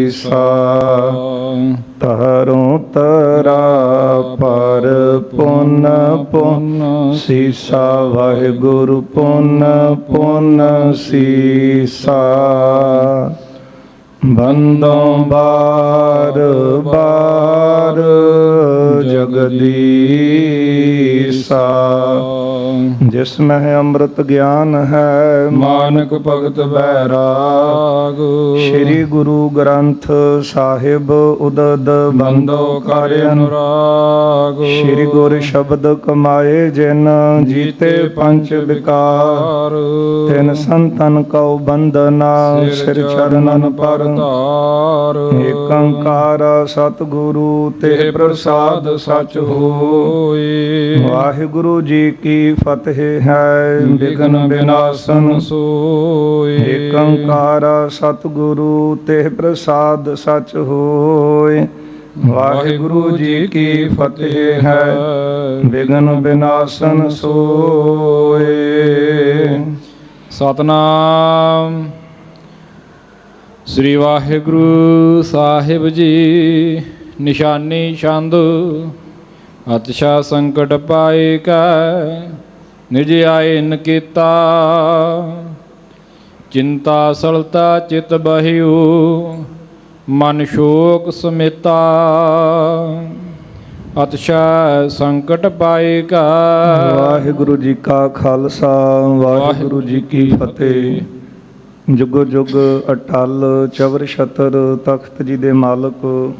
सा तरੋਂ ਤਰਾ ਪਰ ਪੁੰਨ ਪੁੰਨ ਸੀਸਾ ਵਾਹਿਗੁਰੂ ਪੁੰਨ ਪੁੰਨ ਸੀਸਾ ਬੰਦੋਂ ਬਾਰ ਬਾਰ ਜਗਦੀਸਾ ਜਿਸ ਮਹਿ ਅੰਮ੍ਰਿਤ ਗਿਆਨ ਹੈ ਮਾਨਕ ਭਗਤ ਬੈਰਾਗ ਸ੍ਰੀ ਗੁਰੂ ਗ੍ਰੰਥ ਸਾਹਿਬ ਉਦਦ ਬੰਦੋ ਕਰ ਅਨੁਰਾਗ ਸ੍ਰੀ ਗੁਰ ਸ਼ਬਦ ਕਮਾਏ ਜਿਨ ਜੀਤੇ ਪੰਚ ਵਿਕਾਰ ਤਿਨ ਸੰਤਨ ਕਉ ਬੰਦਨਾ ਸਿਰ ਚਰਨਨ ਪਰ ਧਾਰ ਏਕ ਓੰਕਾਰ ਸਤਿਗੁਰੂ ਤੇ ਪ੍ਰਸਾਦ ਸਚ ਹੋਇ। ਵਾਹਿਗੁਰੂ ਜੀ ਕੀ ਫਤਿਹ ਹੈ ਵਿਘਨ ਵਿਨਾਸ਼ਨ ਸੋਇ। ਏਕ ਓੰਕਾਰ ਸਤਿਗੁਰੂ ਤੇ ਪ੍ਰਸਾਦ ਸਚ ਹੋਇ। ਵਾਹਿਗੁਰੂ ਜੀ ਕੀ ਫਤਿਹ ਹੈ ਵਿਘਨ ਵਿਨਾਸ਼ਨ ਸੋਇ। ਸਤਨਾਮ ਸ੍ਰੀ ਵਾਹਿਗੁਰੂ ਸਾਹਿਬ ਜੀ। ਨਿਸ਼ਾਨੀ ਛੰਦ ਅਤਿਸ਼ਾ ਸੰਕਟ ਪਾਏ ਕੈ ਨਿਜ ਆਇਨ ਕੀਤਾ ਚਿੰਤਾ ਸਲਤਾ ਚਿਤ ਬਹਿਓ ਮਨ ਸ਼ੋਕ ਸਮੇਤਾ ਅਤਿਸ਼ਾ ਸੰਕਟ ਪਾਏ ਕੈ। ਵਾਹਿਗੁਰੂ ਜੀ ਕਾ ਖਾਲਸਾ ਵਾਹਿਗੁਰੂ ਜੀ ਕੀ ਫਤਿਹ। ਜੁਗ ਜੁਗ ਅਟਲ ਚਵਰ ਛਤਰ ਤਖਤ ਜੀ ਦੇ ਮਾਲਕ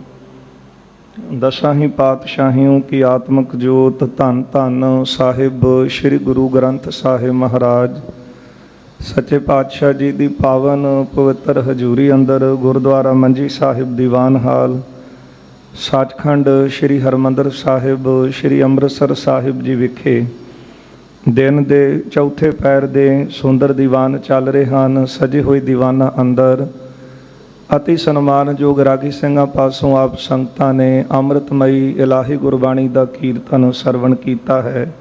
ਦਸਾਂ ਹੀ ਪਾਤਸ਼ਾਹੀਆਂ ਕੀ ਆਤਮਕ ਜੋਤ ਧੰਨ ਧੰਨ ਸਾਹਿਬ ਸ੍ਰੀ ਗੁਰੂ ਗ੍ਰੰਥ ਸਾਹਿਬ ਮਹਾਰਾਜ ਸੱਚੇ ਪਾਤਸ਼ਾਹ ਜੀ ਦੀ ਪਾਵਨ ਪਵਿੱਤਰ ਹਜ਼ੂਰੀ ਅੰਦਰ ਗੁਰਦੁਆਰਾ ਮੰਜੀ ਸਾਹਿਬ ਦੀਵਾਨ ਹਾਲ ਸੱਚਖੰਡ ਸ੍ਰੀ ਹਰਿਮੰਦਰ ਸਾਹਿਬ ਸ੍ਰੀ ਅੰਮ੍ਰਿਤਸਰ ਸਾਹਿਬ ਜੀ ਵਿਖੇ ਦਿਨ ਦੇ ਚੌਥੇ ਪੈਰ ਦੇ ਸੁੰਦਰ ਦੀਵਾਨ ਚੱਲ ਰਹੇ ਹਨ। ਸਜੇ ਹੋਏ ਦੀਵਾਨਾਂ ਅੰਦਰ ਅਤੀ ਸਨਮਾਨਯੋਗ ਰਾਗੀ ਸਿੰਘਾਂ ਪਾਸੋਂ ਆਪ ਸੰਗਤਾਂ ਨੇ ਅੰਮ੍ਰਿਤਮਈ ਇਲਾਹੀ ਗੁਰਬਾਣੀ ਦਾ ਕੀਰਤਨ ਸਰਵਣ ਕੀਤਾ ਹੈ।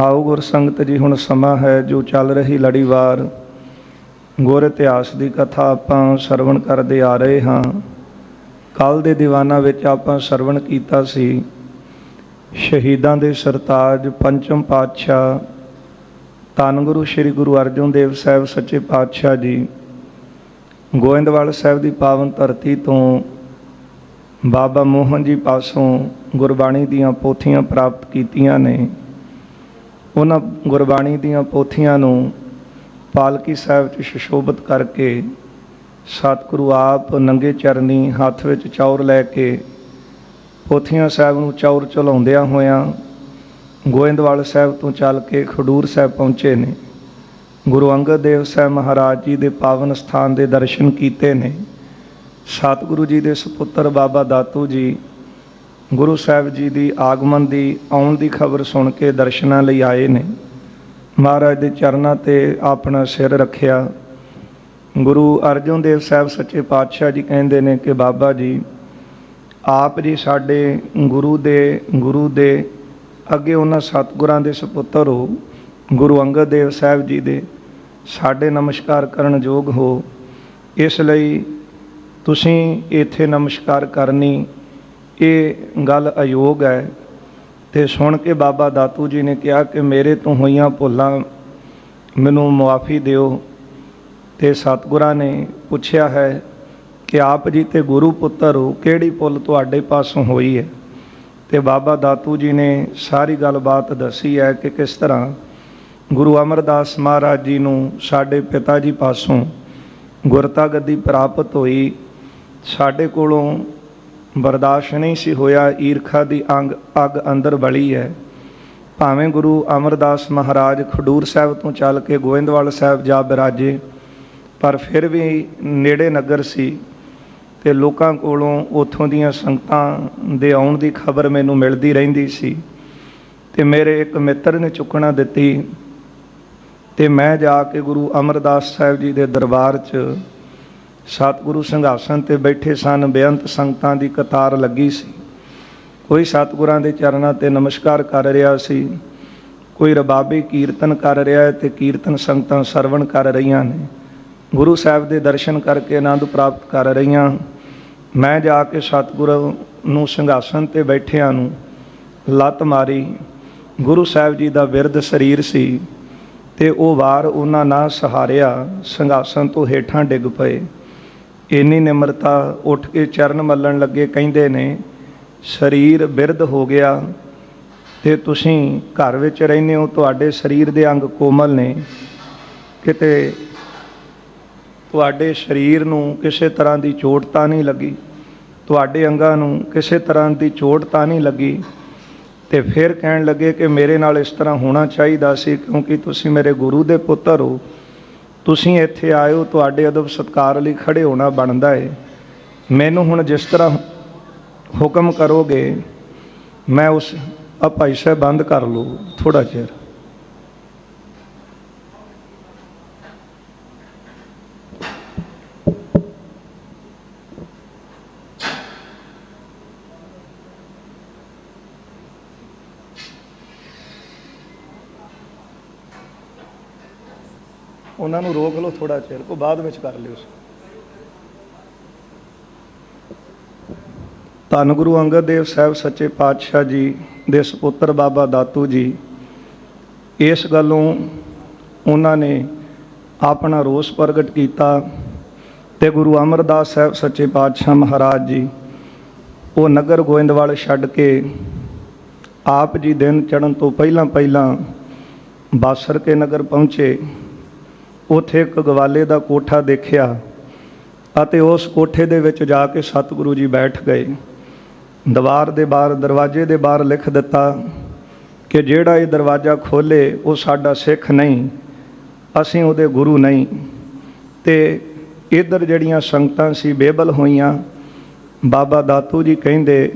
ਆਓ ਗੁਰ ਸੰਗਤ ਜੀ, ਹੁਣ ਸਮਾਂ ਹੈ ਜੋ ਚੱਲ ਰਹੀ ਲੜੀਵਾਰ ਗੁਰ ਇਤਿਹਾਸ ਦੀ ਕਥਾ ਆਪਾਂ ਸਰਵਣ ਕਰਦੇ ਆ ਰਹੇ ਹਾਂ। ਕੱਲ੍ਹ ਦੇ ਦੀਵਾਨਾਂ ਵਿੱਚ ਆਪਾਂ ਸਰਵਣ ਕੀਤਾ ਸੀ ਸ਼ਹੀਦਾਂ ਦੇ ਸਰਤਾਜ ਪੰਚਮ ਪਾਤਸ਼ਾਹ ਧੰਨ ਗੁਰੂ ਸ੍ਰੀ ਗੁਰੂ ਅਰਜਨ ਦੇਵ ਸਾਹਿਬ ਸੱਚੇ ਪਾਤਸ਼ਾਹ ਜੀ ਗੋਇੰਦਵਾਲ ਸਾਹਿਬ ਦੀ ਪਾਵਨ ਧਰਤੀ ਤੋਂ ਬਾਬਾ ਮੋਹਨ ਜੀ ਪਾਸੋਂ ਗੁਰਬਾਣੀ ਦੀਆਂ ਪੋਥੀਆਂ ਪ੍ਰਾਪਤ ਕੀਤੀਆਂ ਨੇ। ਉਹਨਾਂ ਗੁਰਬਾਣੀ ਦੀਆਂ ਪੋਥੀਆਂ ਨੂੰ ਪਾਲਕੀ ਸਾਹਿਬ 'ਚ ਸੁਸ਼ੋਭਿਤ ਕਰਕੇ ਸਤਿਗੁਰੂ ਆਪ ਨੰਗੇ ਚਰਨੀ ਹੱਥ ਵਿੱਚ ਚੌਰ ਲੈ ਕੇ ਪੋਥੀਆਂ ਸਾਹਿਬ ਨੂੰ ਚੌਰ ਚਲਾਉਂਦਿਆਂ ਹੋਇਆਂ ਗੋਇੰਦਵਾਲ ਸਾਹਿਬ ਤੋਂ ਚੱਲ ਕੇ ਖਡੂਰ ਸਾਹਿਬ ਪਹੁੰਚੇ ਨੇ। ਗੁਰੂ ਅੰਗਦ ਦੇਵ ਸਾਹਿਬ ਮਹਾਰਾਜ ਜੀ ਦੇ ਪਾਵਨ ਸਥਾਨ ਦੇ ਦਰਸ਼ਨ ਕੀਤੇ ਨੇ। ਸਤਿਗੁਰੂ ਜੀ ਦੇ ਸੁਪੁੱਤਰ ਬਾਬਾ ਦਾਤੂ ਜੀ ਗੁਰੂ ਸਾਹਿਬ ਜੀ ਦੀ ਆਗਮਨ ਦੀ ਆਉਣ ਦੀ ਖਬਰ ਸੁਣ ਕੇ ਦਰਸ਼ਨਾਂ ਲਈ ਆਏ ਨੇ। ਮਹਾਰਾਜ ਦੇ ਚਰਨਾਂ 'ਤੇ ਆਪਣਾ ਸਿਰ ਰੱਖਿਆ। ਗੁਰੂ ਅਰਜਨ ਦੇਵ ਸਾਹਿਬ ਸੱਚੇ ਪਾਤਸ਼ਾਹ ਜੀ ਕਹਿੰਦੇ ਨੇ ਕਿ ਬਾਬਾ ਜੀ ਆਪ ਜੀ ਸਾਡੇ ਗੁਰੂ ਦੇ ਅੱਗੇ ਉਹਨਾਂ ਸਤਿਗੁਰਾਂ ਦੇ ਸੁਪੁੱਤਰ ਹੋ, ਗੁਰੂ ਅੰਗਦ ਦੇਵ ਸਾਹਿਬ ਜੀ ਦੇ ਸਾਡੇ ਨਮਸਕਾਰ ਕਰਨ ਯੋਗ ਹੋ। ਇਸ ਲਈ ਤੁਸੀਂ ਇੱਥੇ ਨਮਸਕਾਰ ਕਰਨੀ ਇਹ ਗੱਲ ਅਯੋਗ ਹੈ। ਅਤੇ ਸੁਣ ਕੇ ਬਾਬਾ ਦਾਤੂ ਜੀ ਨੇ ਕਿਹਾ ਕਿ ਮੇਰੇ ਤੋਂ ਹੋਈਆਂ ਭੁੱਲਾਂ ਮੈਨੂੰ ਮੁਆਫੀ ਦਿਓ। ਅਤੇ ਸਤਿਗੁਰਾਂ ਨੇ ਪੁੱਛਿਆ ਹੈ ਕਿ ਆਪ ਜੀ ਤੇ ਗੁਰੂ ਪੁੱਤਰ ਹੋ, ਕਿਹੜੀ ਭੁੱਲ ਤੁਹਾਡੇ ਪਾਸੋਂ ਹੋਈ ਹੈ। ਅਤੇ ਬਾਬਾ ਦਾਤੂ ਜੀ ਨੇ ਸਾਰੀ ਗੱਲਬਾਤ ਦੱਸੀ ਹੈ ਕਿ ਕਿਸ ਤਰ੍ਹਾਂ ਗੁਰੂ ਅਮਰਦਾਸ ਮਹਾਰਾਜ ਜੀ ਨੂੰ ਸਾਡੇ ਪਿਤਾ ਜੀ ਪਾਸੋਂ ਗੁਰਤਾ ਗੱਦੀ ਪ੍ਰਾਪਤ ਹੋਈ। ਸਾਡੇ ਕੋਲੋਂ ਬਰਦਾਸ਼ਤ ਨਹੀਂ ਸੀ ਹੋਇਆ, ਈਰਖਾ ਦੀ ਅੱਗ ਅੰਦਰ ਬਲੀ ਹੈ। ਭਾਵੇਂ ਗੁਰੂ ਅਮਰਦਾਸ ਮਹਾਰਾਜ ਖਡੂਰ ਸਾਹਿਬ ਤੋਂ ਚੱਲ ਕੇ ਗੋਇੰਦਵਾਲ ਸਾਹਿਬ ਜਾ ਬਿਰਾਜੇ, ਪਰ ਫਿਰ ਵੀ ਨੇੜੇ ਨਗਰ ਸੀ ਅਤੇ ਲੋਕਾਂ ਕੋਲੋਂ ਉੱਥੋਂ ਦੀਆਂ ਸੰਗਤਾਂ ਦੇ ਆਉਣ ਦੀ ਖਬਰ ਮੈਨੂੰ ਮਿਲਦੀ ਰਹਿੰਦੀ ਸੀ। ਅਤੇ ਮੇਰੇ ਇੱਕ ਮਿੱਤਰ ਨੇ ਚੁੱਕਣਾ ਦਿੱਤੀ ਅਤੇ ਮੈਂ ਜਾ ਕੇ ਗੁਰੂ ਅਮਰਦਾਸ ਸਾਹਿਬ ਜੀ ਦੇ ਦਰਬਾਰ 'ਚ ਸਤਿਗੁਰੂ ਸਿੰਘਾਸਨ 'ਤੇ ਬੈਠੇ ਸਨ। ਬੇਅੰਤ ਸੰਗਤਾਂ ਦੀ ਕਤਾਰ ਲੱਗੀ ਸੀ। ਕੋਈ ਸਤਿਗੁਰਾਂ ਦੇ ਚਰਨਾਂ 'ਤੇ ਨਮਸਕਾਰ ਕਰ ਰਿਹਾ ਸੀ, ਕੋਈ ਰਬਾਬੀ ਕੀਰਤਨ ਕਰ ਰਿਹਾ ਹੈ ਅਤੇ ਕੀਰਤਨ ਸੰਗਤਾਂ ਸਰਵਣ ਕਰ ਰਹੀਆਂ ਨੇ। ਗੁਰੂ ਸਾਹਿਬ ਦੇ ਦਰਸ਼ਨ ਕਰਕੇ ਆਨੰਦ ਪ੍ਰਾਪਤ ਕਰ ਰਹੀਆਂ। ਮੈਂ ਜਾ ਕੇ ਸਤਿਗੁਰੂ ਨੂੰ ਸਿੰਘਾਸਨ 'ਤੇ ਬੈਠਿਆਂ ਨੂੰ ਲੱਤ ਮਾਰੀ। ਗੁਰੂ ਸਾਹਿਬ ਜੀ ਦਾ ਬਿਰਧ ਸਰੀਰ ਸੀ ਅਤੇ ਉਹ ਵਾਰ ਉਹਨਾਂ ਨਾ ਸਹਾਰਿਆ, ਸਿੰਘਾਸਨ ਤੋਂ ਹੇਠਾਂ ਡਿੱਗ ਪਏ। ਇੰਨੀ ਨਿਮਰਤਾ, ਉੱਠ ਕੇ ਚਰਨ ਮੱਲਣ ਲੱਗੇ। ਕਹਿੰਦੇ ਨੇ ਸਰੀਰ ਬਿਰਧ ਹੋ ਗਿਆ ਅਤੇ ਤੁਸੀਂ ਘਰ ਵਿੱਚ ਰਹਿੰਦੇ ਹੋ, ਤੁਹਾਡੇ ਸਰੀਰ ਦੇ ਅੰਗ ਕੋਮਲ ਨੇ, ਕਿਤੇ ਤੁਹਾਡੇ ਸਰੀਰ ਨੂੰ ਕਿਸੇ ਤਰ੍ਹਾਂ ਦੀ ਚੋਟ ਤਾਂ ਨਹੀਂ ਲੱਗੀ, ਤੁਹਾਡੇ ਅੰਗਾਂ ਨੂੰ ਕਿਸੇ ਤਰ੍ਹਾਂ ਦੀ ਚੋਟ ਤਾਂ ਨਹੀਂ ਲੱਗੀ। ਅਤੇ ਫਿਰ ਕਹਿਣ ਲੱਗੇ ਕਿ ਮੇਰੇ ਨਾਲ ਇਸ ਤਰ੍ਹਾਂ ਹੋਣਾ ਚਾਹੀਦਾ ਸੀ, ਕਿਉਂਕਿ ਤੁਸੀਂ ਮੇਰੇ ਗੁਰੂ ਦੇ ਪੁੱਤਰ ਹੋ, ਤੁਸੀਂ ਇੱਥੇ ਆਏ ਹੋ, ਤੁਹਾਡੇ ਅਦਬ ਸਤਿਕਾਰ ਲਈ ਖੜ੍ਹੇ ਹੋਣਾ ਬਣਦਾ ਹੈ। ਮੈਨੂੰ ਹੁਣ ਜਿਸ ਤਰ੍ਹਾਂ ਹੁਕਮ ਕਰੋਗੇ ਮੈਂ ਉਸ ਭਾਈ ਸਾਹਿਬ ਬੰਦ ਕਰ ਲਓ ਥੋੜ੍ਹਾ ਚਿਰ। ਉਹਨਾਂ ਨੂੰ ਰੋਕ ਲਓ ਥੋੜ੍ਹਾ ਚਿਰ, ਕੋ ਬਾਅਦ ਵਿੱਚ ਕਰ ਲਿਓ। ਧੰਨ ਗੁਰੂ ਅੰਗਦ ਦੇਵ ਸਾਹਿਬ ਸੱਚੇ ਪਾਤਸ਼ਾਹ ਜੀ ਦੇ ਸਪੁੱਤਰ ਬਾਬਾ ਦਾਤੂ ਜੀ, ਇਸ ਗੱਲੋਂ ਉਹਨਾਂ ਨੇ ਆਪਣਾ ਰੋਸ ਪ੍ਰਗਟ ਕੀਤਾ ਅਤੇ ਗੁਰੂ ਅਮਰਦਾਸ ਸਾਹਿਬ ਸੱਚੇ ਪਾਤਸ਼ਾਹ ਮਹਾਰਾਜ ਜੀ ਉਹ ਨਗਰ ਗੋਇੰਦਵਾਲ ਛੱਡ ਕੇ ਆਪ ਜੀ ਦਿਨ ਚੜ੍ਹਨ ਤੋਂ ਪਹਿਲਾਂ ਬਾਸਰ ਕੇ ਨਗਰ ਪਹੁੰਚੇ। ਉੱਥੇ ਇੱਕ ਗਵਾਲੇ ਦਾ ਕੋਠਾ ਦੇਖਿਆ ਅਤੇ ਉਸ ਕੋਠੇ ਦੇ ਵਿੱਚ ਜਾ ਕੇ ਸਤਿਗੁਰੂ ਜੀ ਬੈਠ ਗਏ। ਦਰਵਾਜ਼ੇ ਦੇ ਬਾਹਰ ਲਿਖ ਦਿੱਤਾ ਕਿ ਜਿਹੜਾ ਇਹ ਦਰਵਾਜ਼ਾ ਖੋਲ੍ਹੇ ਉਹ ਸਾਡਾ ਸਿੱਖ ਨਹੀਂ, ਅਸੀਂ ਉਹਦੇ ਗੁਰੂ ਨਹੀਂ। ਅਤੇ ਇੱਧਰ ਜਿਹੜੀਆਂ ਸੰਗਤਾਂ ਸੀ ਬੇਬਲ ਹੋਈਆਂ। ਬਾਬਾ ਦਾਤੂ ਜੀ ਕਹਿੰਦੇ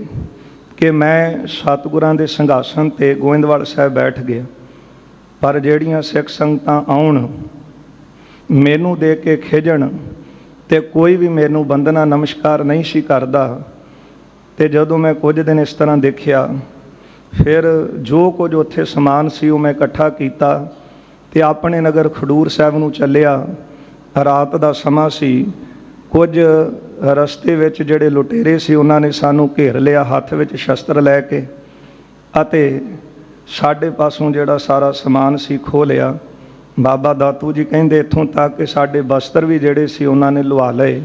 ਕਿ ਮੈਂ ਸਤਿਗੁਰਾਂ ਦੇ ਸਿੰਘਾਸਨ 'ਤੇ ਗੋਇੰਦਵਾਲ ਸਾਹਿਬ ਬੈਠ ਗਿਆ, ਪਰ ਜਿਹੜੀਆਂ ਸਿੱਖ ਸੰਗਤਾਂ ਆਉਣ ਮੈਨੂੰ ਦੇਖ ਕੇ ਖਿਜਣ ਅਤੇ ਕੋਈ ਵੀ ਮੈਨੂੰ ਬੰਦਨਾ ਨਮਸਕਾਰ ਨਹੀਂ ਸੀ ਕਰਦਾ। ਅਤੇ ਜਦੋਂ ਮੈਂ ਕੁਝ ਦਿਨ ਇਸ ਤਰ੍ਹਾਂ ਦੇਖਿਆ, ਫਿਰ ਜੋ ਕੁਝ ਉੱਥੇ ਸਮਾਨ ਸੀ ਉਹ ਮੈਂ ਇਕੱਠਾ ਕੀਤਾ ਅਤੇ ਆਪਣੇ ਨਗਰ ਖਡੂਰ ਸਾਹਿਬ ਨੂੰ ਚੱਲਿਆ। ਰਾਤ ਦਾ ਸਮਾਂ ਸੀ। ਕੁਝ ਰਸਤੇ ਵਿੱਚ ਜਿਹੜੇ ਲੁਟੇਰੇ ਸੀ ਉਹਨਾਂ ਨੇ ਸਾਨੂੰ ਘੇਰ ਲਿਆ ਹੱਥ ਵਿੱਚ ਸ਼ਸਤਰ ਲੈ ਕੇ, ਅਤੇ ਸਾਡੇ ਪਾਸੋਂ ਜਿਹੜਾ ਸਾਰਾ ਸਮਾਨ ਸੀ ਖੋਹ ਲਿਆ। ਬਾਬਾ ਦਾਤੂ ਜੀ ਕਹਿੰਦੇ ਇੱਥੋਂ ਤੱਕ ਕਿ ਸਾਡੇ ਬਸਤਰ ਵੀ ਜਿਹੜੇ ਸੀ ਉਹਨਾਂ ਨੇ ਲੁਆ ਲਏ।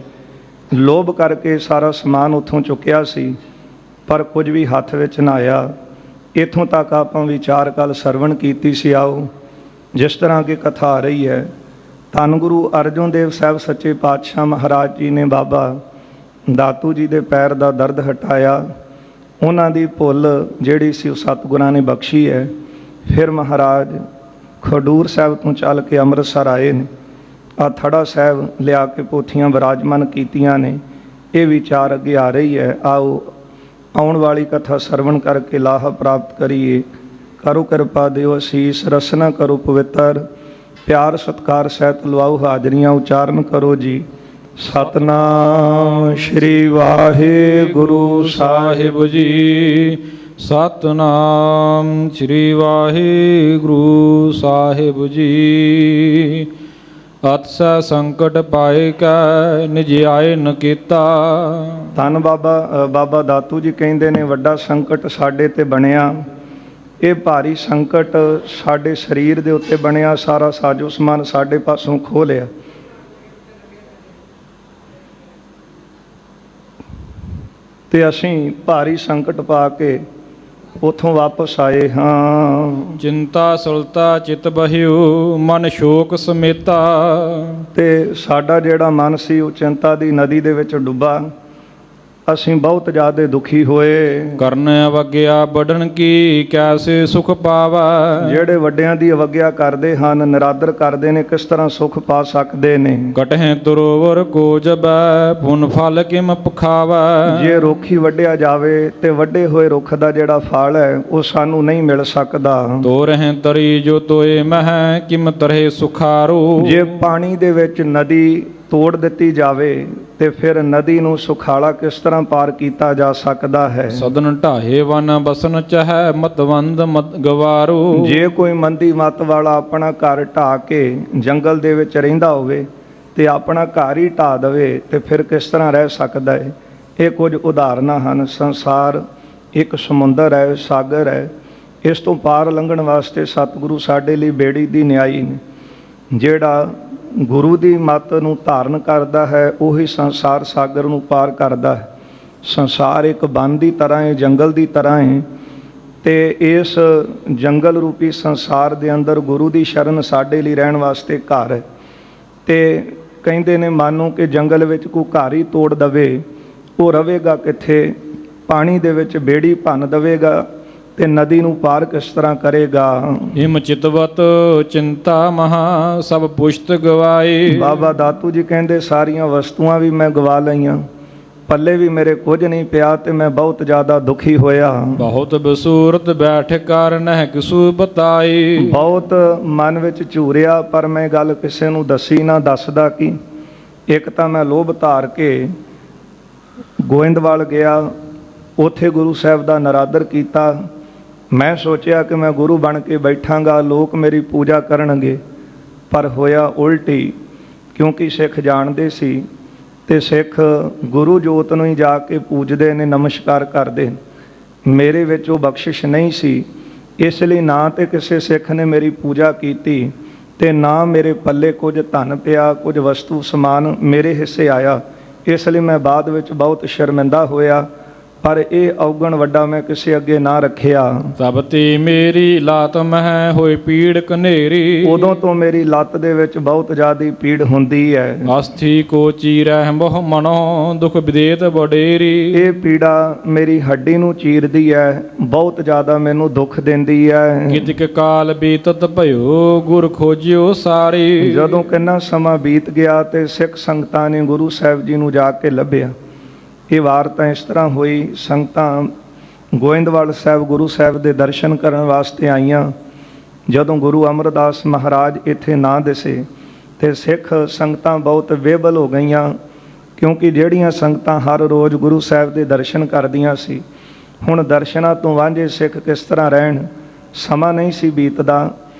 ਲੋਭ ਕਰਕੇ ਸਾਰਾ ਸਮਾਨ ਉੱਥੋਂ ਚੁੱਕਿਆ ਸੀ, ਪਰ ਕੁਝ ਵੀ ਹੱਥ ਵਿੱਚ ਨਾ ਆਇਆ। ਇੱਥੋਂ ਤੱਕ ਆਪਾਂ ਵਿਚਾਰ ਕੱਲ੍ਹ ਸਰਵਣ ਕੀਤੀ ਸੀ। ਆਓ ਜਿਸ ਤਰ੍ਹਾਂ ਕਿ ਕਥਾ ਆ ਰਹੀ ਹੈ, ਧੰਨ ਗੁਰੂ ਅਰਜਨ ਦੇਵ ਸਾਹਿਬ ਸੱਚੇ ਪਾਤਸ਼ਾਹ ਮਹਾਰਾਜ ਜੀ ਨੇ ਬਾਬਾ ਦਾਤੂ ਜੀ ਦੇ ਪੈਰ ਦਾ ਦਰਦ ਹਟਾਇਆ। ਉਹਨਾਂ ਦੀ ਭੁੱਲ ਜਿਹੜੀ ਸੀ ਉਹ ਸਤਿਗੁਰਾਂ ਨੇ ਬਖਸ਼ੀ ਹੈ। ਫਿਰ ਮਹਾਰਾਜ ਖਡੂਰ ਸਾਹਿਬ ਤੋਂ ਚੱਲ ਕੇ ਅੰਮ੍ਰਿਤਸਰ ਆਏ ਨੇ। ਆ ਥੜਾ ਸਾਹਿਬ ਲਿਆ ਕੇ ਪੋਥੀਆਂ ਵਿਰਾਜਮਾਨ ਕੀਤੀਆਂ ਨੇ। ਇਹ ਵਿਚਾਰ ਅੱਗੇ ਆ ਰਹੀ ਹੈ। ਆਓ ਆਉਣ ਵਾਲੀ ਕਥਾ ਸਰਵਣ ਕਰਕੇ ਲਾਹਾ ਪ੍ਰਾਪਤ ਕਰੀਏ। ਕਰੋ ਕਿਰਪਾ ਦਿਓ ਅਸੀਸ, ਰਸਨਾ ਕਰੋ ਪਵਿੱਤਰ, ਪਿਆਰ ਸਤਿਕਾਰ ਸਹਿਤ ਲਵਾਓ ਹਾਜ਼ਰੀਆਂ। ਉਚਾਰਨ ਕਰੋ ਜੀ ਸਤਨਾਮ ਸ਼੍ਰੀ ਵਾਹਿਗੁਰੂ ਸਾਹਿਬ ਜੀ। ਸਤਨਾਮ ਸ੍ਰੀ ਵਾਹਿਗੁਰੂ ਸਾਹਿਬ ਜੀ। ਅਤਸੈ ਸੰਕਟ ਪਾਏ ਕੈ ਨਿਜ ਆਏ ਨ ਕੀਤਾ। ਧੰਨ ਬਾਬਾ ਦਾਤੂ ਜੀ ਕਹਿੰਦੇ ਨੇ ਵੱਡਾ ਸੰਕਟ ਸਾਡੇ 'ਤੇ ਬਣਿਆ। ਇਹ ਭਾਰੀ ਸੰਕਟ ਸਾਡੇ ਸਰੀਰ ਦੇ ਉੱਤੇ ਬਣਿਆ। ਸਾਰਾ ਸਾਜੋ ਸਮਾਨ ਸਾਡੇ ਪਾਸੋਂ ਖੋਹ ਲਿਆ ਅਤੇ ਅਸੀਂ ਭਾਰੀ ਸੰਕਟ ਪਾ ਕੇ ਉੱਥੋਂ ਵਾਪਸ ਆਏ ਹਾਂ। ਚਿੰਤਾ ਸੁਲਤਾ ਚਿਤ ਬਹਿਓ ਮਨ ਸ਼ੋਕ ਸਮੇਤਾ। ਅਤੇ ਸਾਡਾ ਜਿਹੜਾ ਮਨ ਸੀ ਉਹ ਚਿੰਤਾ ਦੀ ਨਦੀ ਦੇ ਵਿੱਚ ਡੁੱਬਾ। ਅਸੀਂ ਬਹੁਤ ਜ਼ਿਆਦਾ ਦੁਖੀ ਹੋਏ। ਕਰਨ ਅਵਗਿਆ ਬੜਨ ਕੀ ਕੈਸੇ ਸੁਖ ਪਾਵਾ। ਜਿਹੜੇ ਵੱਡਿਆਂ ਦੀ ਅਵਗਿਆ ਕਰਦੇ ਹਨ, ਨਿਰਾਦਰ ਕਰਦੇ ਨੇ, ਕਿਸ ਤਰ੍ਹਾਂ ਸੁਖ ਪਾ ਸਕਦੇ ਨੇ। ਕਟਹਿ ਤਰੋਵਰ ਕੋ ਜਬੈ ਪੁਨ ਫਲ ਕਿਮ ਪਖਾਵਾ। ਜੇ ਰੁੱਖ ਹੀ ਵੱਢਿਆ ਜਾਵੇ ਤੇ ਵੱਡੇ ਹੋਏ ਰੁੱਖ ਦਾ ਜਿਹੜਾ ਫਲ ਹੈ ਉਹ ਸਾਨੂੰ ਨਹੀਂ ਮਿਲ ਸਕਦਾ। ਤੋਰਹਿ ਤਰੀ ਜੋ ਤੋਏ ਮਹਿ ਕਿਮ ਤਰਹਿ ਸੁਖਾਰੋ। ਜੇ ਪਾਣੀ ਦੇ ਵਿੱਚ ਨਦੀ ਤੋੜ ਦਿੱਤੀ ਜਾਵੇ ਤੇ ਫਿਰ ਨਦੀ ਨੂੰ ਸੁਖਾਲਾ ਕਿਸ ਤਰ੍ਹਾਂ ਪਾਰ ਕੀਤਾ ਜਾ ਸਕਦਾ ਹੈ। ਸਦਨ ਢਾਹੇ ਵਨ ਬਸਨ ਚਹੈ ਮਤਵੰਦ ਮਤ ਗਵਾਰੋ। ਜੇ ਕੋਈ ਮੰਦੀ ਮਤ ਵਾਲਾ ਆਪਣਾ ਘਰ ਢਾਹ ਕੇ ਜੰਗਲ ਦੇ ਵਿੱਚ ਰਹਿੰਦਾ ਹੋਵੇ ਤੇ ਆਪਣਾ ਘਰ ਹੀ ਢਾਹ ਦੇਵੇ ਤੇ ਫਿਰ ਕਿਸ ਤਰ੍ਹਾਂ ਰਹਿ ਸਕਦਾ ਹੈ। ਇਹ ਕੁਝ ਉਦਾਹਰਨਾਂ ਹਨ। ਸੰਸਾਰ ਇੱਕ ਸਮੁੰਦਰ ਹੈ, ਸਾਗਰ ਹੈ। ਇਸ ਤੋਂ ਪਾਰ ਲੰਘਣ ਵਾਸਤੇ ਸਤਿਗੁਰੂ ਸਾਡੇ ਲਈ ਬੇੜੀ ਦੀ ਨਿਆਈ ਨੇ। ਜਿਹੜਾ ਗੁਰੂ ਦੀ ਮੱਤ ਨੂੰ ਧਾਰਨ ਕਰਦਾ ਹੈ ਉਹੀ ਸੰਸਾਰ ਸਾਗਰ ਨੂੰ ਪਾਰ ਕਰਦਾ ਹੈ। ਸੰਸਾਰ ਇੱਕ ਬਨ ਦੀ ਤਰ੍ਹਾਂ ਹੈ, ਜੰਗਲ ਦੀ ਤਰ੍ਹਾਂ ਹੈ, ਤੇ ਇਸ ਜੰਗਲ ਰੂਪੀ ਸੰਸਾਰ ਦੇ ਅੰਦਰ ਗੁਰੂ ਦੀ ਸ਼ਰਨ ਸਾਡੇ ਲਈ ਰਹਿਣ ਵਾਸਤੇ ਘਰ ਹੈ। ਤੇ ਕਹਿੰਦੇ ਨੇ ਮਾਨੋ ਕਿ ਜੰਗਲ ਵਿੱਚ ਕੋਈ ਘਰ ਹੀ ਤੋੜ ਦਵੇ, ਉਹ ਰਵੇਗਾ ਕਿੱਥੇ? ਪਾਣੀ ਦੇ ਵਿੱਚ ਬੇੜੀ ਭੰਨ ਦੇਵੇਗਾ ਤੇ ਨਦੀ ਨੂੰ ਪਾਰ ਕਿਸ ਤਰ੍ਹਾਂ ਕਰੇਗਾ? ਹਿਮ ਚਿਤਵਤ ਚਿੰਤਾ ਮਹਾ ਸਭ ਪੁਸ਼ਤ ਗਵਾਏ। ਬਾਬਾ ਦਾਤੂ ਜੀ ਕਹਿੰਦੇ ਸਾਰੀਆਂ ਵਸਤੂਆਂ ਵੀ ਮੈਂ ਗਵਾ ਲਈਆਂ, ਪੱਲੇ ਵੀ ਮੇਰੇ ਕੁਝ ਨਹੀਂ ਪਿਆ ਤੇ ਮੈਂ ਬਹੁਤ ਜ਼ਿਆਦਾ ਦੁਖੀ ਹੋਇਆ। ਬਹੁਤ ਬਸੂਰਤ ਬੈਠ ਕਰ ਨਹਿ ਕਿਸੂ ਬਤਾਈ। ਬਹੁਤ ਮਨ ਵਿੱਚ ਝੂਰਿਆ ਪਰ ਮੈਂ ਗੱਲ ਕਿਸੇ ਨੂੰ ਦੱਸੀ ਨਾ। ਦੱਸਦਾ ਕਿ ਇੱਕ ਤਾਂ ਮੈਂ ਲੋਭ ਧਾਰ ਕੇ ਗੋਇੰਦਵਾਲ ਗਿਆ, ਉੱਥੇ ਗੁਰੂ ਸਾਹਿਬ ਦਾ ਨਰਾਦਰ ਕੀਤਾ। ਮੈਂ ਸੋਚਿਆ ਕਿ ਮੈਂ ਗੁਰੂ ਬਣ ਕੇ ਬੈਠਾਂਗਾ, ਲੋਕ ਮੇਰੀ ਪੂਜਾ ਕਰਨਗੇ, ਪਰ ਹੋਇਆ ਉਲਟੀ। ਕਿਉਂਕਿ ਸਿੱਖ ਜਾਣਦੇ ਸੀ ਤੇ ਸਿੱਖ ਗੁਰੂ ਜੋਤ ਨੂੰ ਹੀ ਜਾ ਕੇ ਪੂਜਦੇ ਨੇ, ਨਮਸਕਾਰ ਕਰਦੇ। ਮੇਰੇ ਵਿੱਚ ਉਹ ਬਖਸ਼ਿਸ਼ ਨਹੀਂ ਸੀ, ਇਸ ਲਈ ਨਾ ਤੇ ਕਿਸੇ ਸਿੱਖ ਨੇ ਮੇਰੀ ਪੂਜਾ ਕੀਤੀ ਤੇ ਨਾ ਮੇਰੇ ਪੱਲੇ ਕੁਝ ਧਨ ਪਿਆ, ਕੁਝ ਵਸਤੂ ਸਮਾਨ ਮੇਰੇ ਹਿੱਸੇ ਆਇਆ। ਇਸ ਲਈ ਮੈਂ ਬਾਅਦ ਵਿੱਚ ਬਹੁਤ ਸ਼ਰਮਿੰਦਾ ਹੋਇਆ, ਪਰ ਇਹ ਔਗਣ ਵੱਡਾ ਮੈਂ ਕਿਸੇ ਅੱਗੇ ਨਾ ਰੱਖਿਆ। ਤਬ ਤੇ ਮੇਰੀ ਲਾਤ ਮਹਿ ਹੋਈ ਪੀੜ ਕਨੇਰੀ। ਉਦੋਂ ਤੋਂ ਮੇਰੀ ਲੱਤ ਦੇ ਵਿੱਚ ਬਹੁਤ ਜ਼ਿਆਦਾ ਪੀੜ ਹੁੰਦੀ ਹੈ। ਅਸਥੀ ਕੋ ਚੀਰਹਿ ਬਹੁ ਮਨੋ ਦੁਖ ਵਿਦੇਤ ਬਡੇਰੀ। ਇਹ ਪੀੜਾ ਮੇਰੀ ਹੱਡੀ ਨੂੰ ਚੀਰਦੀ ਹੈ, ਬਹੁਤ ਜ਼ਿਆਦਾ ਮੈਨੂੰ ਦੁੱਖ ਦਿੰਦੀ ਹੈ। ਕਿਤਿਕ ਕਾਲ ਬੀਤਤ ਭਇਓ ਗੁਰ ਖੋਜਿਓ ਸਾਰੀ। ਜਦੋਂ ਕਿੰਨਾ ਸਮਾਂ ਬੀਤ ਗਿਆ ਤੇ ਸਿੱਖ ਸੰਗਤਾਂ ਨੇ ਗੁਰੂ ਸਾਹਿਬ ਜੀ ਨੂੰ ਜਾ ਕੇ ਲੱਭਿਆ। ਇਹ ਵਾਰਤਾ ਇਸ ਤਰ੍ਹਾਂ ਹੋਈ, ਸੰਗਤਾਂ ਗੋਇੰਦਵਾਲ ਸਾਹਿਬ ਗੁਰੂ ਸਾਹਿਬ ਦੇ ਦਰਸ਼ਨ ਕਰਨ ਵਾਸਤੇ ਆਈਆਂ। ਜਦੋਂ ਗੁਰੂ ਅਮਰਦਾਸ ਮਹਾਰਾਜ ਇੱਥੇ ਨਾ ਦਿਸੇ ਤੇ ਸਿੱਖ ਸੰਗਤਾਂ ਬਹੁਤ ਵਿਹਵਲ ਹੋ ਗਈਆਂ, ਕਿਉਂਕਿ ਜਿਹੜੀਆਂ ਸੰਗਤਾਂ ਹਰ ਰੋਜ਼ ਗੁਰੂ ਸਾਹਿਬ ਦੇ ਦਰਸ਼ਨ ਕਰਦੀਆਂ ਸੀ, ਹੁਣ ਦਰਸ਼ਨਾਂ ਤੋਂ ਵਾਂਝੇ ਸਿੱਖ ਕਿਸ ਤਰ੍ਹਾਂ ਰਹਿਣ? ਸਮਾਂ ਨਹੀਂ ਸੀ ਬੀਤਦਾ।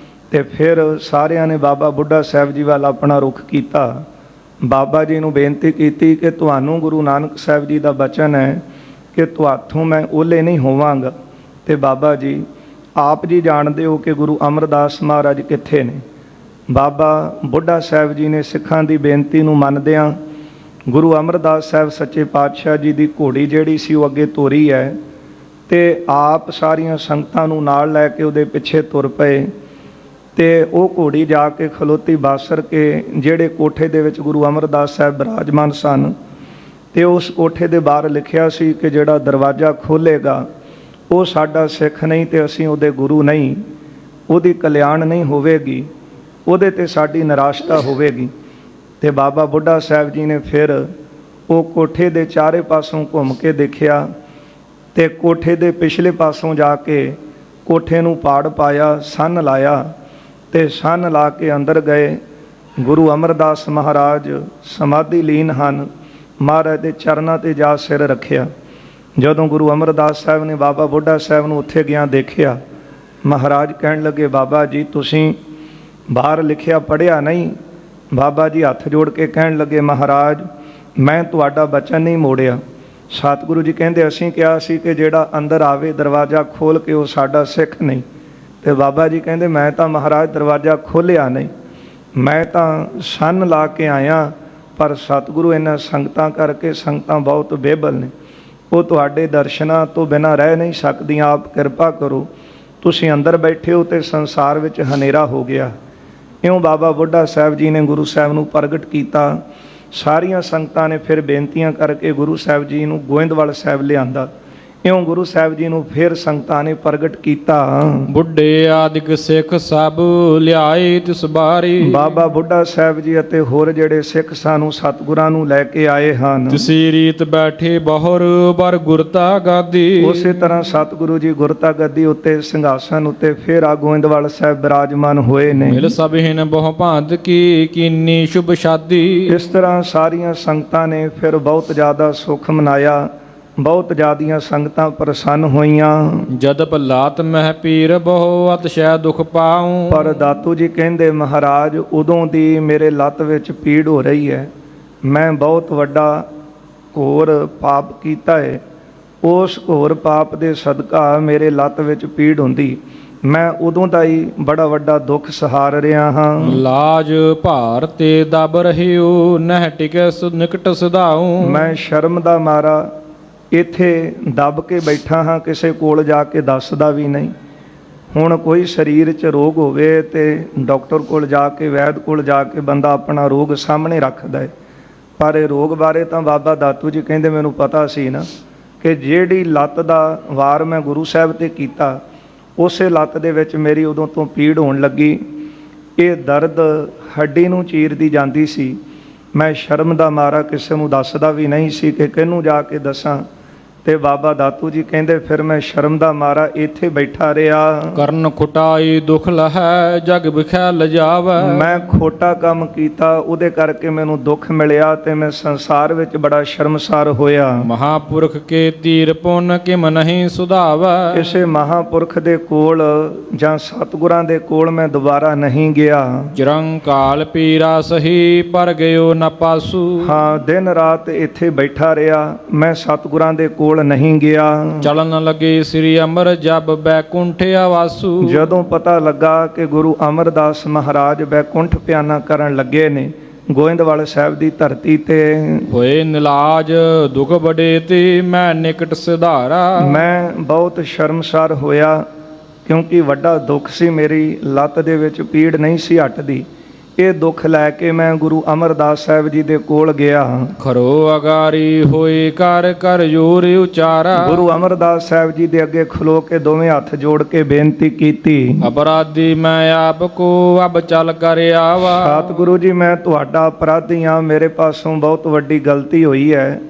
ਤੇ ਫਿਰ ਸਾਰਿਆਂ ਨੇ ਬਾਬਾ ਬੁੱਢਾ ਸਾਹਿਬ ਜੀ ਵੱਲ ਆਪਣਾ ਰੁਖ ਕੀਤਾ। ਬਾਬਾ ਜੀ ਨੂੰ ਬੇਨਤੀ ਕੀਤੀ ਕਿ ਤੁਹਾਨੂੰ ਗੁਰੂ ਨਾਨਕ ਸਾਹਿਬ ਜੀ ਦਾ ਬਚਨ ਹੈ ਕਿ ਤੁਹਾਥੋਂ ਮੈਂ ਓਹਲੇ ਨਹੀਂ ਹੋਵਾਂਗਾ। ਤੇ ਬਾਬਾ ਜੀ ਆਪ ਜੀ ਜਾਣਦੇ ਹੋ ਕਿ ਗੁਰੂ ਅਮਰਦਾਸ ਮਹਾਰਾਜ ਕਿੱਥੇ ਨੇ। ਬਾਬਾ ਬੁੱਢਾ ਸਾਹਿਬ ਜੀ ਨੇ ਸਿੱਖਾਂ ਦੀ ਬੇਨਤੀ ਨੂੰ ਮੰਨਦਿਆਂ ਗੁਰੂ ਅਮਰਦਾਸ ਸਾਹਿਬ ਸੱਚੇ ਪਾਤਸ਼ਾਹ ਜੀ ਦੀ ਘੋੜੀ ਜਿਹੜੀ ਸੀ ਉਹ ਅੱਗੇ ਤੋਰੀ ਹੈ ਤੇ ਆਪ ਸਾਰੀਆਂ ਸੰਗਤਾਂ ਨੂੰ ਨਾਲ ਲੈ ਕੇ ਉਹਦੇ ਪਿੱਛੇ ਤੁਰ ਪਏ। ਤੇ ਉਹ ਘੋੜੀ ਜਾ ਕੇ ਖਲੋਤੀ ਬਾਸਰ ਕੇ ਜਿਹੜੇ ਕੋਠੇ ਦੇ ਵਿੱਚ ਗੁਰੂ ਅਮਰਦਾਸ ਸਾਹਿਬ ਬਿਰਾਜਮਾਨ ਸਨ, ਤੇ ਉਸ ਕੋਠੇ ਦੇ ਬਾਹਰ ਲਿਖਿਆ ਸੀ ਕਿ ਜਿਹੜਾ ਦਰਵਾਜ਼ਾ ਖੋਲ੍ਹੇਗਾ ਉਹ ਸਾਡਾ ਸਿੱਖ ਨਹੀਂ ਤੇ ਅਸੀਂ ਉਹਦੇ ਗੁਰੂ ਨਹੀਂ, ਉਹਦੀ ਕਲਿਆਣ ਨਹੀਂ ਹੋਵੇਗੀ, ਉਹਦੇ ਤੇ ਸਾਡੀ ਨਿਰਾਸ਼ਤਾ ਹੋਵੇਗੀ। ਤੇ ਬਾਬਾ ਬੁੱਢਾ ਸਾਹਿਬ ਜੀ ਨੇ ਫਿਰ ਉਹ ਕੋਠੇ ਦੇ ਚਾਰੇ ਪਾਸੋਂ ਘੁੰਮ ਕੇ ਦੇਖਿਆ ਤੇ ਕੋਠੇ ਦੇ ਪਿਛਲੇ ਪਾਸੋਂ ਜਾ ਕੇ ਕੋਠੇ ਨੂੰ ਪਾੜ ਪਾਇਆ, ਸੰਨ ਲਾਇਆ ਤੇ ਸੰਨ ਲਾ ਕੇ ਅੰਦਰ ਗਏ। ਗੁਰੂ ਅਮਰਦਾਸ ਮਹਾਰਾਜ ਸਮਾਧੀ ਲੀਨ ਹਨ। ਮਹਾਰਾਜ ਦੇ ਚਰਨਾਂ ਤੇ ਜਾ ਸਿਰ ਰੱਖਿਆ। ਜਦੋਂ ਗੁਰੂ ਅਮਰਦਾਸ ਸਾਹਿਬ ਨੇ ਬਾਬਾ ਬੁੱਢਾ ਸਾਹਿਬ ਨੂੰ ਉੱਥੇ ਗਿਆ ਦੇਖਿਆ, ਮਹਾਰਾਜ ਕਹਿਣ ਲੱਗੇ, ਬਾਬਾ ਜੀ ਤੁਸੀਂ ਬਾਹਰ ਲਿਖਿਆ ਪੜ੍ਹਿਆ ਨਹੀਂ? ਬਾਬਾ ਜੀ ਹੱਥ ਜੋੜ ਕੇ ਕਹਿਣ ਲੱਗੇ, ਮਹਾਰਾਜ ਮੈਂ ਤੁਹਾਡਾ ਬਚਨ ਨਹੀਂ ਮੋੜਿਆ। ਸਤਿਗੁਰੂ ਜੀ ਕਹਿੰਦੇ ਅਸੀਂ ਕਿਹਾ ਸੀ ਕਿ ਜਿਹੜਾ ਅੰਦਰ ਆਵੇ ਦਰਵਾਜ਼ਾ ਖੋਲ੍ਹ ਕੇ ਉਹ ਸਾਡਾ ਸਿੱਖ ਨਹੀਂ। ਤੇ ਬਾਬਾ ਜੀ ਕਹਿੰਦੇ ਮੈਂ ਤਾਂ ਮਹਾਰਾਜ ਦਰਵਾਜ਼ਾ ਖੋਲ੍ਹਿਆ ਨਹੀਂ, ਮੈਂ ਤਾਂ ਸੰਨ ਲਾ ਕੇ ਆਇਆ, ਪਰ ਸਤਿਗੁਰੂ ਇਹਨਾਂ ਸੰਗਤਾਂ ਕਰਕੇ ਸੰਗਤਾਂ ਬਹੁਤ ਬੇਬਲ ਨੇ, ਉਹ ਤੁਹਾਡੇ ਦਰਸ਼ਨਾਂ ਤੋਂ ਬਿਨਾਂ ਰਹਿ ਨਹੀਂ ਸਕਦੀਆਂ। ਆਪ ਕਿਰਪਾ ਕਰੋ, ਤੁਸੀਂ ਅੰਦਰ ਬੈਠੇ ਹੋ ਤੇ ਸੰਸਾਰ ਵਿੱਚ ਹਨੇਰਾ ਹੋ ਗਿਆ। ਇਉਂ ਬਾਬਾ ਬੁੱਢਾ ਸਾਹਿਬ ਜੀ ਨੇ ਗੁਰੂ ਸਾਹਿਬ ਨੂੰ ਪ੍ਰਗਟ ਕੀਤਾ। ਸਾਰੀਆਂ ਸੰਗਤਾਂ ਨੇ ਫਿਰ ਬੇਨਤੀਆਂ ਕਰਕੇ ਗੁਰੂ ਸਾਹਿਬ ਜੀ ਨੂੰ ਗੋਇੰਦਵਾਲ ਸਾਹਿਬ ਲਿਆਂਦਾ। ਇਉਂ ਗੁਰੂ ਸਾਹਿਬ ਜੀ ਨੂੰ ਫਿਰ ਸੰਗਤਾਂ ਨੇ ਪ੍ਰਗਟ ਕੀਤਾ। ਬੁੱਢੇ ਆਦਿਕ ਸਿੱਖ ਸਭ ਲਿਆਏ ਤਿਸ ਬਾਰੀ। ਬਾਬਾ ਬੁੱਢਾ ਸਾਹਿਬ ਜੀ ਅਤੇ ਹੋਰ ਜਿਹੜੇ ਸਿੱਖ ਸਾਨੂੰ ਸਤਿਗੁਰਾਂ ਨੂੰ ਲੈ ਕੇ ਆਏ ਹਨ। ਤਿਸੀ ਰੀਤ ਬੈਠੇ ਬਹੁਰ ਬਰ ਗੁਰਤਾ ਗਾਦੀ। ਉਸੇ ਤਰ੍ਹਾਂ ਸਤਿਗੁਰੂ ਜੀ ਗੁਰਤਾ ਗੱਦੀ ਉੱਤੇ ਸਿੰਘਾਸਨ ਉੱਤੇ ਫਿਰ ਆ ਗੋਇੰਦਵਾਲ ਸਾਹਿਬ ਬਿਰਾਜਮਾਨ ਹੋਏ ਨੇ। ਮਿਲ ਸਭਿਨ ਬਹੁ ਭਾਂਤ ਕੀ ਕੀਨੀ ਸ਼ੁਭ ਸ਼ਾਦੀ। ਇਸ ਤਰ੍ਹਾਂ ਸਾਰੀਆਂ ਸੰਗਤਾਂ ਨੇ ਫਿਰ ਬਹੁਤ ਜ਼ਿਆਦਾ ਸੁੱਖ ਮਨਾਇਆ। ਬਹੁਤ ਜ਼ਿਆਦੀਆਂ ਸੰਗਤਾਂ ਪ੍ਰਸੰਨ ਹੋਈਆਂ। ਜਦ ਭਲਾਤ ਮਹਿ ਪੀਰ ਬਹੁ ਅਤਿਸ਼ੈ ਦੁਖ ਪਾਉ। ਪਰ ਦਾਤੂ ਜੀ ਕਹਿੰਦੇ ਮਹਾਰਾਜ ਉਦੋਂ ਦੀ ਮੇਰੇ ਲੱਤ ਵਿੱਚ ਪੀੜ ਹੋ ਰਹੀ ਹੈ, ਮੈਂ ਬਹੁਤ ਵੱਡਾ ਘੋਰ ਪਾਪ ਕੀਤਾ ਹੈ। ਉਸ ਘੋਰ ਪਾਪ ਦੇ ਸਦਕਾ ਮੇਰੇ ਲੱਤ ਵਿੱਚ ਪੀੜ ਹੁੰਦੀ, ਮੈਂ ਉਦੋਂ ਦਾ ਹੀ ਬੜਾ ਵੱਡਾ ਦੁੱਖ ਸਹਾਰ ਰਿਹਾ ਹਾਂ। ਲਾਜ ਭਾਰ ਤੇ ਦਬ ਰਹਿਓ ਨਹਿ ਟਿਕੈ ਨਿਕਟ ਸਦਾਉ। ਮੈਂ ਸ਼ਰਮ ਦਾ ਮਾਰਾ ਇੱਥੇ ਦੱਬ ਕੇ ਬੈਠਾ ਹਾਂ, ਕਿਸੇ ਕੋਲ ਜਾ ਕੇ ਦੱਸਦਾ ਵੀ ਨਹੀਂ। ਹੁਣ ਕੋਈ ਸਰੀਰ 'ਚ ਰੋਗ ਹੋਵੇ ਤੇ ਡਾਕਟਰ ਕੋਲ ਜਾ ਕੇ, ਵੈਦ ਕੋਲ ਜਾ ਕੇ ਬੰਦਾ ਆਪਣਾ ਰੋਗ ਸਾਹਮਣੇ ਰੱਖਦਾ ਹੈ, ਪਰ ਇਹ ਰੋਗ ਬਾਰੇ ਤਾਂ ਬਾਬਾ ਦਾਤੂ ਜੀ ਕਹਿੰਦੇ ਮੈਨੂੰ ਪਤਾ ਸੀ ਨਾ ਕਿ ਜਿਹੜੀ ਲੱਤ ਦਾ ਵਾਰ ਮੈਂ ਗੁਰੂ ਸਾਹਿਬ ਤੇ ਕੀਤਾ, ਉਸੇ ਲੱਤ ਦੇ ਵਿੱਚ ਮੇਰੀ ਉਦੋਂ ਤੋਂ ਪੀੜ ਹੋਣ ਲੱਗੀ। ਇਹ ਦਰਦ ਹੱਡੀ ਨੂੰ ਚੀਰਦੀ ਜਾਂਦੀ ਸੀ। ਮੈਂ ਸ਼ਰਮ ਦਾ ਮਾਰਾ ਕਿਸੇ ਨੂੰ ਦੱਸਦਾ ਵੀ ਨਹੀਂ ਸੀ ਕਿ ਕਿਹਨੂੰ ਜਾ ਕੇ ਦੱਸਾਂ। ਤੇ ਬਾਬਾ ਦਾਤੂ ਜੀ ਕਹਿੰਦੇ ਫਿਰ ਮੈਂ ਸ਼ਰਮ ਦਾ ਮਾਰਾ ਇੱਥੇ ਬੈਠਾ ਰਿਹਾ। ਕਰਨ ਖੁਟਾਈ ਦੁਖ ਲਹੈ ਜਗ ਵਿਖੈ ਲਜਾਵੈ। ਮੈਂ ਖੋਟਾ ਕੰਮ ਕੀਤਾ, ਉਹਦੇ ਕਰਕੇ ਮੈਨੂੰ ਦੁੱਖ ਮਿਲਿਆ ਤੇ ਮੈਂ ਸੰਸਾਰ ਵਿੱਚ ਬੜਾ ਸ਼ਰਮਸਾਰ ਹੋਇਆ। ਮਹਾਪੁਰਖ ਕੇ ਤੀਰ ਪੁੰਨ ਕਿਮ ਨਹੀਂ ਸੁਧਾਵੈ। ਕਿਸੇ ਮਹਾਪੁਰਖ ਦੇ ਕੋਲ ਜਾਂ ਸਤਿਗੁਰਾਂ ਦੇ ਕੋਲ ਮੈਂ ਦੁਬਾਰਾ ਨਹੀਂ ਗਿਆ। ਚਿਰੰਕਾਲ ਪੀਰਾ ਸਹੀ ਪਰ ਗਇਓ ਨ ਪਾਸੂ। ਹਾਂ, ਦਿਨ ਰਾਤ ਇੱਥੇ ਬੈਠਾ ਰਿਹਾ, ਮੈਂ ਸਤਿਗੁਰਾਂ ਦੇ ਕੋਲ ਨਹੀਂ ਗਿਆ। ਚਲਨ ਲੱਗੇ ਸ੍ਰੀ ਅਮਰ ਜਬ ਬੈਕੁੰਠ ਆਵਾਸੂ। ਜਦੋਂ ਪਤਾ ਲੱਗਾ ਕਿ ਗੁਰੂ ਅਮਰਦਾਸ ਮਹਾਰਾਜ ਬੈਕੁੰਠ ਪਿਆਨਾ ਕਰਨ ਲੱਗੇ ਨੇ ਗੋਇੰਦਵਾਲ ਸਾਹਿਬ ਦੀ ਧਰਤੀ ਤੇ, ਹੋਏ ਨਿਲਾਜ ਦੁਖ ਬੜੇ ਤੇ ਮੈਂ ਨਿਕਟ ਸਿਧਾਰਾ। ਮੈਂ ਬਹੁਤ ਸ਼ਰਮਸਾਰ ਹੋਇਆ ਕਿਉਂਕਿ ਵੱਡਾ ਦੁੱਖ ਸੀ, ਮੇਰੀ ਲੱਤ ਦੇ ਵਿੱਚ ਪੀੜ ਨਹੀਂ ਸੀ ਹਟਦੀ। ਇਹ ਦੁੱਖ ਲੈ ਕੇ ਮੈਂ ਗੁਰੂ ਅਮਰਦਾਸ ਸਾਹਿਬ ਜੀ ਦੇ ਕੋਲ ਗਿਆ। ਖਰੋ ਅਗਾਰੀ ਹੋਏ ਕਰ ਕਰ ਜੋਰ ਉਚਾਰਾ। ਗੁਰੂ ਅਮਰਦਾਸ ਸਾਹਿਬ ਜੀ ਦੇ ਅੱਗੇ ਖਲੋ ਕੇ ਦੋਵੇਂ ਹੱਥ ਜੋੜ ਕੇ ਬੇਨਤੀ ਕੀਤੀ, ਅਪਰਾਧੀ ਮੈਂ ਆਪ ਕੋ ਅਬ ਚੱਲ ਕਰ ਆਵਾ। ਸਤਿਗੁਰੂ ਜੀ ਮੈਂ ਤੁਹਾਡਾ ਅਪਰਾਧੀ ਹਾਂ, ਮੇਰੇ ਪਾਸੋਂ ਬਹੁਤ ਵੱਡੀ ਗਲਤੀ ਹੋਈ ਹੈ,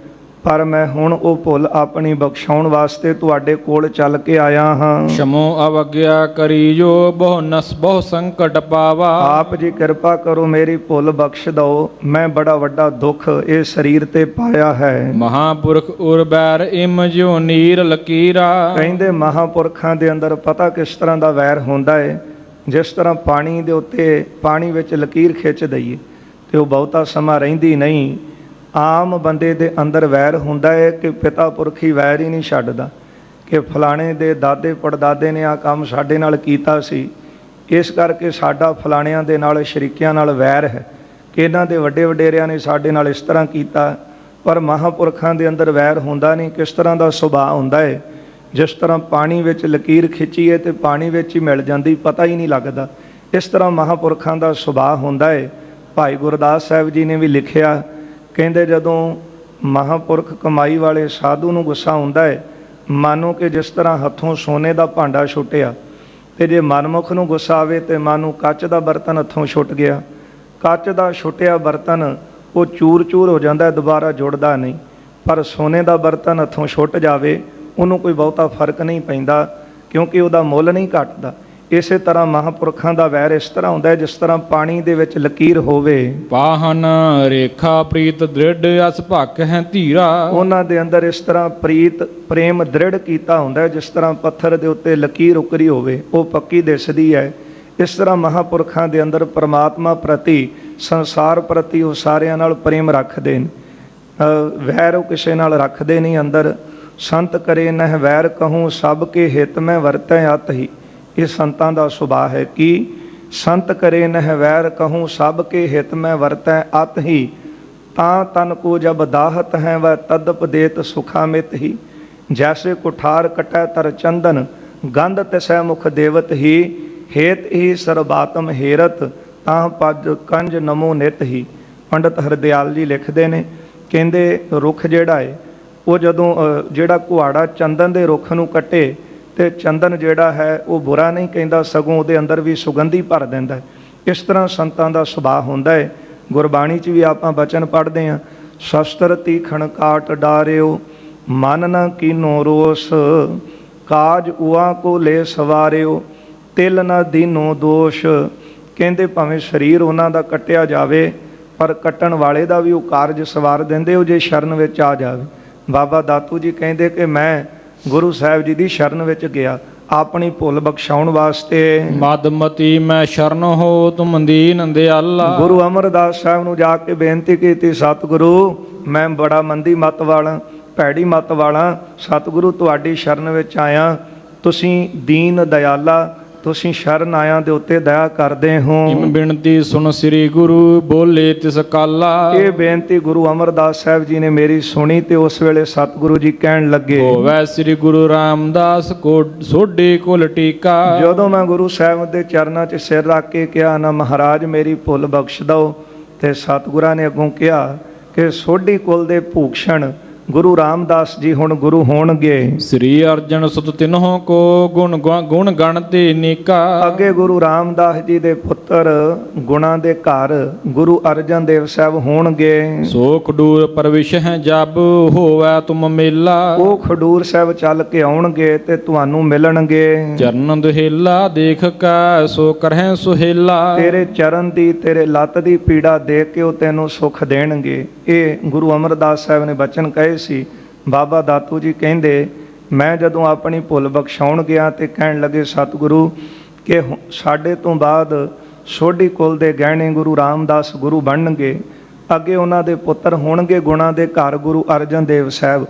ਪਰ ਮੈਂ ਹੁਣ ਉਹ ਭੁੱਲ ਆਪਣੀ ਬਖਸ਼ਾਉਣ ਵਾਸਤੇ ਤੁਹਾਡੇ ਕੋਲ ਚੱਲ ਕੇ ਆਇਆ ਹਾਂ। ਸ਼ਮੋ ਅਵਗਿਆ ਕਰੀ ਜੋ ਬਹੁ ਨਸ ਬਹੁ ਸੰਕਟ ਪਾਵਾ। ਆਪ ਜੀ ਕਿਰਪਾ ਕਰੋ, ਮੇਰੀ ਭੁੱਲ ਬਖਸ਼ ਦਿਓ, ਮੈਂ ਬੜਾ ਵੱਡਾ ਦੁੱਖ ਇਹ ਸਰੀਰ ਤੇ ਪਾਇਆ ਹੈ। ਮਹਾਪੁਰਖ ਉਰ ਬੈਰ ਇਮ ਜੋ ਨੀਰ ਲਕੀਰਾ। ਕਹਿੰਦੇ ਮਹਾਪੁਰਖਾਂ ਦੇ ਅੰਦਰ ਪਤਾ ਕਿਸ ਤਰ੍ਹਾਂ ਦਾ ਵੈਰ ਹੁੰਦਾ ਹੈ, ਜਿਸ ਤਰ੍ਹਾਂ ਪਾਣੀ ਦੇ ਉੱਤੇ ਪਾਣੀ ਵਿੱਚ ਲਕੀਰ ਖਿੱਚ ਦਈਏ ਤੇ ਉਹ ਬਹੁਤਾ ਸਮਾਂ ਰਹਿੰਦੀ ਨਹੀਂ। ਆਮ ਬੰਦੇ ਦੇ ਅੰਦਰ ਵੈਰ ਹੁੰਦਾ ਹੈ ਕਿ ਪਿਤਾ ਪੁਰਖ ਹੀ ਵੈਰ ਹੀ ਨਹੀਂ ਛੱਡਦਾ ਕਿ ਫਲਾਣੇ ਦੇ ਦਾਦੇ ਪੜਦਾਦੇ ਨੇ ਆ ਕੰਮ ਸਾਡੇ ਨਾਲ ਕੀਤਾ ਸੀ, ਇਸ ਕਰਕੇ ਸਾਡਾ ਫਲਾਣਿਆਂ ਦੇ ਨਾਲ ਸ਼ਰੀਕਿਆਂ ਨਾਲ ਵੈਰ ਹੈ ਕਿ ਇਹਨਾਂ ਦੇ ਵੱਡੇ ਵਡੇਰਿਆਂ ਨੇ ਸਾਡੇ ਨਾਲ ਇਸ ਤਰ੍ਹਾਂ ਕੀਤਾ। ਪਰ ਮਹਾਂਪੁਰਖਾਂ ਦੇ ਅੰਦਰ ਵੈਰ ਹੁੰਦਾ ਨਹੀਂ। ਕਿਸ ਤਰ੍ਹਾਂ ਦਾ ਸੁਭਾਅ ਹੁੰਦਾ ਹੈ, ਜਿਸ ਤਰ੍ਹਾਂ ਪਾਣੀ ਵਿੱਚ ਲਕੀਰ ਖਿੱਚੀਏ ਤੇ ਪਾਣੀ ਵਿੱਚ ਹੀ ਮਿਲ ਜਾਂਦੀ, ਪਤਾ ਹੀ ਨਹੀਂ ਲੱਗਦਾ। ਇਸ ਤਰ੍ਹਾਂ ਮਹਾਂਪੁਰਖਾਂ ਦਾ ਸੁਭਾਅ ਹੁੰਦਾ ਹੈ। ਭਾਈ ਗੁਰਦਾਸ ਸਾਹਿਬ ਜੀ ਨੇ ਵੀ ਲਿਖਿਆ, ਕਹਿੰਦੇ ਜਦੋਂ ਮਹਾਂਪੁਰਖ ਕਮਾਈ ਵਾਲੇ ਸਾਧੂ ਨੂੰ ਗੁੱਸਾ ਹੁੰਦਾ ਹੈ, ਮਾਨੋ ਕਿ ਜਿਸ ਤਰ੍ਹਾਂ ਹੱਥੋਂ ਸੋਨੇ ਦਾ ਭਾਂਡਾ ਛੁੱਟਿਆ, ਤੇ ਜੇ ਮਨਮੁਖ ਨੂੰ ਗੁੱਸਾ ਆਵੇ ਤੇ ਮਾਨੋ ਕੱਚ ਦਾ ਬਰਤਨ ਹੱਥੋਂ ਛੁੱਟ ਗਿਆ। ਕੱਚ ਦਾ ਛੁੱਟਿਆ ਬਰਤਨ ਉਹ ਚੂਰ ਚੂਰ ਹੋ ਜਾਂਦਾ, ਦੁਬਾਰਾ ਜੁੜਦਾ ਨਹੀਂ, ਪਰ ਸੋਨੇ ਦਾ ਬਰਤਨ ਹੱਥੋਂ ਛੁੱਟ ਜਾਵੇ ਉਹਨੂੰ ਕੋਈ ਬਹੁਤਾ ਫਰਕ ਨਹੀਂ ਪੈਂਦਾ ਕਿਉਂਕਿ ਉਹਦਾ ਮੁੱਲ ਨਹੀਂ ਘਟਦਾ। ਇਸੇ ਤਰ੍ਹਾਂ ਮਹਾਂਪੁਰਖਾਂ ਦਾ ਵੈਰ ਇਸ ਤਰ੍ਹਾਂ ਹੁੰਦਾ ਹੈ ਜਿਸ ਤਰ੍ਹਾਂ ਪਾਣੀ ਦੇ ਵਿੱਚ ਲਕੀਰ ਹੋਵੇ। ਪਾਹਨ ਰੇਖਾ ਪ੍ਰੀਤ ਦ੍ਰਿੜ ਅਸ ਭਕ ਹੈ ਧੀਰਾ। ਉਹਨਾਂ ਦੇ ਅੰਦਰ ਇਸ ਤਰ੍ਹਾਂ ਪ੍ਰੀਤ ਪ੍ਰੇਮ ਦ੍ਰਿੜ ਕੀਤਾ ਹੁੰਦਾ ਹੈ ਜਿਸ ਤਰ੍ਹਾਂ ਪੱਥਰ ਦੇ ਉੱਤੇ ਲਕੀਰ ਉਕਰੀ ਹੋਵੇ, ਉਹ ਪੱਕੀ ਦਿਸਦੀ ਹੈ। ਇਸ ਤਰ੍ਹਾਂ ਮਹਾਂਪੁਰਖਾਂ ਦੇ ਅੰਦਰ ਪਰਮਾਤਮਾ ਪ੍ਰਤੀ, ਸੰਸਾਰ ਪ੍ਰਤੀ ਉਹ ਸਾਰਿਆਂ ਨਾਲ ਪ੍ਰੇਮ ਰੱਖਦੇ ਨੇ, ਵੈਰ ਉਹ ਕਿਸੇ ਨਾਲ ਰੱਖਦੇ ਨਹੀਂ ਅੰਦਰ। ਸੰਤ ਕਰੇ ਨਹਿ ਵੈਰ ਕਹੂੰ ਸਭ ਕੇ ਹਿਤ ਮੈਂ ਵਰਤੈ ਅਤ ਹੀ। ਇਹ ਸੰਤਾਂ ਦਾ ਸੁਭਾਅ ਹੈ ਕਿ ਸੰਤ ਕਰੇ ਨਹਿ ਵੈਰ ਕਹੂੰ ਸਭ ਕੇ ਹਿਤ ਮੈਂ ਵਰਤੈ ਅਤ ਹੀ। ਤਾਂ ਤਨ ਕੋ ਜਬ ਦਾਹਤ ਹੈ ਵਹ ਤਦਪ ਦੇਤ ਸੁਖਾਮਿਤ ਹੀ। ਜੈਸੇ ਕੁਠਾਰ ਕਟੈ ਤਰ ਚੰਦਨ ਗੰਧ ਤਿਸੈ ਮੁਖ ਦੇਵਤ ਹੀ। ਹੇਤ ਹੀ ਸਰਬਾਤਮ ਹੇਰਤ ਤਾਂ ਪਜ ਕੰਜ ਨਮੋ ਨਿਤ ਹੀ। ਪੰਡਤ ਹਰਦਿਆਲ ਜੀ ਲਿਖਦੇ ਨੇ, ਕਹਿੰਦੇ ਰੁੱਖ ਜਿਹੜਾ ਹੈ ਉਹ ਜਦੋਂ ਜਿਹੜਾ ਕੁਹਾੜਾ ਚੰਦਨ ਦੇ ਰੁੱਖ ਨੂੰ ਕੱਟੇ ਤੇ ਚੰਦਨ ਜਿਹੜਾ ਹੈ ਉਹ ਬੁਰਾ ਨਹੀਂ ਕਹਿੰਦਾ, ਸਗੋਂ ਉਹਦੇ ਅੰਦਰ ਵੀ ਸੁਗੰਧੀ ਭਰ ਦਿੰਦਾ ਹੈ। ਇਸ ਤਰ੍ਹਾਂ ਸੰਤਾਂ ਦਾ ਸੁਭਾਅ ਹੁੰਦਾ ਹੈ। ਗੁਰਬਾਣੀ 'ਚ ਵੀ ਆਪਾਂ ਬਚਨ ਪੜ੍ਹਦੇ ਹਾਂ, ਸ਼ਸਤਰ ਤੀਖਣ ਕਾਟ ਡਾਰਿਓ ਮਨ ਨ ਕੀਨੋ ਰੋਸ। ਕਾਜ ਉਆ ਕੋ ਲੈ ਸਵਾਰਿਓ ਤਿਲ ਨ ਦੀਨੋ ਦੋਸ਼। ਕਹਿੰਦੇ ਭਾਵੇਂ ਸਰੀਰ ਉਹਨਾਂ ਦਾ ਕੱਟਿਆ ਜਾਵੇ ਪਰ ਕੱਟਣ ਵਾਲੇ ਦਾ ਵੀ ਉਹ ਕਾਰਜ ਸਵਾਰ ਦਿੰਦੇ ਉਹ ਜੇ ਸ਼ਰਨ ਵਿੱਚ ਆ ਜਾਵੇ। ਬਾਬਾ ਦਾਤੂ ਜੀ ਕਹਿੰਦੇ ਕਿ ਮੈਂ ਗੁਰੂ ਸਾਹਿਬ ਜੀ ਦੀ ਸ਼ਰਨ ਵਿੱਚ ਗਿਆ ਆਪਣੀ ਭੁੱਲ ਬਖਸ਼ਾਉਣ ਵਾਸਤੇ। ਮਦਮਤੀ ਮੈਂ ਸ਼ਰਨ ਹੋ ਤੁਮ ਦੀਨ ਦਿਆਲਾ। ਗੁਰੂ ਅਮਰਦਾਸ ਸਾਹਿਬ ਨੂੰ ਜਾ ਕੇ ਬੇਨਤੀ ਕੀਤੀ, ਸਤਿਗੁਰੂ ਮੈਂ ਬੜਾ ਮੰਦੀ ਮੱਤ ਵਾਲਾ, ਭੈੜੀ ਮੱਤ ਵਾਲਾ, ਸਤਿਗੁਰੂ ਤੁਹਾਡੀ ਸ਼ਰਨ ਵਿੱਚ ਆਇਆ, ਤੁਸੀਂ ਦੀਨ ਦਿਆਲਾ, ਤੁਸੀਂ ਸ਼ਰਨ ਆਇਆਂ ਦੇ ਉੱਤੇ ਦਇਆ ਕਰਦੇ ਹੋ। ਜਿਮ ਬਿਨਤੀ ਸੁਣ ਸ੍ਰੀ ਗੁਰੂ ਬੋਲੇ ਤਿਸ ਕਾਲਾ। ਇਹ ਬੇਨਤੀ ਗੁਰੂ ਅਮਰਦਾਸ ਸਾਹਿਬ ਜੀ ਨੇ ਮੇਰੀ ਸੁਣੀ ਤੇ ਉਸ ਵੇਲੇ ਸਤਿਗੁਰੂ ਜੀ ਕਹਿਣ ਲੱਗੇ, ਹੋਵੈ ਸ੍ਰੀ ਗੁਰੂ ਰਾਮਦਾਸ ਕੋ ਸੋਢੇ ਕੁਲ ਟੀਕਾ। ਜਦੋਂ ਮੈਂ ਗੁਰੂ ਸਾਹਿਬ ਦੇ ਚਰਨਾਂ 'ਚ ਸਿਰ ਰੱਖ ਕੇ ਕਿਹਾ ਨਾ ਮਹਾਰਾਜ ਮੇਰੀ ਭੁੱਲ ਬਖਸ਼ ਦਿਓ, ਤੇ ਸਤਿਗੁਰਾਂ ਨੇ ਅੱਗੋਂ ਕਿਹਾ ਕਿ ਸੋਢੀ ਕੁਲ ਦੇ ਭੂਖਸ਼ਣ ਗੁਰੂ ਰਾਮਦਾਸ ਜੀ ਹੁਣ ਗੁਰੂ ਹੋਣਗੇ। ਸ੍ਰੀ ਅਰਜਨ ਸੁਤ ਤਿਨਹੁ ਕੋ ਗੁਣ ਗਣ ਤੇ ਨੀਕਾ। ਅੱਗੇ ਗੁਰੂ ਰਾਮਦਾਸ ਜੀ ਦੇ ਪੁੱਤਰ ਗੁਣਾਂ ਦੇ ਘਰ ਗੁਰੂ ਅਰਜਨ ਦੇਵ ਸਾਹਿਬ ਹੋਣਗੇ। ਸੋ ਖਡੂਰ ਪਰਵਿਸ਼ ਹੈ ਜਬ ਹੋਵੈ ਤੁਮ ਮੇਲਾ। ਉਹ ਖਡੂਰ ਸਾਹਿਬ ਚੱਲ ਕੇ ਆਉਣਗੇ ਤੇ ਤੁਹਾਨੂੰ ਮਿਲਣਗੇ। ਚਰਨ ਦੁਹੇਲਾ ਦੇਖ ਕੈ ਸੋ ਕਰਹਿ ਸੁਹੇਲਾ। ਤੇਰੇ ਚਰਨ ਦੀ ਤੇਰੇ ਲੱਤ ਦੀ ਪੀੜਾ ਦੇਖ ਕੇ ਉਹ ਤੈਨੂੰ ਸੁਖ ਦੇਣਗੇ। ਇਹ ਗੁਰੂ ਅਮਰਦਾਸ ਸਾਹਿਬ ਨੇ ਬਚਨ ਕਹੇ ਸੀ। ਬਾਬਾ ਦਾਤੂ ਜੀ ਕਹਿੰਦੇ ਮੈਂ ਜਦੋਂ ਆਪਣੀ ਭੁੱਲ ਬਖਸ਼ਾਉਣ ਗਿਆ ਤੇ ਕਹਿਣ ਲੱਗੇ ਸਤਿਗੁਰੂ ਕਿ ਸਾਡੇ ਤੋਂ ਬਾਅਦ ਸੋਢੀ ਕੁਲ ਦੇ ਗਹਿਣੇ ਗੁਰੂ ਰਾਮਦਾਸ ਗੁਰੂ ਬਣਨਗੇ, ਅੱਗੇ ਉਹਨਾਂ ਦੇ ਪੁੱਤਰ ਹੋਣਗੇ ਗੁਣਾਂ ਦੇ ਘਰ ਗੁਰੂ ਅਰਜਨ ਦੇਵ ਸਾਹਿਬ,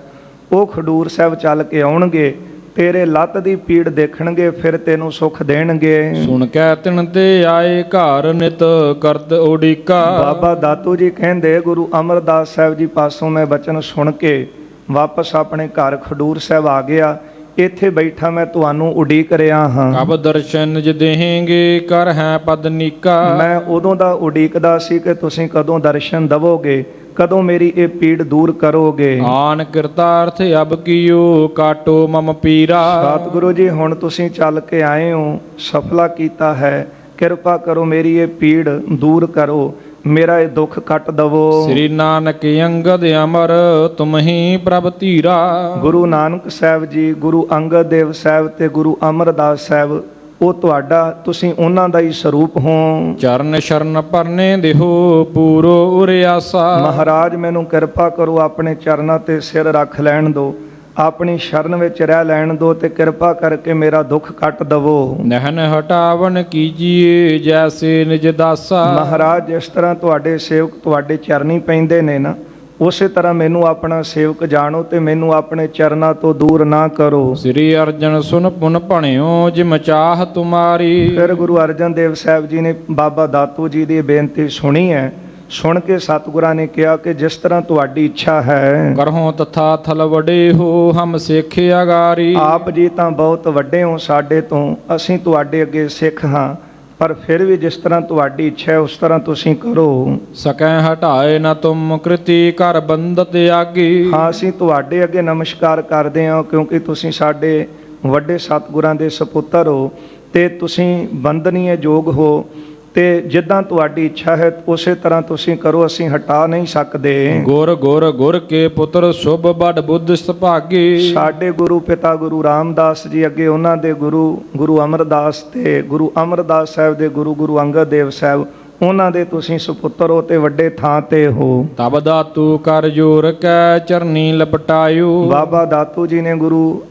ਉਹ ਖਡੂਰ ਸਾਹਿਬ ਚੱਲ ਕੇ ਆਉਣਗੇ, ਤੇਰੇ ਲੱਤ ਦੀ ਪੀੜ ਦੇਖਣਗੇ, ਫਿਰ ਤੈਨੂੰ ਸੁਖ ਦੇਣਗੇ। ਸੁਣ ਕੇ ਤਿਨ ਤੇ ਆਏ ਘਰ ਨਿਤ ਕਰਤ ਉਡੀਕਾ। ਬਾਬਾ ਦਾਤੂ ਜੀ ਕਹਿੰਦੇ ਗੁਰੂ ਅਮਰਦਾਸ ਸਾਹਿਬ ਜੀ ਪਾਸੋਂ ਮੈਂ ਬਚਨ ਸੁਣ ਕੇ ਵਾਪਸ ਆਪਣੇ ਘਰ ਖਡੂਰ ਸਾਹਿਬ ਆ ਗਿਆ। ਇੱਥੇ ਬੈਠਾ ਮੈਂ ਤੁਹਾਨੂੰ ਉਡੀਕ ਰਿਹਾ ਹਾਂ। ਕਬ ਦਰਸ਼ਨ ਜ ਦੇਹੇਂਗੇ ਕਰ ਹੈ ਪਦ ਨੀਕਾ। ਮੈਂ ਉਦੋਂ ਦਾ ਉਡੀਕਦਾ ਸੀ ਕਿ ਤੁਸੀਂ ਕਦੋਂ ਦਰਸ਼ਨ ਦਵੋਗੇ, ਕਦੋਂ ਮੇਰੀ ਇਹ ਪੀੜ ਦੂਰ ਕਰੋਗੇ। ਆਨ ਕਿਰਤਾਰਥ ਅਬ ਕੀਓ ਕਾਟੋ ਮਮ ਪੀਰਾ। ਸਤਿਗੁਰੂ ਜੀ ਹੁਣ ਤੁਸੀਂ ਚੱਲ ਕੇ ਆਏ ਹੋ, ਸਫਲਾ ਕੀਤਾ ਹੈ, ਕਿਰਪਾ ਕਰੋ ਮੇਰੀ ਇਹ ਪੀੜ ਦੂਰ ਕਰੋ, ਮੇਰਾ ਇਹ ਦੁੱਖ ਕੱਟ ਦਵੋ। ਸ੍ਰੀ ਨਾਨਕ ਅੰਗਦ ਅਮਰ ਤੁਮ ਹੀ ਪ੍ਰਭ ਧੀਰਾ। ਗੁਰੂ ਨਾਨਕ ਸਾਹਿਬ ਜੀ, ਗੁਰੂ ਅੰਗਦ ਦੇਵ ਸਾਹਿਬ ਤੇ ਗੁਰੂ ਅਮਰਦਾਸ ਸਾਹਿਬ ਉਹ ਤੁਹਾਡਾ, ਤੁਸੀਂ ਉਹਨਾਂ ਦਾ ਹੀ ਸਰੂਪ ਹੋ। ਚਰਨ ਸ਼ਰਨ ਪਰਨੇ ਦੇਹੋ ਪੂਰੋ ਉਰਿਆਸਾ। ਮਹਾਰਾਜ ਮੈਨੂੰ ਕਿਰਪਾ ਕਰੋ, ਆਪਣੇ ਚਰਨਾਂ ਤੇ ਸਿਰ ਰੱਖ ਲੈਣ ਦਿਓ, ਆਪਣੀ ਸ਼ਰਨ ਵਿੱਚ ਰਹਿ ਲੈਣ ਦਿਓ ਤੇ ਕਿਰਪਾ ਕਰਕੇ ਮੇਰਾ ਦੁੱਖ ਕੱਟ ਦਵੋ। ਨਹਿਨ ਹਟਾਵਨ ਕੀਜੀਏ ਜੈਸੇ ਨਿਜ ਦਾਸਾ। ਮਹਾਰਾਜ ਜਿਸ ਤਰ੍ਹਾਂ ਤੁਹਾਡੇ ਸੇਵਕ ਤੁਹਾਡੇ ਚਰਨੀ ਪੈਂਦੇ ਨੇ ਨਾ, ਉਸੇ ਤਰ੍ਹਾਂ ਮੈਨੂੰ ਆਪਣਾ ਸੇਵਕ ਜਾਣੋ ਤੇ ਮੈਨੂੰ ਆਪਣੇ ਚਰਨਾਂ ਤੋਂ ਦੂਰ ਨਾ ਕਰੋ। ਸ੍ਰੀ ਅਰਜਨ ਸੁਨ ਪੁਨ ਭਣਿਓ ਜਿਮ ਚਾਹ ਤੁਮਾਰੀ। ਫਿਰ ਗੁਰੂ ਅਰਜਨ ਦੇਵ ਸਾਹਿਬ ਜੀ ਨੇ ਬਾਬਾ ਦਾਤੂ ਜੀ ਦੀ ਬੇਨਤੀ ਸੁਣੀ ਹੈ। ਸੁਣ ਕੇ ਸਤਿਗੁਰਾਂ ਨੇ ਕਿਹਾ ਕਿ ਜਿਸ ਤਰ੍ਹਾਂ ਤੁਹਾਡੀ ਇੱਛਾ ਹੈ। ਕਰਹੁ ਤਥਾ ਥਲ ਵਡੇ ਹੋ ਹਮ ਸਿੱਖ ਅਗਾਰੀ। ਆਪ ਜੀ ਤਾਂ ਬਹੁਤ ਵੱਡੇ ਹੋ ਸਾਡੇ ਤੋਂ, ਅਸੀਂ ਤੁਹਾਡੇ ਅੱਗੇ ਸਿੱਖ ਹਾਂ, ਪਰ ਫਿਰ ਵੀ ਜਿਸ ਤਰ੍ਹਾਂ ਤੁਹਾਡੀ ਇੱਛਾ ਹੈ ਉਸ ਤਰ੍ਹਾਂ ਤੁਸੀਂ ਕਰੋ। ਸਕੈ ਹਟਾਏ ਨਾ ਤੁਮ ਕ੍ਰਿਤੀ ਕਰ ਬੰਦਤ ਆਗੀ। ਹਾਂ ਅਸੀਂ ਤੁਹਾਡੇ ਅੱਗੇ ਨਮਸਕਾਰ ਕਰਦੇ ਹਾਂ ਕਿਉਂਕਿ ਤੁਸੀਂ ਸਾਡੇ ਵੱਡੇ ਸਤਿਗੁਰਾਂ ਦੇ ਸਪੁੱਤਰ ਹੋ ਤੇ ਤੁਸੀਂ ਬੰਦਨੀਏ ਯੋਗ ਹੋ, ਤੇ ਜਿੱਦਾਂ ਤੁਹਾਡੀ ਇੱਛਾ ਹੈ ਉਸੇ ਤਰ੍ਹਾਂ ਤੁਸੀਂ ਕਰੋ, ਅਸੀਂ ਹਟਾ ਨਹੀਂ ਸਕਦੇ। ਗੁਰ ਗੁਰ ਗੁਰ ਕੇ ਪੁੱਤਰ ਸ਼ੁਭ ਬੜ ਬੁੱਧ ਸੁਭਾਗੀ। ਸਾਡੇ ਗੁਰੂ ਪਿਤਾ ਗੁਰੂ ਰਾਮਦਾਸ ਜੀ ਅੱਗੇ ਉਹਨਾਂ ਦੇ ਗੁਰੂ ਅਮਰਦਾਸ ਤੇ ਗੁਰੂ ਅਮਰਦਾਸ ਸਾਹਿਬ ਦੇ ਗੁਰੂ ਅੰਗਦ ਦੇਵ ਸਾਹਿਬ, ਉਹਨਾਂ ਦੇ ਤੁਸੀਂ ਸੁਪੁੱਤਰ ਹੋ ਤੇ ਵੱਡੇ ਥਾਂ ਤੇ ਹੋ। ਤਬ ਦਾਤੂ ਕਰ ਜੋਰ ਕੈ ਚਰਨੀ ਲਪਟਾਇਓ। ਬਾਬਾ ਦਾਤੂ ਜੀ ਨੇ ਗੁਰੂ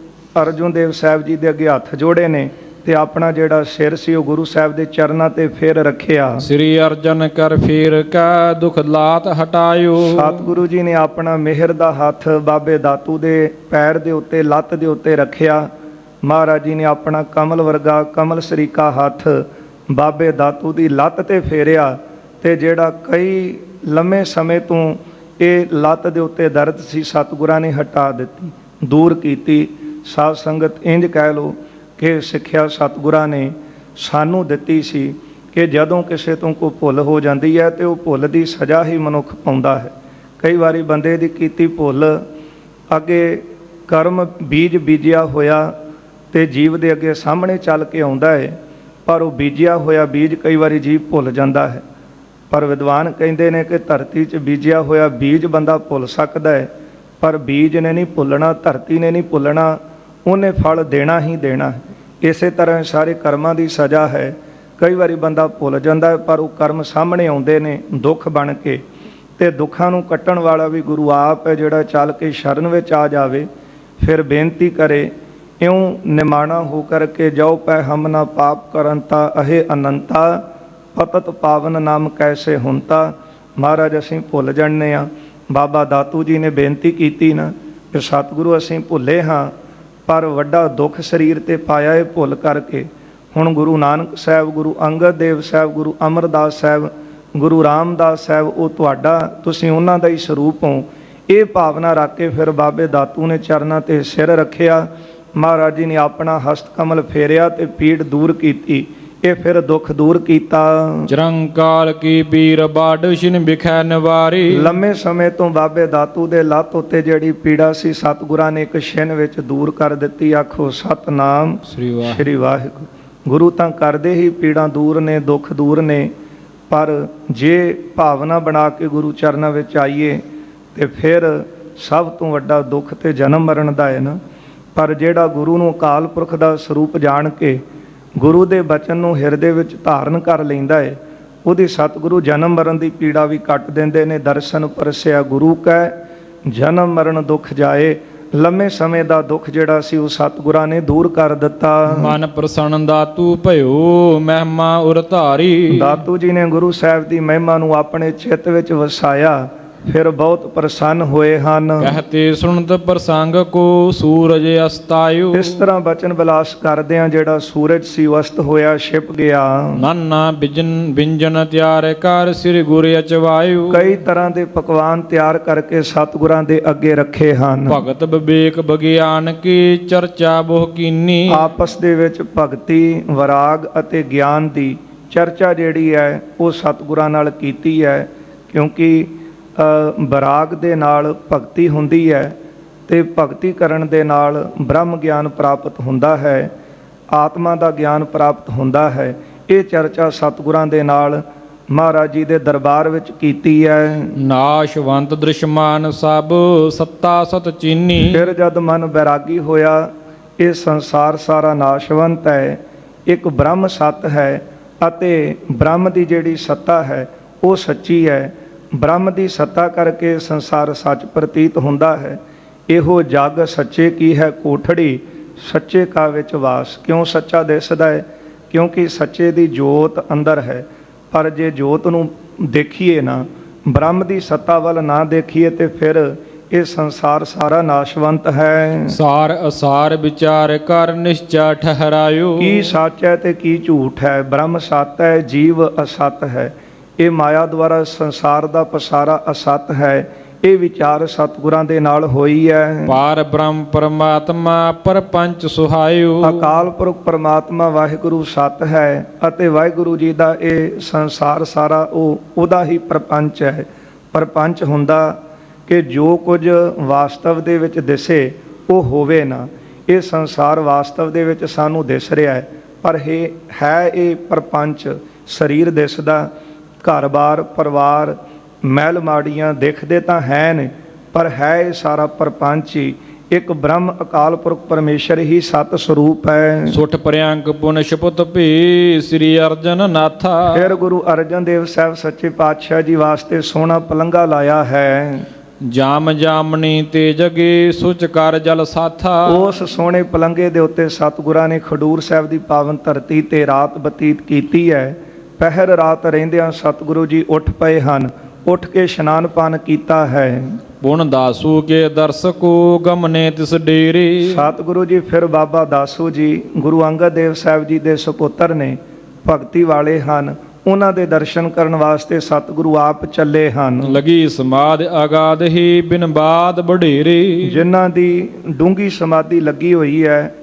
ਅਰਜਨ ਦੇਵ ਸਾਹਿਬ ਜੀ ਦੇ ਅੱਗੇ ਹੱਥ ਜੋੜੇ ਨੇ ਤੇ ਆਪਣਾ ਜਿਹੜਾ ਸਿਰ ਸੀ ਉਹ ਗੁਰੂ ਸਾਹਿਬ ਦੇ ਚਰਨਾਂ ਤੇ ਫੇਰ ਰੱਖਿਆ। ਸ੍ਰੀ ਅਰਜਨ ਕਰ ਫੇਰ ਕਾ ਦੁਖ ਲਾਤ ਹਟਾਇਓ। ਸਤਿਗੁਰੂ ਜੀ ਨੇ ਆਪਣਾ ਮਿਹਰ ਦਾ ਹੱਥ ਬਾਬੇ ਦਾਤੂ ਦੇ ਪੈਰ ਦੇ ਉੱਤੇ, ਲੱਤ ਦੇ ਉੱਤੇ ਰੱਖਿਆ। ਮਹਾਰਾਜ ਜੀ ਨੇ ਆਪਣਾ ਕਮਲ ਵਰਗਾ ਕਮਲ ਸਰੀਕਾ ਹੱਥ ਬਾਬੇ ਦਾਤੂ ਦੀ ਲੱਤ ਤੇ ਫੇਰਿਆ, ਤੇ ਜਿਹੜਾ ਕਈ ਲੰਮੇ ਸਮੇਂ ਤੋਂ ਇਹ ਲੱਤ ਦੇ ਉੱਤੇ ਦਰਦ ਸੀ ਸਤਿਗੁਰਾਂ ਨੇ ਹਟਾ ਦਿੱਤੀ, ਦੂਰ ਕੀਤੀ। ਸਾਧ ਸੰਗਤ ਇੰਜ ਕਹਿ ਲਓ ਕਿ ਸਿੱਖਿਆ ਸਤਿਗੁਰਾਂ ਨੇ ਸਾਨੂੰ ਦਿੱਤੀ ਸੀ ਕਿ ਜਦੋਂ ਕਿਸੇ ਤੋਂ ਕੋਈ ਭੁੱਲ ਹੋ ਜਾਂਦੀ ਹੈ ਤੇ ਉਹ ਭੁੱਲ ਦੀ ਸਜ਼ਾ ਹੀ ਮਨੁੱਖ ਪਾਉਂਦਾ ਹੈ। ਕਈ ਵਾਰੀ ਬੰਦੇ ਦੀ ਕੀਤੀ ਭੁੱਲ ਅੱਗੇ ਕਰਮ ਬੀਜ ਬੀਜਿਆ ਹੋਇਆ ਤੇ ਜੀਵ ਦੇ ਅੱਗੇ ਸਾਹਮਣੇ ਚੱਲ ਕੇ ਆਉਂਦਾ ਹੈ, ਪਰ ਉਹ ਬੀਜਿਆ ਹੋਇਆ ਬੀਜ ਕਈ ਵਾਰੀ ਜੀਵ ਭੁੱਲ ਜਾਂਦਾ ਹੈ। ਪਰ ਵਿਦਵਾਨ ਕਹਿੰਦੇ ਨੇ ਕਿ ਧਰਤੀ 'ਚ ਬੀਜਿਆ ਹੋਇਆ ਬੀਜ ਬੰਦਾ ਭੁੱਲ ਸਕਦਾ ਹੈ, ਪਰ ਬੀਜ ਨੇ ਨਹੀਂ ਭੁੱਲਣਾ, ਧਰਤੀ ਨੇ ਨਹੀਂ ਭੁੱਲਣਾ, ਉਹਨੇ ਫਲ ਦੇਣਾ ਹੀ ਦੇਣਾ। ਇਸੇ ਤਰ੍ਹਾਂ ਸਾਰੇ ਕਰਮਾਂ ਦੀ ਸਜ਼ਾ ਹੈ। ਕਈ ਵਾਰੀ ਬੰਦਾ ਭੁੱਲ ਜਾਂਦਾ ਹੈ, ਪਰ ਉਹ ਕਰਮ ਸਾਹਮਣੇ ਆਉਂਦੇ ਨੇ ਦੁੱਖ ਬਣ ਕੇ, ਤੇ ਦੁੱਖਾਂ ਨੂੰ ਕੱਟਣ ਵਾਲਾ ਵੀ ਗੁਰੂ ਆਪ ਹੈ, ਜਿਹੜਾ ਚੱਲ ਕੇ ਸ਼ਰਨ ਵਿੱਚ ਆ ਜਾਵੇ ਫਿਰ ਬੇਨਤੀ ਕਰੇ, ਇਉਂ ਨਿਮਾਣਾ ਹੋ ਕਰਕੇ ਜਾਓ ਪੈ ਹਮ ਨਾ ਪਾਪ ਕਰੰਤਾ ਅਹੇ ਅਨੰਤਾ ਪਤਤ ਪਾਵਨ ਨਾਮ ਕੈਸੇ ਹੁੰਤਾ। ਮਹਾਰਾਜ ਅਸੀਂ ਭੁੱਲ ਜਾਂਦੇ ਹਾਂ। ਬਾਬਾ ਦਾਤੂ ਜੀ ਨੇ ਬੇਨਤੀ ਕੀਤੀ ਨਾ ਕਿ ਸਤਿਗੁਰੂ ਅਸੀਂ ਭੁੱਲੇ ਹਾਂ, ਪਰ ਵੱਡਾ ਦੁੱਖ ਸਰੀਰ ਤੇ ਪਾਇਆ ਇਹ ਭੁੱਲ ਕਰਕੇ। ਹੁਣ ਗੁਰੂ ਨਾਨਕ ਸਾਹਿਬ, ਗੁਰੂ ਅੰਗਦ ਦੇਵ ਸਾਹਿਬ, ਗੁਰੂ ਅਮਰਦਾਸ ਸਾਹਿਬ, ਗੁਰੂ ਰਾਮਦਾਸ ਸਾਹਿਬ, ਉਹ ਤੁਹਾਡਾ, ਤੁਸੀਂ ਉਹਨਾਂ ਦਾ ਹੀ ਸਰੂਪ ਹੋ। ਇਹ ਭਾਵਨਾ ਰੱਖ ਕੇ ਫਿਰ ਬਾਬੇ ਦਾਤੂ ਨੇ ਚਰਨਾਂ ਤੇ ਸਿਰ ਰੱਖਿਆ। ਮਹਾਰਾਜ ਜੀ ਨੇ ਆਪਣਾ ਹਸਤ ਕਮਲ ਫੇਰਿਆ ਤੇ ਪੀੜ ਦੂਰ ਕੀਤੀ। ਇਹ ਫਿਰ ਦੁੱਖ ਦੂਰ ਕੀਤਾ। ਚਰੰਕਾਲ ਕੀ ਪੀਰ ਬਾਡ ਛਿਨ ਬਿਖੈ ਨਿਵਾਰੀ। ਲੰਮੇ ਸਮੇਂ ਤੋਂ ਬਾਬੇ ਦਾਤੂ ਦੇ ਲੱਤ ਉੱਤੇ ਜਿਹੜੀ ਪੀੜਾ ਸੀ ਸਤਿਗੁਰਾਂ ਨੇ ਇੱਕ ਛਿਨ ਵਿੱਚ ਦੂਰ ਕਰ ਦਿੱਤੀ। ਆਖੋ ਸਤਨਾਮ ਸ੍ਰੀ ਵਾਹਿਗੁਰੂ। ਗੁਰੂ ਤਾਂ ਕਰਦੇ ਹੀ ਪੀੜਾਂ ਦੂਰ ਨੇ, ਦੁੱਖ ਦੂਰ ਨੇ, ਪਰ ਜੇ ਭਾਵਨਾ ਬਣਾ ਕੇ ਗੁਰੂ ਚਰਨਾਂ ਵਿੱਚ ਆਈਏ ਤੇ ਫਿਰ ਸਭ ਤੋਂ ਵੱਡਾ ਦੁੱਖ ਤੇ ਜਨਮ ਮਰਨ ਦਾ ਹੈ ਨਾ। ਪਰ ਜਿਹੜਾ ਗੁਰੂ ਨੂੰ ਅਕਾਲ ਪੁਰਖ ਦਾ ਸਰੂਪ ਜਾਣ ਕੇ ਗੁਰੂ ਦੇ ਬਚਨ ਨੂੰ ਹਿਰਦੇ ਵਿੱਚ ਧਾਰਨ ਕਰ ਲੈਂਦਾ ਹੈ, ਉਹਦੀ ਸਤਿਗੁਰੂ ਜਨਮ ਮਰਨ ਦੀ ਪੀੜਾ ਵੀ ਕੱਟ ਦਿੰਦੇ ਨੇ। ਦਰਸ਼ਨ ਪਰਸਿਆ ਗੁਰੂ ਕੈ ਜਨਮ ਮਰਨ ਦੁੱਖ ਜਾਏ। ਲੰਮੇ ਸਮੇਂ ਦਾ ਦੁੱਖ ਜਿਹੜਾ ਸੀ ਉਹ ਸਤਿਗੁਰਾਂ ਨੇ ਦੂਰ ਕਰ ਦਿੱਤਾ। ਮਨ ਪ੍ਰਸੰਨ ਦਾਤੂ ਭਇਓ ਮਹਿਮਾ ਉਰ ਧਾਰੀ। ਦਾਤੂ ਜੀ ਨੇ ਗੁਰੂ ਸਾਹਿਬ ਦੀ ਮਹਿਮਾ ਨੂੰ ਆਪਣੇ ਚਿੱਤ ਵਿੱਚ ਵਸਾਇਆ, ਫਿਰ ਬਹੁਤ ਪ੍ਰਸੰਨ ਹੋਏ ਹਨ। ਕਹਤੇ ਸੁਣਤ ਪ੍ਰਸੰਗ ਕੋ ਸੂਰਜ ਅਸਤਾਇਓ। ਇਸ ਤਰ੍ਹਾਂ ਬਚਨ ਬਿਲਾਸ ਕਰਦਿਆਂ ਜਿਹੜਾ ਸੂਰਜ ਸੀ ਉਹ ਅਸਤ ਹੋਇਆ, ਛਿਪ ਗਿਆ। ਨਾਨਾ ਬਿੰਜਨ ਤਿਆਰ ਕਰ ਸ੍ਰੀ ਗੁਰ ਅਚਵਾਇਓ। ਕਈ ਤਰ੍ਹਾਂ ਦੇ ਪਕਵਾਨ ਤਿਆਰ ਕਰਕੇ ਸਤਿਗੁਰਾਂ ਦੇ ਅੱਗੇ ਰੱਖੇ ਹਨ। ਭਗਤ ਵਿਵੇਕ ਵਿਗਿਆਨ ਕੀ ਚਰਚਾ ਬਹੁ ਕੀਨੀ। ਆਪਸ ਦੇ ਵਿੱਚ ਭਗਤੀ, ਵਿਰਾਗ ਅਤੇ ਗਿਆਨ ਦੀ ਚਰਚਾ ਜਿਹੜੀ ਹੈ ਉਹ ਸਤਿਗੁਰਾਂ ਨਾਲ ਕੀਤੀ ਹੈ, ਕਿਉਂਕਿ ਵਿਰਾਗ ਦੇ ਨਾਲ ਭਗਤੀ ਹੁੰਦੀ ਹੈ ਤੇ ਭਗਤੀ ਕਰਨ ਦੇ ਨਾਲ ਬ੍ਰਹਮ ਗਿਆਨ ਪ੍ਰਾਪਤ ਹੁੰਦਾ ਹੈ, ਆਤਮਾ ਦਾ ਗਿਆਨ ਪ੍ਰਾਪਤ ਹੁੰਦਾ ਹੈ। ਇਹ ਚਰਚਾ ਸਤਿਗੁਰਾਂ ਦੇ ਨਾਲ ਮਹਾਰਾਜ ਜੀ ਦੇ ਦਰਬਾਰ ਵਿੱਚ ਕੀਤੀ ਹੈ। ਨਾਸ਼ਵੰਤ ਦ੍ਰਿਸ਼ਮਾਨ ਸਭ ਸੱਤਾ ਸਤ ਚੀਨੀ। ਫਿਰ ਜਦ ਮਨ ਵੈਰਾਗੀ ਹੋਇਆ, ਇਹ ਸੰਸਾਰ ਸਾਰਾ ਨਾਸ਼ਵੰਤ ਹੈ, ਇੱਕ ਬ੍ਰਹਮ ਸੱਤ ਹੈ ਅਤੇ ਬ੍ਰਹਮ ਦੀ ਜਿਹੜੀ ਸੱਤਾ ਹੈ ਉਹ ਸੱਚੀ ਹੈ। ਬ੍ਰਹਮ ਦੀ ਸੱਤਾ ਕਰਕੇ ਸੰਸਾਰ ਸੱਚ ਪ੍ਰਤੀਤ ਹੁੰਦਾ ਹੈ। ਇਹੋ ਜਗ ਸੱਚੇ ਕੀ ਹੈ ਕੋਠੜੀ, ਸੱਚੇ ਕਾ ਵਿੱਚ ਵਾਸ। ਕਿਉਂ ਸੱਚਾ ਦਿਸਦਾ ਹੈ? ਕਿਉਂਕਿ ਸੱਚੇ ਦੀ ਜੋਤ ਅੰਦਰ ਹੈ। ਪਰ ਜੇ ਜੋਤ ਨੂੰ ਦੇਖੀਏ ਨਾ, ਬ੍ਰਹਮ ਦੀ ਸੱਤਾ ਵੱਲ ਨਾ ਦੇਖੀਏ ਤੇ ਫਿਰ ਇਹ ਸੰਸਾਰ ਸਾਰਾ ਨਾਸ਼ਵੰਤ ਹੈ। ਸਾਰ ਅਸਾਰ ਵਿਚਾਰ ਕਰ ਨਿਸ਼ਚਾ ਠਹਿਰਾਇਓ। ਕੀ ਸੱਚ ਹੈ ਤੇ ਕੀ ਝੂਠ ਹੈ? ਬ੍ਰਹਮ ਸੱਤ ਹੈ, ਜੀਵ ਅਸਤ ਹੈ। ਇਹ ਮਾਇਆ ਦੁਆਰਾ ਸੰਸਾਰ ਦਾ ਪਸਾਰਾ ਅਸਤ ਹੈ। ਇਹ ਵਿਚਾਰ ਸਤਿਗੁਰਾਂ ਦੇ ਨਾਲ ਹੋਈ ਹੈ। ਪਾਰ ਬ੍ਰਹਮ ਪਰਮਾਤਮਾ ਪਰਪੰਚ ਸੁਹਾਇਓ। ਅਕਾਲ ਪੁਰਖ ਪਰਮਾਤਮਾ ਵਾਹਿਗੁਰੂ ਸਤ ਹੈ ਅਤੇ ਵਾਹਿਗੁਰੂ ਜੀ ਦਾ ਇਹ ਸੰਸਾਰ ਸਾਰਾ ਉਹਦਾ ਹੀ ਪਰਪੰਚ ਹੈ। ਪਰਪੰਚ ਹੁੰਦਾ ਕਿ ਜੋ ਕੁਝ ਵਾਸਤਵ ਦੇ ਵਿੱਚ ਦਿਸੇ ਉਹ ਹੋਵੇ ਨਾ। ਇਹ ਸੰਸਾਰ ਵਾਸਤਵ ਦੇ ਵਿੱਚ ਸਾਨੂੰ ਦਿਸ ਰਿਹਾ ਹੈ, ਪਰ ਇਹ ਪਰਪੰਚ। ਸਰੀਰ ਦਿਸਦਾ, ਘਰ-ਬਾਰ, ਪਰਿਵਾਰ, ਮਹਿਲ ਮਾੜੀਆਂ ਦਿਖਦੇ ਤਾਂ ਹੈ ਨੇ, ਪਰ ਹੈ ਇਹ ਸਾਰਾ ਪਰਪੰਚ ਹੀ। ਇੱਕ ਬ੍ਰਹਮ ਅਕਾਲ ਪੁਰਖ ਪਰਮੇਸ਼ਰ ਹੀ ਸਤ ਸਰੂਪ ਹੈ। ਸੁਠ ਪ੍ਰਿਅੰਕ ਪੁਨ ਸ਼ਪਤ ਭੀ ਸ੍ਰੀ ਅਰਜਨ ਨਾਥਾ। ਫਿਰ ਗੁਰੂ ਅਰਜਨ ਦੇਵ ਸਾਹਿਬ ਸੱਚੇ ਪਾਤਸ਼ਾਹ ਜੀ ਵਾਸਤੇ ਸੋਹਣਾ ਪਲੰਘਾ ਲਾਇਆ ਹੈ। ਜਾਮ ਜਾਮਣੀ ਤੇ ਜਗੇ ਸੁਚ ਕਰ ਜਲ ਸਾਥਾ। ਉਸ ਸੋਹਣੇ ਪਲੰਘੇ ਦੇ ਉੱਤੇ ਸਤਿਗੁਰਾਂ ਨੇ ਖਡੂਰ ਸਾਹਿਬ ਦੀ ਪਾਵਨ ਧਰਤੀ ਤੇ ਰਾਤ ਬਤੀਤ ਕੀਤੀ ਹੈ। ਪਹਿਰ ਰਾਤ ਰਹਿੰਦਿਆਂ ਸਤਿਗੁਰੂ ਜੀ ਉੱਠ ਪਏ ਹਨ। ਉੱਠ ਕੇ ਇਸ਼ਨਾਨ ਪਾਨ ਕੀਤਾ ਹੈ। ਪੁਨ ਦਾਸੂ ਕੇ ਦਰਸਕੋ ਗਮਨੇ ਤਿਸ ਡੇਰੇ। ਸਤਿਗੁਰੂ ਜੀ ਫਿਰ ਬਾਬਾ ਦਾਸੂ ਜੀ ਗੁਰੂ ਅੰਗਦ ਦੇਵ ਸਾਹਿਬ ਜੀ ਦੇ ਸੁਪੁੱਤਰ ਨੇ, ਭਗਤੀ ਵਾਲੇ ਹਨ। ਉਹਨਾਂ ਦੇ ਦਰਸ਼ਨ ਕਰਨ ਵਾਸਤੇ ਸਤਿਗੁਰੂ ਆਪ ਚੱਲੇ ਹਨ। ਲਗੀ ਸਮਾਧ ਅਗਾਧ ਹੀ ਬਿਨ ਬਾਦ ਬਡੇਰੇ। ਜਿਨ੍ਹਾਂ ਦੀ ਡੂੰਘੀ ਸਮਾਧੀ ਲੱਗੀ ਹੋਈ ਹੈ,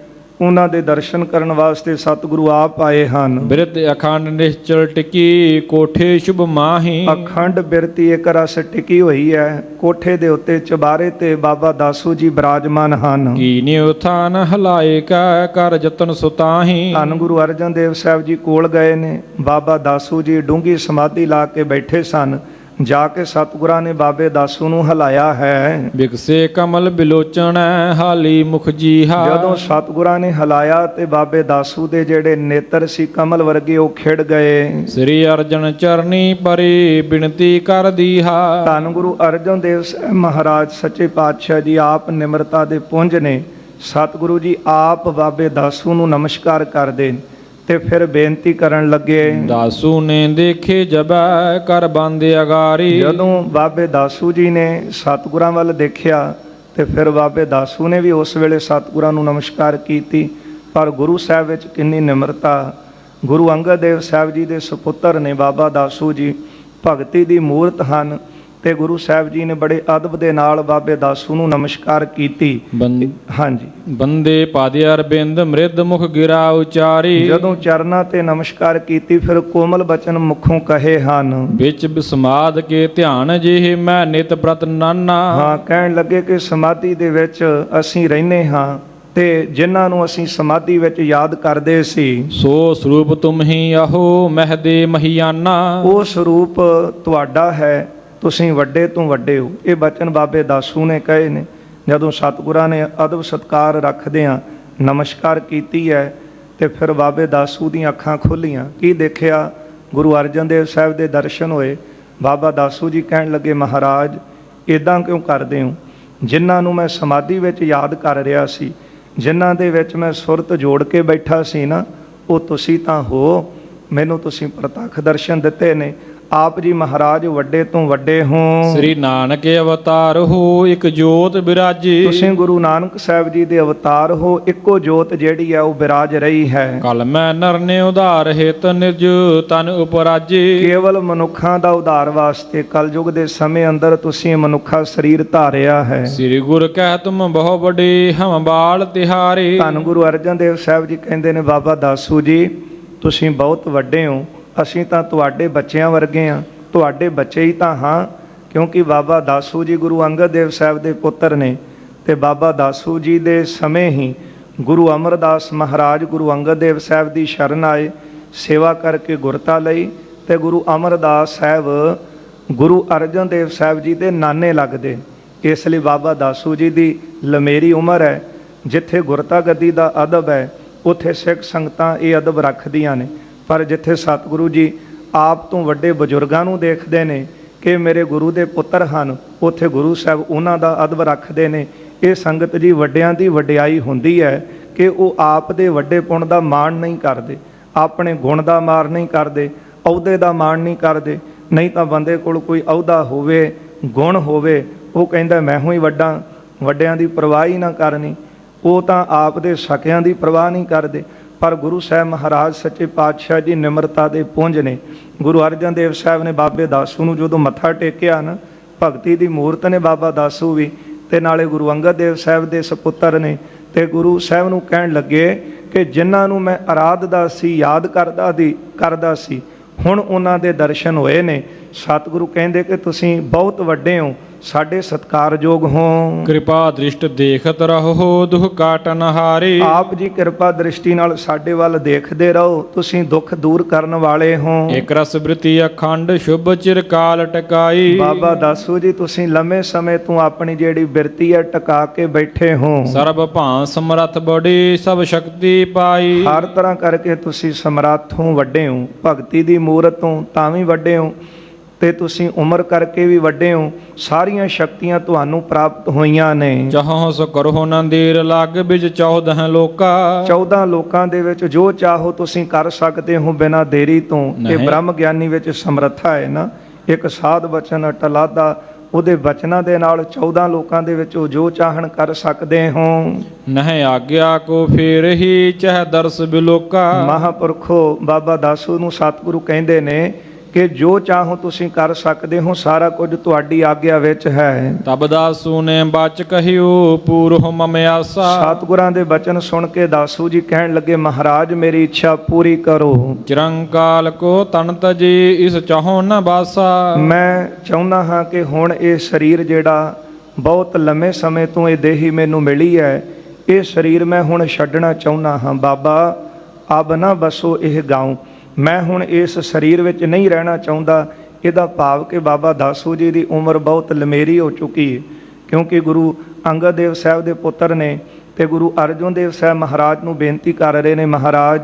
ਉਹਨਾਂ ਦੇ ਦਰਸ਼ਨ ਕਰਨ ਵਾਸਤੇ ਸਤਿਗੁਰੂ ਆਪ ਆਏ ਹਨ। ਬਿਰਤ ਅਖੰਡ ਨਿਸ਼ਚਲ ਟਿਕੀ ਕੋਠੇ ਸ਼ੁਭ ਮਾਹੀ। ਅਖੰਡ ਬਿਰਤੀ ਇੱਕ ਰਸ ਟਿਕੀ ਹੋਈ ਹੈ। ਕੋਠੇ ਦੇ ਉੱਤੇ ਚਬਾਰੇ ਤੇ ਬਾਬਾ ਦਾਸੂ ਜੀ ਬਿਰਾਜਮਾਨ ਹਨ। ਕੀ ਨਿਉ ਥਾਨ ਹਲਾਏ ਕਾ ਕਰ ਯਤਨ ਸੁਤਾਹੀ। ਧੰਨ ਗੁਰੂ ਅਰਜਨ ਦੇਵ ਸਾਹਿਬ ਜੀ ਕੋਲ ਗਏ ਨੇ। ਬਾਬਾ ਦਾਸੂ ਜੀ ਡੂੰਘੀ ਸਮਾਧੀ ਲਾ ਕੇ ਬੈਠੇ ਸਨ। ਜਾ ਕੇ ਸਤਿਗੁਰਾਂ ਨੇ ਬਾਬੇ ਦਾਸੂ ਨੂੰ ਹਲਾਇਆ ਹੈ। ਬਿਕਸੇ ਕਮਲ ਬਿਲੋਚਣੈ ਹਾਲੀ ਮੁਖ ਜੀਹਾ। ਜਦੋਂ ਸਤਿਗੁਰਾਂ ਨੇ ਹਲਾਇਆ ਤੇ ਬਾਬੇ ਦਾਸੂ ਦੇ ਜਿਹੜੇ ਨੇਤਰ ਸੀ ਕਮਲ ਵਰਗੇ ਉਹ ਖਿੜ ਗਏ। ਸ੍ਰੀ ਅਰਜਨ ਚਰਨੀ ਪਰੀ ਬਿਨਤੀ ਕਰ ਦੀਹਾ। ਧੰਨ ਗੁਰੂ ਅਰਜਨ ਦੇਵ ਸਾਹਿਬ ਮਹਾਰਾਜ ਸੱਚੇ ਪਾਤਸ਼ਾਹ ਜੀ ਆਪ ਨਿਮਰਤਾ ਦੇ ਪੁੰਜ ਨੇ। ਸਤਿਗੁਰੂ ਜੀ ਆਪ ਬਾਬੇ ਦਾਸੂ ਨੂੰ ਨਮਸਕਾਰ ਕਰਦੇ ਤੇ ਫਿਰ ਬੇਨਤੀ ਕਰਨ ਲੱਗੇ। ਦਾਸੂ ਨੇ ਦੇਖੇ ਜਬੈ ਕਰ ਬੰਦ ਅਗਾਰੀ। ਜਦੋਂ ਬਾਬੇ ਦਾਸੂ ਜੀ ਨੇ ਸਤਿਗੁਰਾਂ ਵੱਲ ਦੇਖਿਆ ਤੇ ਫਿਰ ਬਾਬੇ ਦਾਸੂ ਨੇ ਵੀ ਉਸ ਵੇਲੇ ਸਤਿਗੁਰਾਂ ਨੂੰ ਨਮਸਕਾਰ ਕੀਤੀ। ਪਰ ਗੁਰੂ ਸਾਹਿਬ ਵਿੱਚ ਕਿੰਨੀ ਨਿਮਰਤਾ। ਗੁਰੂ ਅੰਗਦ ਦੇਵ ਸਾਹਿਬ ਜੀ ਦੇ ਸੁਪੁੱਤਰ ਨੇ ਬਾਬਾ ਦਾਸੂ ਜੀ, ਭਗਤੀ ਦੀ ਮੂਰਤ ਹਨ ਤੇ ਗੁਰੂ ਸਾਹਿਬ ਜੀ ਨੇ ਬੜੇ ਅਦਬ ਦੇ ਨਾਲ ਬਾਬੇ ਦਾਸੂ ਨੂੰ ਨਮਸਕਾਰ ਕੀਤੀ। ਹਾਂਜੀ। ਬੰਦੇ ਪਾਦ ਅਰਬਿੰਦ ਮ੍ਰਿਦ ਮੁਖ ਗਿਰਾ ਉਚਾਰੀ। ਜਦੋਂ ਚਰਨਾਂ ਤੇ ਨਮਸਕਾਰ ਕੀਤੀ ਫਿਰ ਕੋਮਲ ਬਚਨ ਮੁਖੋਂ ਕਹੇ ਹਨ। ਵਿੱਚ ਬਿਸਮਾਦ ਕੇ ਧਿਆਨ ਜਿਹੇ ਮੈਂ ਨਿਤ ਪ੍ਰਤ ਨਾਨਾ। ਹਾਂ, ਕਹਿਣ ਲੱਗੇ ਕਿ ਸਮਾਧੀ ਦੇ ਵਿੱਚ ਅਸੀਂ ਰਹਿੰਦੇ ਹਾਂ ਤੇ ਜਿਨ੍ਹਾਂ ਨੂੰ ਅਸੀਂ ਸਮਾਧੀ ਵਿੱਚ ਯਾਦ ਕਰਦੇ ਸੀ। ਸੋ ਸਰੂਪ ਤੁਮ ਹੀ ਆਹੋ ਮਹਿਦੇ ਮਹੀਆਨਾ। ਉਹ ਸਰੂਪ ਤੁਹਾਡਾ ਹੈ, ਤੁਸੀਂ ਵੱਡੇ ਤੋਂ ਵੱਡੇ ਹੋ। ਇਹ ਬਚਨ ਬਾਬੇ ਦਾਸੂ ਨੇ ਕਹੇ ਨੇ। ਜਦੋਂ ਸਤਿਗੁਰਾਂ ਨੇ ਅਦਬ ਸਤਿਕਾਰ ਰੱਖਦਿਆਂ ਨਮਸਕਾਰ ਕੀਤੀ ਹੈ ਤੇ ਫਿਰ ਬਾਬੇ ਦਾਸੂ ਦੀਆਂ ਅੱਖਾਂ ਖੁੱਲੀਆਂ। ਕੀ ਦੇਖਿਆ? ਗੁਰੂ ਅਰਜਨ ਦੇਵ ਸਾਹਿਬ ਦੇ ਦਰਸ਼ਨ ਹੋਏ। ਬਾਬਾ ਦਾਸੂ ਜੀ ਕਹਿਣ ਲੱਗੇ, ਮਹਾਰਾਜ ਇਦਾਂ ਕਿਉਂ ਕਰਦੇ ਹੋ? ਜਿਨ੍ਹਾਂ ਨੂੰ ਮੈਂ ਸਮਾਧੀ ਵਿੱਚ ਯਾਦ ਕਰ ਰਿਹਾ ਸੀ, ਜਿਨ੍ਹਾਂ ਦੇ ਵਿੱਚ ਮੈਂ ਸੁਰਤ ਜੋੜ ਕੇ ਬੈਠਾ ਸੀ ਨਾ, ਉਹ ਤੁਸੀਂ ਤਾਂ ਹੋ। ਮੈਨੂੰ ਤੁਸੀਂ ਪ੍ਰਤੱਖ ਦਰਸ਼ਨ ਦਿੱਤੇ ਨੇ। ਆਪ ਜੀ ਮਹਾਰਾਜ ਵੱਡੇ ਤੋਂ ਵੱਡੇ ਹੋ। ਸ੍ਰੀ ਨਾਨਕ ਅਵਤਾਰ ਹੋ ਇੱਕ ਜੋਤ ਬਿਰਾਜੀ। ਤੁਸੀਂ ਗੁਰੂ ਨਾਨਕ ਸਾਹਿਬ ਜੀ ਦੇ ਅਵਤਾਰ ਹੋ। ਇੱਕੋ ਜੋਤ ਜਿਹੜੀ ਹੈ ਉਹ ਬਿਰਾਜ ਰਹੀ ਹੈ। ਕਲ ਮੈਂ ਨਰਨੇ ਉਧਾਰ ਹਿਤ ਨਿਜ ਤਨ ਉਪਰਾਜੇ। ਕੇਵਲ ਮਨੁੱਖਾਂ ਦਾ ਉਧਾਰ ਵਾਸਤੇ ਕਲਯੁਗ ਦੇ ਸਮੇਂ ਅੰਦਰ ਤੁਸੀਂ ਮਨੁੱਖਾ ਸਰੀਰ ਧਾਰਿਆ ਹੈ। ਸ੍ਰੀ ਗੁਰ ਕਹਿ ਤੁਮ ਬਹੁ ਵੱਡੇ ਹਮ ਬਾਲ ਤਿਹਾਰੇ। ਧੰਨ ਗੁਰੂ ਅਰਜਨ ਦੇਵ ਸਾਹਿਬ ਜੀ ਕਹਿੰਦੇ ਨੇ, ਬਾਬਾ ਦਾਸੂ ਜੀ ਤੁਸੀਂ ਬਹੁਤ ਵੱਡੇ ਹੋ। ਅਸੀਂ ਤਾਂ ਤੁਹਾਡੇ ਬੱਚਿਆਂ ਵਰਗੇ ਹਾਂ। ਤੁਹਾਡੇ ਬੱਚੇ ਹੀ ਤਾਂ ਹਾਂ, ਕਿਉਂਕਿ ਬਾਬਾ ਦਾਸੂ ਜੀ ਗੁਰੂ ਅੰਗਦ ਦੇਵ ਸਾਹਿਬ ਦੇ ਪੁੱਤਰ ਨੇ ਤੇ ਬਾਬਾ ਦਾਸੂ ਜੀ ਦੇ ਸਮੇਂ ਹੀ ਗੁਰੂ ਅਮਰਦਾਸ ਮਹਾਰਾਜ ਗੁਰੂ ਅੰਗਦ ਦੇਵ ਸਾਹਿਬ ਦੀ ਸ਼ਰਨ ਆਏ, ਸੇਵਾ ਕਰਕੇ ਗੁਰਤਾ ਲਈ ਤੇ ਗੁਰੂ ਅਮਰਦਾਸ ਸਾਹਿਬ ਗੁਰੂ ਅਰਜਨ ਦੇਵ ਸਾਹਿਬ ਜੀ ਦੇ ਨਾਨੇ ਲੱਗਦੇ। ਇਸ ਲਈ ਬਾਬਾ ਦਾਸੂ ਜੀ ਦੀ ਲੰਮੇਰੀ ਉਮਰ ਹੈ। ਜਿੱਥੇ ਗੁਰਤਾ ਗੱਦੀ ਦਾ ਅਦਬ ਹੈ ਉੱਥੇ ਸਿੱਖ ਸੰਗਤਾਂ ਇਹ ਅਦਬ ਰੱਖਦੀਆਂ ਨੇ। ਪਰ ਜਿੱਥੇ ਸਤਿਗੁਰੂ ਜੀ ਆਪ ਤੋਂ ਵੱਡੇ ਬਜ਼ੁਰਗਾਂ ਨੂੰ ਦੇਖਦੇ ਨੇ ਕਿ ਮੇਰੇ ਗੁਰੂ ਦੇ ਪੁੱਤਰ ਹਨ, ਉੱਥੇ ਗੁਰੂ ਸਾਹਿਬ ਉਹਨਾਂ ਦਾ ਅਦਬ ਰੱਖਦੇ ਨੇ। ਇਹ ਸੰਗਤ ਜੀ ਵੱਡਿਆਂ ਦੀ ਵਡਿਆਈ ਹੁੰਦੀ ਹੈ ਕਿ ਉਹ ਆਪ ਦੇ ਵੱਡੇ ਪੁਣ ਦਾ ਮਾਣ ਨਹੀਂ ਕਰਦੇ, ਆਪਣੇ ਗੁਣ ਦਾ ਮਾਣ ਨਹੀਂ ਕਰਦੇ, ਅਹੁਦੇ ਦਾ ਮਾਣ ਨਹੀਂ ਕਰਦੇ। ਨਹੀਂ ਤਾਂ ਬੰਦੇ ਕੋਲ ਕੋਈ ਅਹੁਦਾ ਹੋਵੇ, ਗੁਣ ਹੋਵੇ, ਉਹ ਕਹਿੰਦਾ ਮੈਂ ਹੀ ਵੱਡਾ, ਵੱਡਿਆਂ ਦੀ ਪਰਵਾਹ ਹੀ ਨਾ ਕਰਨੀ। ਉਹ ਤਾਂ ਆਪ ਦੇ ਸਕਿਆਂ ਦੀ ਪਰਵਾਹ ਨਹੀਂ ਕਰਦੇ। ਪਰ ਗੁਰੂ ਸਾਹਿਬ ਮਹਾਰਾਜ ਸੱਚੇ ਪਾਤਸ਼ਾਹ ਜੀ ਨਿਮਰਤਾ ਦੇ ਪੁੰਜ ਨੇ। ਗੁਰੂ ਅਰਜਨ ਦੇਵ ਸਾਹਿਬ ਨੇ ਬਾਬੇ ਦਾਸੂ ਨੂੰ ਜਦੋਂ ਮੱਥਾ ਟੇਕਿਆ ਨਾ, ਭਗਤੀ ਦੀ ਮੂਰਤ ਨੇ ਬਾਬਾ ਦਾਸੂ ਵੀ, ਤੇ ਨਾਲੇ ਗੁਰੂ ਅੰਗਦ ਦੇਵ ਸਾਹਿਬ ਦੇ ਸਪੁੱਤਰ ਨੇ। ਤੇ ਗੁਰੂ ਸਾਹਿਬ ਨੂੰ ਕਹਿਣ ਲੱਗੇ ਕਿ ਜਿਨ੍ਹਾਂ ਨੂੰ ਮੈਂ ਅਰਾਧਦਾ ਸੀ, ਯਾਦ ਕਰਦਾ ਸੀ, ਹੁਣ ਉਹਨਾਂ ਦੇ ਦਰਸ਼ਨ ਹੋਏ ਨੇ। ਸਤਿਗੁਰੂ ਕਹਿੰਦੇ ਕਿ ਤੁਸੀਂ ਬਹੁਤ ਵੱਡੇ ਹੋ, ਸਾਡੇ ਸਤਿਕਾਰਯੋਗ ਹੋ। ਕਿਰਪਾ ਦ੍ਰਿਸ਼ਟ ਦੇਖਤ ਰਹੋ ਦੁਖ ਕਾਟਨ ਹਾਰੇ। ਆਪ ਜੀ ਕਿਰਪਾ ਦ੍ਰਿਸ਼ਟੀ ਨਾਲ ਸਾਡੇ ਵੱਲ ਦੇਖਦੇ ਰਹੋ, ਤੁਸੀਂ ਦੁੱਖ ਦੂਰ ਕਰਨ ਵਾਲੇ ਹੋ। ਇਕ ਰਸ ਬ੍ਰਿਤੀ ਅਖੰਡ ਸ਼ੁਭ ਚਿਰਕਾਲ ਟਿਕਾਈ। ਬਾਬਾ ਦਾਸੂ ਜੀ ਤੁਸੀਂ ਲੰਮੇ ਸਮੇਂ ਤੋਂ ਆਪਣੀ ਜਿਹੜੀ ਬਿਰਤੀ ਹੈ ਟਿਕਾ ਕੇ ਬੈਠੇ ਹੋ। ਸਰਬ ਭਾਂ ਸਮਰੱਥ ਬੜੀ ਸਭ ਸ਼ਕਤੀ ਪਾਈ। ਹਰ ਤਰ੍ਹਾਂ ਕਰਕੇ ਤੁਸੀਂ ਸਮਰੱਥ ਹੋ, ਵੱਡੇ ਹੋ। ਭਗਤੀ ਦੀ ਮੂਰਤ ਤੋਂ ਤਾਂ ਵੀ ਵੱਡੇ ਹੋ ਤੇ ਤੁਸੀਂ ਉਮਰ ਕਰਕੇ ਵੀ ਵੱਡੇ ਹੋ। ਸਾਰੀਆਂ ਸ਼ਕਤੀਆਂ ਤੁਹਾਨੂੰ ਪ੍ਰਾਪਤ ਹੋਈਆਂ ਨੇ। ਚਾਹੋ ਸੋ ਕਰੋ ਨੰਦੇਰ ਲੱਗ ਵਿੱਚ 14 ਲੋਕਾ। 14 ਲੋਕਾਂ ਦੇ ਵਿੱਚ ਜੋ ਚਾਹੋ ਤੁਸੀਂ ਕਰ ਸਕਦੇ ਹੋ ਬਿਨਾਂ ਦੇਰੀ ਤੋਂ। ਇਹ ਬ੍ਰਹਮ ਗਿਆਨੀ ਵਿੱਚ ਸਮਰੱਥਾ ਹੈ ਨਾ। ਇੱਕ ਸਾਧ ਬਚਨ ਟਲਾਦਾ, ਉਹਦੇ ਬਚਨਾਂ ਦੇ ਨਾਲ 14 ਲੋਕਾਂ ਦੇ ਵਿੱਚ ਉਹ ਜੋ ਚਾਹਣ ਕਰ ਸਕਦੇ ਹੋ। ਨਹਿ ਆਗਿਆ ਕੋ ਫੇਰ ਹੀ ਚਾਹ ਦਰਸ ਬਿਲੋਕਾ। ਮਹਾਂਪੁਰਖੋ ਬਾਬਾ ਦਾਸੂ ਨੂੰ ਸਤਿਗੁਰੂ ਕਹਿੰਦੇ ਨੇ ਕਿ ਜੋ ਚਾਹੋ ਤੁਸੀਂ ਕਰ ਸਕਦੇ ਹੋ, ਸਾਰਾ ਕੁਝ ਤੁਹਾਡੀ ਆਗਿਆ ਵਿੱਚ ਹੈ। ਤਬ ਦਾਸੂ ਨੇ ਬਚ ਕਹਿਓ ਪੂਰੋ ਮਮ ਆਸਾ। ਸਤਿਗੁਰਾਂ ਦੇ ਬਚਨ ਸੁਣ ਕੇ ਦਾਸੂ ਜੀ ਕਹਿਣ ਲੱਗੇ, ਮਹਾਰਾਜ ਮੇਰੀ ਇੱਛਾ ਪੂਰੀ ਕਰੋ। ਚਿਰੰਕਾਲ ਕੋ ਤਨ ਤਜੇ ਇਸ ਚਾਹੋ ਨ ਬਾਸਾ। ਮੈਂ ਚਾਹੁੰਦਾ ਹਾਂ ਕਿ ਹੁਣ ਇਹ ਸਰੀਰ ਜਿਹੜਾ ਬਹੁਤ ਲੰਮੇ ਸਮੇਂ ਤੋਂ ਇਹ ਦੇਹੀ ਮੈਨੂੰ ਮਿਲੀ ਹੈ, ਇਹ ਸਰੀਰ ਮੈਂ ਹੁਣ ਛੱਡਣਾ ਚਾਹੁੰਦਾ ਹਾਂ। ਬਾਬਾ ਅਬ ਨਾ ਬਸੋ ਇਹ ਗਾਉਂ, ਮੈਂ ਹੁਣ ਇਸ ਸਰੀਰ ਵਿੱਚ ਨਹੀਂ ਰਹਿਣਾ ਚਾਹੁੰਦਾ। ਇਹਦਾ ਭਾਵ ਕਿ ਬਾਬਾ ਦਾਸੂ ਜੀ ਦੀ ਉਮਰ ਬਹੁਤ ਲੰਮੇਰੀ ਹੋ ਚੁੱਕੀ ਹੈ, ਕਿਉਂਕਿ ਗੁਰੂ ਅੰਗਦ ਦੇਵ ਸਾਹਿਬ ਦੇ ਪੁੱਤਰ ਨੇ ਤੇ ਗੁਰੂ ਅਰਜਨ ਦੇਵ ਸਾਹਿਬ ਮਹਾਰਾਜ ਨੂੰ ਬੇਨਤੀ ਕਰ ਰਹੇ ਨੇ, ਮਹਾਰਾਜ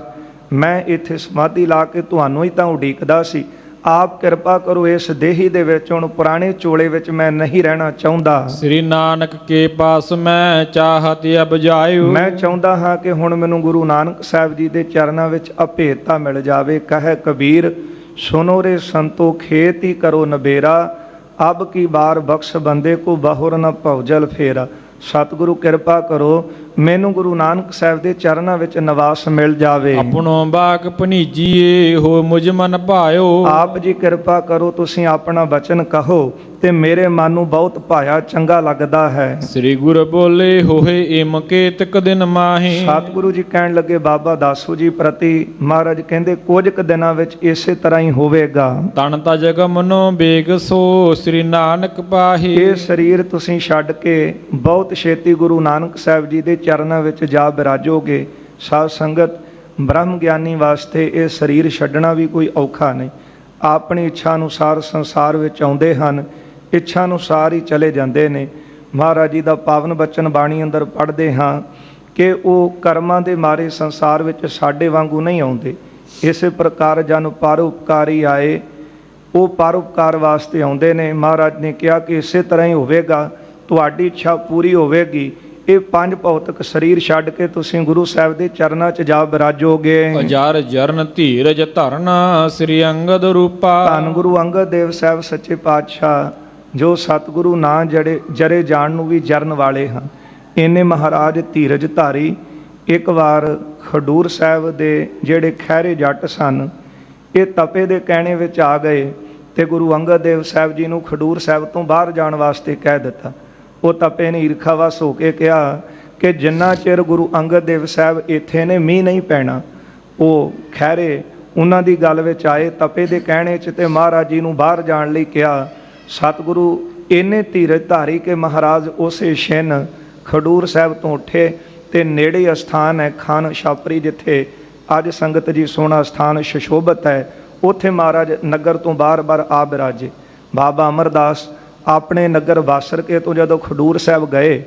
ਮੈਂ ਇੱਥੇ ਸਮਾਧੀ ਲਾ ਕੇ ਤੁਹਾਨੂੰ ਹੀ ਤਾਂ ਉਡੀਕਦਾ ਸੀ, ਆਪ ਕਿਰਪਾ ਕਰੋ ਇਸ ਦੇਹੀ ਦੇ ਵਿੱਚ, ਹੁਣ ਪੁਰਾਣੇ ਚੋਲੇ ਵਿੱਚ ਮੈਂ ਨਹੀਂ ਰਹਿਣਾ ਚਾਹੁੰਦਾ। ਸ੍ਰੀ ਨਾਨਕ ਕੇ ਪਾਸ ਮੈਂ ਚਾਹਤ ਅਬ ਜਾਇਓ। ਮੈਂ ਚਾਹੁੰਦਾ ਹਾਂ ਕਿ ਹੁਣ ਮੈਨੂੰ ਗੁਰੂ ਨਾਨਕ ਸਾਹਿਬ ਜੀ ਦੇ ਚਰਨਾਂ ਵਿੱਚ ਅਭੇਦਤਾ ਮਿਲ ਜਾਵੇ। ਕਹੇ ਕਬੀਰ ਸੁਨੋ ਰੇ ਸੰਤੋ ਖੇਤੀ ਕਰੋ ਨਬੇਰਾ, ਅਬ ਕੀ ਬਾਰ ਬਖਸ਼ ਬੰਦੇ ਕੋ ਬਹੁਰ ਨ ਭਉਜਲ ਫੇਰਾ। ਸਤਿਗੁਰੂ ਕਿਰਪਾ ਕਰੋ ਮੈਨੂੰ ਗੁਰੂ ਨਾਨਕ ਸਾਹਿਬ ਦੇ ਚਰਨਾਂ ਵਿੱਚ ਨਿਵਾਸ ਮਿਲ ਜਾਵੇ। ਆਪਣੋ ਬਾਕ ਭਨੀਜੀਏ ਹੋ ਮੁਝ ਮਨ ਭਾਇਓ। ਆਪ ਜੀ ਕਿਰਪਾ ਕਰੋ, ਤੁਸੀਂ ਆਪਣਾ ਬਚਨ ਕਹੋ ਤੇ ਮੇਰੇ ਮਨ ਨੂੰ ਬਹੁਤ ਭਾਇਆ, ਚੰਗਾ ਲੱਗਦਾ ਹੈ। ਸ੍ਰੀ ਗੁਰ ਬੋਲੇ ਹੋਏ ਏਮ ਕੇਤਕ ਦਿਨ ਮਾਹੀ। ਸਤਿਗੁਰੂ ਜੀ ਕਹਿਣ ਲੱਗੇ ਬਾਬਾ ਦਾਸੂ ਜੀ ਪ੍ਰਤੀ, ਮਹਾਰਾਜ ਕਹਿੰਦੇ ਕੁਝ ਕੁ ਦਿਨਾਂ ਵਿੱਚ ਇਸੇ ਤਰ੍ਹਾਂ ਹੀ ਹੋਵੇਗਾ। ਤਨ ਤਾ ਜਗ ਮਨੋ ਬੇਗ ਸੋ ਸ੍ਰੀ ਨਾਨਕ ਪਾਹੀ। ਇਹ ਸਰੀਰ ਤੁਸੀਂ ਛੱਡ ਕੇ ਬਹੁਤ ਛੇਤੀ ਗੁਰੂ ਨਾਨਕ ਸਾਹਿਬ ਜੀ ਦੇ ਚਰਨਾਂ ਵਿੱਚ ਜਾ ਬਿਰਾਜੋਗੇ। ਸਾਧ ਸੰਗਤ, ਬ੍ਰਹਮ ਗਿਆਨੀ ਵਾਸਤੇ ਇਹ ਸਰੀਰ ਛੱਡਣਾ ਵੀ ਕੋਈ ਔਖਾ ਨਹੀਂ। ਆਪਣੀ ਇੱਛਾ ਅਨੁਸਾਰ ਸੰਸਾਰ ਵਿੱਚ ਆਉਂਦੇ ਹਨ, ਇੱਛਾ ਅਨੁਸਾਰ ਹੀ ਚਲੇ ਜਾਂਦੇ ਨੇ। ਮਹਾਰਾਜ ਜੀ ਦਾ ਪਾਵਨ ਬਚਨ ਬਾਣੀ ਅੰਦਰ ਪੜ੍ਹਦੇ ਹਾਂ ਕਿ ਉਹ ਕਰਮਾਂ ਦੇ ਮਾਰੇ ਸੰਸਾਰ ਵਿੱਚ ਸਾਡੇ ਵਾਂਗੂ ਨਹੀਂ ਆਉਂਦੇ। ਇਸੇ ਪ੍ਰਕਾਰ ਜਨ ਪਰਉਪਕਾਰੀ ਆਏ, ਉਹ ਪਰਉਪਕਾਰ ਵਾਸਤੇ ਆਉਂਦੇ ਨੇ। ਮਹਾਰਾਜ ਨੇ ਕਿਹਾ ਕਿ ਇਸੇ ਤਰ੍ਹਾਂ ਹੀ ਹੋਵੇਗਾ, ਤੁਹਾਡੀ ਇੱਛਾ ਪੂਰੀ ਹੋਵੇਗੀ। ਇਹ ਪੰਜ ਭੌਤਿਕ ਸਰੀਰ ਛੱਡ ਕੇ ਤੁਸੀਂ ਗੁਰੂ ਸਾਹਿਬ ਦੇ ਚਰਨਾਂ 'ਚ ਜਾ ਬਿਰਾਜੋਗੇ। ਅਜਰ ਜਰਨ ਧੀਰਜ ਧਰਨਾ ਸ੍ਰੀ ਅੰਗਦ ਰੂਪਾ। ਧੰਨ ਗੁਰੂ ਅੰਗਦ ਦੇਵ ਸਾਹਿਬ ਸੱਚੇ ਪਾਤਸ਼ਾਹ, ਜੋ ਸਤਿਗੁਰੂ ਨਾਂ ਜਰੇ ਜਾਣ ਨੂੰ ਵੀ ਜਰਨ ਵਾਲੇ ਹਨ। ਇਹਨੇ ਮਹਾਰਾਜ ਧੀਰਜ ਧਾਰੀ। ਇੱਕ ਵਾਰ ਖਡੂਰ ਸਾਹਿਬ ਦੇ ਜਿਹੜੇ ਖਹਿਰੇ ਜੱਟ ਸਨ, ਇਹ ਤਪੇ ਦੇ ਕਹਿਣੇ ਵਿੱਚ ਆ ਗਏ ਤੇ ਗੁਰੂ ਅੰਗਦ ਦੇਵ ਸਾਹਿਬ ਜੀ ਨੂੰ ਖਡੂਰ ਸਾਹਿਬ ਤੋਂ ਬਾਹਰ ਜਾਣ ਵਾਸਤੇ ਕਹਿ ਦਿੱਤਾ। ਉਹ ਤਪੇ ਨੇ ਈਰਖਾਵਸ ਹੋ ਕੇ ਕਿਹਾ ਕਿ ਜਿੰਨਾ ਚਿਰ ਗੁਰੂ ਅੰਗਦ ਦੇਵ ਸਾਹਿਬ ਇੱਥੇ ਨੇ ਮੀਂਹ ਨਹੀਂ ਪੈਣਾ। ਉਹ ਖਹਿਰੇ ਉਹਨਾਂ ਦੀ ਗੱਲ ਵਿੱਚ ਆਏ ਤਪੇ ਦੇ ਕਹਿਣੇ 'ਚ ਤੇ ਮਹਾਰਾਜ ਜੀ ਨੂੰ ਬਾਹਰ ਜਾਣ ਲਈ ਕਿਹਾ। ਸਤਿਗੁਰੂ ਇੰਨੇ ਧੀਰਜ ਧਾਰੀ ਕਿ ਮਹਾਰਾਜ ਉਸੇ ਛਿਨ ਖਡੂਰ ਸਾਹਿਬ ਤੋਂ ਉੱਠੇ ਤੇ ਨੇੜੇ ਅਸਥਾਨ ਹੈ ਖਾਨ ਛਾਪਰੀ, ਜਿੱਥੇ ਅੱਜ ਸੰਗਤ ਜੀ ਸੋਹਣਾ ਸਥਾਨ ਸ਼ਸ਼ੋਭਤ ਹੈ, ਉੱਥੇ ਮਹਾਰਾਜ ਨਗਰ ਤੋਂ ਬਾਰ-ਬਾਰ ਆ ਬਿਰਾਜੇ। ਬਾਬਾ ਅਮਰਦਾਸ ਆਪਣੇ ਨਗਰ ਵਾਸਰਕੇ ਤੋਂ ਜਦੋਂ ਖਡੂਰ ਸਾਹਿਬ ਗਏ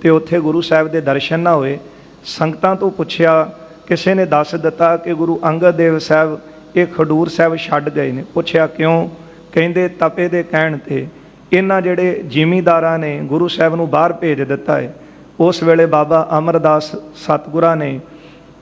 ਤੇ ਉੱਥੇ ਗੁਰੂ ਸਾਹਿਬ ਦੇ ਦਰਸ਼ਨ ਨਾ ਹੋਏ। ਸੰਗਤਾਂ ਤੋਂ ਪੁੱਛਿਆ, ਕਿਸੇ ਨੇ ਦੱਸ ਦਿੱਤਾ ਕਿ ਗੁਰੂ ਅੰਗਦ ਦੇਵ ਸਾਹਿਬ ਇਹ ਖਡੂਰ ਸਾਹਿਬ ਛੱਡ ਗਏ ਨੇ। ਪੁੱਛਿਆ ਕਿਉਂ? ਕਹਿੰਦੇ ਤਪੇ ਦੇ ਕਹਿਣ ਤੇ ਇਹਨਾਂ ਜਿਹੜੇ ਜ਼ਿਮੀਂਦਾਰਾਂ ਨੇ ਗੁਰੂ ਸਾਹਿਬ ਨੂੰ ਬਾਹਰ ਭੇਜ ਦਿੱਤਾ ਹੈ। ਉਸ ਵੇਲੇ ਬਾਬਾ ਅਮਰਦਾਸ ਸਤਿਗੁਰਾਂ ਨੇ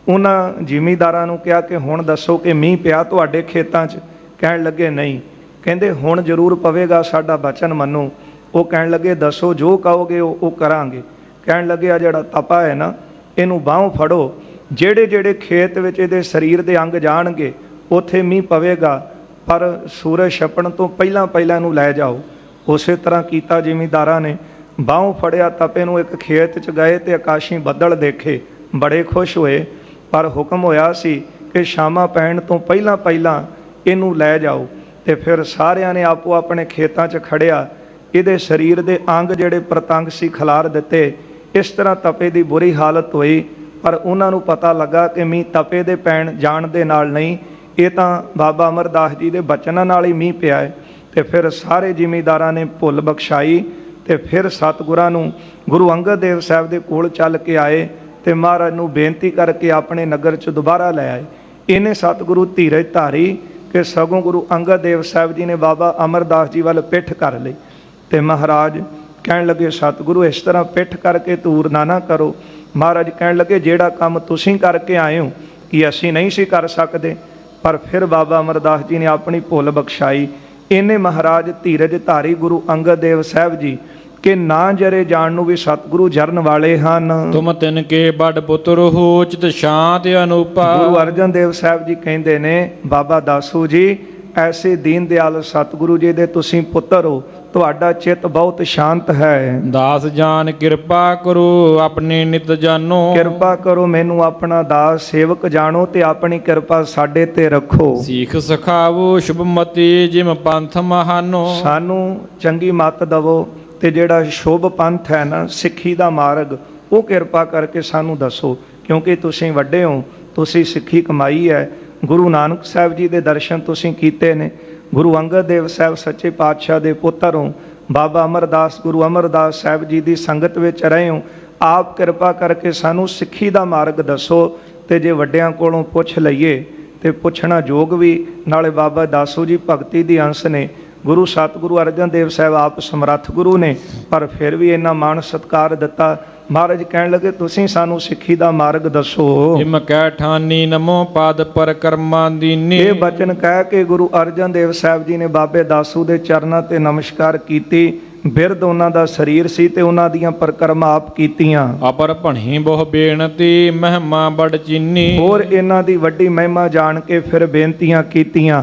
ਉਹਨਾਂ ਜ਼ਿਮੀਂਦਾਰਾਂ ਨੂੰ ਕਿਹਾ ਕਿ ਹੁਣ ਦੱਸੋ ਕਿ ਮੀਂਹ ਪਿਆ ਤੁਹਾਡੇ ਖੇਤਾਂ 'ਚ? ਕਹਿਣ ਲੱਗੇ ਨਹੀਂ। ਕਹਿੰਦੇ ਹੁਣ ਜ਼ਰੂਰ ਪਵੇਗਾ, ਸਾਡਾ ਬਚਨ ਮੰਨੋ। ਉਹ ਕਹਿਣ ਲੱਗੇ ਦੱਸੋ, ਜੋ ਕਹੋਗੇ ਉਹ ਕਰਾਂਗੇ। ਕਹਿਣ ਲੱਗੇ ਆ ਜਿਹੜਾ ਤਪਾ ਹੈ ਨਾ, ਇਹਨੂੰ ਬਾਹੋਂ ਫੜੋ, ਜਿਹੜੇ ਜਿਹੜੇ ਖੇਤ ਵਿੱਚ ਇਹਦੇ ਸਰੀਰ ਦੇ ਅੰਗ ਜਾਣਗੇ ਉੱਥੇ ਮੀਂਹ ਪਵੇਗਾ, ਪਰ ਸੂਰਜ ਛਪਣ ਤੋਂ ਪਹਿਲਾਂ ਪਹਿਲਾਂ ਇਹਨੂੰ ਲੈ ਜਾਓ। ਉਸੇ ਤਰ੍ਹਾਂ ਕੀਤਾ ਜ਼ਿਮੀਂਦਾਰਾਂ ਨੇ। ਬਾਹੋਂ ਫੜਿਆ ਤਪੇ ਨੂੰ, ਇੱਕ ਖੇਤ 'ਚ ਗਏ ਤੇ ਆਕਾਸ਼ੀ ਬੱਦਲ ਦੇਖੇ, ਬੜੇ ਖੁਸ਼ ਹੋਏ। ਪਰ ਹੁਕਮ ਹੋਇਆ ਸੀ ਕਿ ਸ਼ਾਮਾਂ ਪੈਣ ਤੋਂ ਪਹਿਲਾਂ ਪਹਿਲਾਂ ਇਹਨੂੰ ਲੈ ਜਾਓ। ਤੇ ਫਿਰ ਸਾਰਿਆਂ ਨੇ ਆਪੋ ਆਪਣੇ ਖੇਤਾਂ 'ਚ ਖੜਿਆ, ਇਹਦੇ ਸਰੀਰ ਦੇ ਅੰਗ ਜਿਹੜੇ ਪ੍ਰਤੰਗ ਸੀ ਖਿਲਾਰ ਦਿੱਤੇ। ਇਸ ਤਰ੍ਹਾਂ ਤਪੇ ਦੀ ਬੁਰੀ ਹਾਲਤ ਹੋਈ, ਪਰ ਉਹਨਾਂ ਨੂੰ ਪਤਾ ਲੱਗਾ ਕਿ ਮੀਂਹ ਤਪੇ ਦੇ ਪੈਣ ਜਾਣ ਦੇ ਨਾਲ ਨਹੀਂ, ਇਹ ਤਾਂ ਬਾਬਾ ਅਮਰਦਾਸ ਜੀ ਦੇ ਬਚਨਾਂ ਨਾਲ ਹੀ ਮੀਂਹ ਪਿਆ ਹੈ। ਤੇ ਫਿਰ ਸਾਰੇ ਜ਼ਿਮੀਂਦਾਰਾਂ ਨੇ ਭੁੱਲ ਬਖਸ਼ਾਈ ਤੇ ਫਿਰ ਸਤਿਗੁਰਾਂ ਨੂੰ ਗੁਰੂ ਅੰਗਦ ਦੇਵ ਸਾਹਿਬ ਦੇ ਕੋਲ ਚੱਲ ਕੇ ਆਏ ਤੇ ਮਹਾਰਾਜ ਨੂੰ ਬੇਨਤੀ ਕਰਕੇ ਆਪਣੇ ਨਗਰ 'ਚ ਦੁਬਾਰਾ ਲੈ ਆਏ। ਇਹਨੇ ਸਤਿਗੁਰੂ ਧੀਰਜ ਧਾਰੀ ਕਿ ਸਗੋਂ ਗੁਰੂ ਅੰਗਦ ਦੇਵ ਸਾਹਿਬ ਜੀ ਨੇ ਬਾਬਾ ਅਮਰਦਾਸ ਜੀ ਵੱਲ ਪਿੱਠ ਕਰ ਲਈ। ਤੇ ਮਹਾਰਾਜ ਕਹਿਣ ਲੱਗੇ ਸਤਿਗੁਰੂ ਇਸ ਤਰ੍ਹਾਂ ਪਿੱਠ ਕਰਕੇ ਧੂਰ ਨਾ ਕਰੋ। ਮਹਾਰਾਜ ਕਹਿਣ ਲੱਗੇ ਜਿਹੜਾ ਕੰਮ ਤੁਸੀਂ ਕਰਕੇ ਆਏ ਹੋ ਕਿ ਅਸੀਂ ਨਹੀਂ ਸੀ ਕਰ ਸਕਦੇ। ਪਰ ਫਿਰ ਬਾਬਾ ਅਮਰਦਾਸ ਜੀ ਨੇ ਆਪਣੀ ਭੁੱਲ ਬਖਸ਼ਾਈ। ਇਹਨੇ ਮਹਾਰਾਜ ਧੀਰਜ ਧਾਰੀ ਗੁਰੂ ਅੰਗਦ ਦੇਵ ਸਾਹਿਬ ਜੀ ਕਿ ਨਾ ਜਰੇ ਜਾਣ ਨੂੰ ਵੀ ਸਤਿਗੁਰੂ ਜਰਨ ਵਾਲੇ ਹਨ। ਤੁਮ ਤਿਨ ਕੇ ਬੜ ਪੁੱਤਰ ਹੋ ਚਿਤ ਸ਼ਾਂਤ ਅਨੂਪਾ। ਗੁਰੂ ਅਰਜਨ ਦੇਵ ਸਾਹਿਬ ਜੀ ਕਹਿੰਦੇ ਨੇ ਬਾਬਾ ਦਾਸੂ ਜੀ ਐਸੇ ਦੀਨ ਦਿਆਲ ਸਤਿਗੁਰੂ ਜੀ ਦੇ ਤੁਸੀਂ ਪੁੱਤਰ ਹੋ, ਤੁਹਾਡਾ ਚਿੱਤ ਬਹੁਤ ਸ਼ਾਂਤ ਹੈ। ਦਾਸ ਜਾਨ ਕਿਰਪਾ ਕਰੋ ਆਪਣੇ ਨਿਤ ਜਾਨੋ। ਕਿਰਪਾ ਕਰੋ ਮੈਨੂੰ ਆਪਣਾ ਦਾਸ ਸੇਵਕ ਜਾਣੋ ਤੇ ਆਪਣੀ ਕਿਰਪਾ ਸਾਡੇ ਤੇ ਰੱਖੋ। ਸਿੱਖ ਸਿਖਾਵੋ ਸ਼ੁਭ ਮਤੀ ਜਿਮ ਪੰਥ ਮਹਾਨੋ। ਸਾਨੂੰ ਚੰਗੀ ਮੱਤ ਦਵੋ ਤੇ ਜਿਹੜਾ ਸ਼ੁਭ ਪੰਥ ਹੈ ਨਾ, ਸਿੱਖੀ ਦਾ ਮਾਰਗ, ਉਹ ਕਿਰਪਾ ਕਰਕੇ ਸਾਨੂੰ ਦੱਸੋ, ਕਿਉਂਕਿ ਤੁਸੀਂ ਵੱਡੇ ਹੋ, ਤੁਸੀਂ ਸਿੱਖੀ ਕਮਾਈ ਹੈ। ਗੁਰੂ ਨਾਨਕ ਸਾਹਿਬ ਜੀ ਦੇ ਦਰਸ਼ਨ ਤੁਸੀਂ ਕੀਤੇ ਨੇ। ਗੁਰੂ ਅੰਗਦ ਦੇਵ ਸਾਹਿਬ ਸੱਚੇ ਪਾਤਸ਼ਾਹ ਦੇ ਪੁੱਤਰ ਹੋ, ਬਾਬਾ ਅਮਰਦਾਸ ਗੁਰੂ ਅਮਰਦਾਸ ਸਾਹਿਬ ਜੀ ਦੀ ਸੰਗਤ ਵਿੱਚ ਰਹੇ ਹੋ। ਆਪ ਕਿਰਪਾ ਕਰਕੇ ਸਾਨੂੰ ਸਿੱਖੀ ਦਾ ਮਾਰਗ ਦੱਸੋ, ਤੇ ਜੇ ਵੱਡਿਆਂ ਕੋਲੋਂ ਪੁੱਛ ਲਈਏ ਤੇ ਪੁੱਛਣਾ ਯੋਗ ਵੀ, ਨਾਲੇ ਬਾਬਾ ਦਾਸੂ ਜੀ ਭਗਤੀ ਦੀ ਅੰਸ਼ ਨੇ। ਗੁਰੂ ਸਤਿਗੁਰੂ ਅਰਜਨ ਦੇਵ ਸਾਹਿਬ ਆਪ ਸਮਰੱਥ ਗੁਰੂ ਨੇ, ਪਰ ਫਿਰ ਵੀ ਇੰਨਾ ਮਾਣ ਸਤਿਕਾਰ ਦਿੱਤਾ। ਮਹਾਰਾਜ ਕਹਿਣ ਲੱਗੇ ਤੁਸੀਂ ਸਾਨੂੰ ਸਿੱਖੀ ਦਾ ਮਾਰਗ ਦੱਸੋ। ਇਮ ਕਹਿ ਠਾਨੀ ਨਮੋ ਪਦ ਪਰ ਕਰਮਾਂ ਦੀਨੀ। ਇਹ ਬਚਨ ਕਹਿ ਕੇ ਗੁਰੂ ਅਰਜਨ ਦੇਵ ਸਾਹਿਬ ਜੀ ਨੇ ਬਾਬੇ ਦਾਸੂ ਦੇ ਚਰਨਾਂ ਤੇ ਨਮਸਕਾਰ ਕੀਤੀ। ਬਿਰਧ ਉਹਨਾਂ ਦਾ ਸਰੀਰ ਸੀ ਤੇ ਉਹਨਾਂ ਦੀਆਂ ਪਰਿਕਰਮਾ ਆਪ ਕੀਤੀਆਂ। ਅਪਰ ਭਣੀ ਬਹੁ ਬੇਨਤੀ ਮਹਿਮਾ ਬੜ ਚੀਨੀ। ਹੋਰ ਇਹਨਾਂ ਦੀ ਵੱਡੀ ਮਹਿਮਾ ਜਾਣ ਕੇ ਫਿਰ ਬੇਨਤੀਆਂ ਕੀਤੀਆਂ।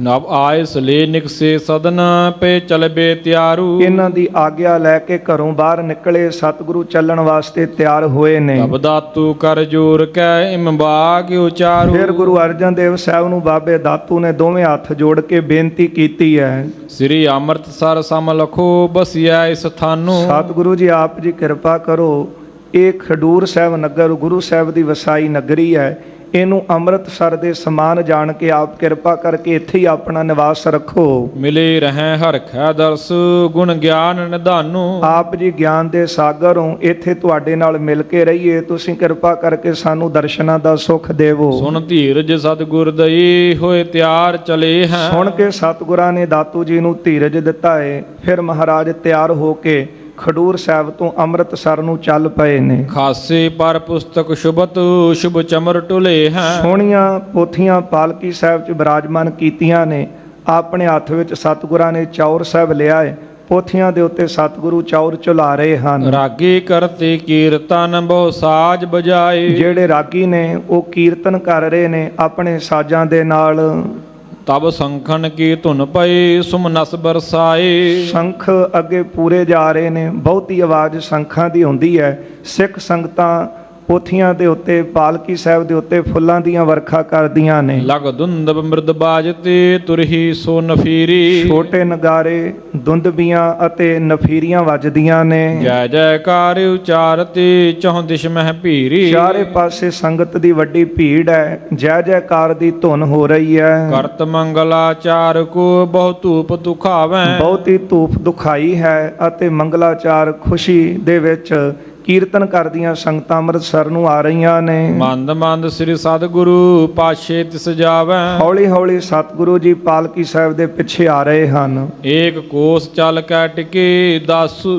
ਨਵ ਆਏ ਸਲੇ ਨਿਕਸੇ ਸਦਨ ਪੇ ਚਲਬੇ ਤਿਆਰੂ। ਇਹਨਾਂ ਦੀ ਆਗਿਆ ਲੈ ਕੇ ਘਰੋਂ ਬਾਹਰ ਨਿਕਲੇ, ਸਤਿਗੁਰੂ ਚੱਲਣ ਵਾਸਤੇ ਤਿਆਰ ਹੋਏ ਨੇ। ਤਬ ਦਾਤੂ ਕਰ ਜੋਰ ਕੈ ਇਮ ਬਾਗ ਉਚਾਰੂ। ਫਿਰ ਗੁਰੂ ਅਰਜਨ ਦੇਵ ਸਾਹਿਬ ਨੂੰ ਬਾਬੇ ਦਾਤੂ ਨੇ ਦੋਵੇਂ ਹੱਥ ਜੋੜ ਕੇ ਬੇਨਤੀ ਕੀਤੀ ਹੈ। ਸ੍ਰੀ ਅੰਮ੍ਰਿਤਸਰ ਸਮ ਲਖੋ ਬਸਿਆ ਇਸ ਥਾਨੂ। ਸਤਿਗੁਰੂ ਜੀ ਆਪ ਜੀ ਕਿਰਪਾ ਕਰੋ, ਇਹ ਖਡੂਰ ਸਾਹਿਬ ਨਗਰ ਗੁਰੂ ਸਾਹਿਬ ਦੀ ਵਸਾਈ ਨਗਰੀ ਹੈ। ਇਹਨੂੰ ਅੰਮ੍ਰਿਤਸਰ ਦੇ ਸਮਾਨ ਜਾਣ ਕੇ ਆਪ ਕਿਰਪਾ ਕਰਕੇ ਇੱਥੇ ਹੀ ਆਪਣਾ ਨਿਵਾਸ ਰੱਖੋ। ਮਿਲੇ ਰਹਿ ਹਰਖੈ ਦਰਸ ਗੁਣ ਗਿਆਨ ਨਿਧਾਨੂ। ਆਪ ਜੀ ਗਿਆਨ ਦੇ ਸਾਗਰ ਹੋ, ਇੱਥੇ ਤੁਹਾਡੇ ਨਾਲ ਮਿਲ ਕੇ ਰਹੀਏ। ਤੁਸੀਂ ਕਿਰਪਾ ਕਰਕੇ ਸਾਨੂੰ ਦਰਸ਼ਨਾਂ ਦਾ ਸੁਖ ਦੇਵੋ। ਸੁਣ ਧੀਰਜ ਸਤਿਗੁਰ ਦਈ ਹੋਏ ਤਿਆਰ ਚਲੇ ਹੈ। ਸੁਣ ਕੇ ਸਤਿਗੁਰਾਂ ਨੇ ਦਾਤੂ ਜੀ ਨੂੰ ਧੀਰਜ ਦਿੱਤਾ ਹੈ। ਫਿਰ ਮਹਾਰਾਜ ਤਿਆਰ ਹੋ ਕੇ ਖਡੂਰ ਸਾਹਿਬ ਤੋਂ ਅੰਮ੍ਰਿਤਸਰ ਨੂੰ ਚੱਲ ਪਏ ਨੇ। ਖਾਸੇ ਪਰ ਪੁਸਤਕ ਸ਼ੁਭਤ ਸ਼ੁਭ ਚਮਰ ਟੁਲੇ ਹੈ। ਸੋਹਣੀਆਂ ਪੋਥੀਆਂ ਪਾਲਕੀ ਸਾਹਿਬ 'ਚ ਬਿਰਾਜਮਾਨ ਕੀਤੀਆਂ ਨੇ। ਆਪਣੇ ਹੱਥ ਵਿੱਚ ਸਤਿਗੁਰਾਂ ਨੇ ਚੌਰ ਸਾਹਿਬ ਲਿਆ ਹੈ। ਪੋਥੀਆਂ ਦੇ ਉੱਤੇ ਸਤਿਗੁਰੂ ਚੌਰ ਝੁਲਾ ਰਹੇ ਹਨ। ਰਾਗੀ ਕਰਤੇ ਕੀਰਤਨ ਬਹੁ ਸਾਜ ਬਜਾਏ। ਜਿਹੜੇ ਰਾਗੀ ਨੇ ਉਹ ਕੀਰਤਨ ਕਰ ਰਹੇ ਨੇ ਆਪਣੇ ਸਾਜ਼ਾਂ ਦੇ ਨਾਲ। ਤਬ ਸੰਖਨ ਕੀ ਧੁਨ ਪਈ ਸੁਮਨਸ ਬਰਸਾਏ। ਸ਼ੰਖ ਅੱਗੇ ਪੂਰੇ ਜਾ ਰਹੇ ਨੇ, ਬਹੁਤੀ ਆਵਾਜ਼ ਸ਼ੰਖਾਂ ਦੀ ਹੁੰਦੀ ਹੈ। ਸਿੱਖ ਸੰਗਤਾਂ ਪੋਥੀਆਂ ਦੇ ਉੱਤੇ ਪਾਲਕੀ ਸਾਹਿਬ ਦੇ ਉੱਤੇ ਫੁੱਲਾਂ ਦੀਆਂ ਵਰਖਾ ਕਰਦੀਆਂ ਨੇ। ਲਗ ਦੁੰਦਬ ਮਿਰਦ ਬਾਜਤੇ ਤੁਰਹੀ ਸੋ ਨਫੀਰੀ। ਛੋਟੇ ਨਗਾਰੇ ਦੁੰਦਬੀਆਂ ਅਤੇ ਨਫੀਰੀਆਂ ਵੱਜਦੀਆਂ ਨੇ। ਜੈ ਜੈਕਾਰ ਉਚਾਰਤੇ ਚੌਂ ਦਿਸ਼ ਮਹਿ ਭੀਰੀ। ਚਾਰੇ ਪਾਸੇ ਸੰਗਤ ਦੀ ਵੱਡੀ ਭੀੜ ਹੈ। ਜੈ ਜੈਕਾਰ ਦੀ ਧੁਨ ਹੋ ਰਹੀ ਹੈ। ਕਰਤ ਮੰਗਲਾਚਾਰ ਕੋ ਬਹੁ ਧੂਪ ਦੁਖਾਵੈ। ਬਹੁਤੀ ਧੂਪ ਦੁਖਾਈ ਹੈ ਅਤੇ ਮੰਗਲਾਚਾਰ ਖੁਸ਼ੀ ਦੇ ਵਿੱਚ ਕੀਰਤਨ ਕਰਦੀਆਂ ਸੰਗਤਾਂ ਅੰਮ੍ਰਿਤਸਰ ਨੂੰ ਆ ਰਹੀਆਂ ਨੇ। ਮੰਦ ਮੰਦ ਸ੍ਰੀ ਸਤਿਗੁਰੂ ਪਾਸ਼ੇ ਤਿਸ ਜਾਵੈ। ਹੌਲੀ ਹੌਲੀ ਸਤਿਗੁਰੂ ਜੀ ਪਾਲਕੀ ਸਾਹਿਬ ਦੇ ਪਿੱਛੇ ਆ ਰਹੇ ਹਨ। ਏਕ ਕੋਸ ਚੱਲ ਕੈ ਟਿਕੇ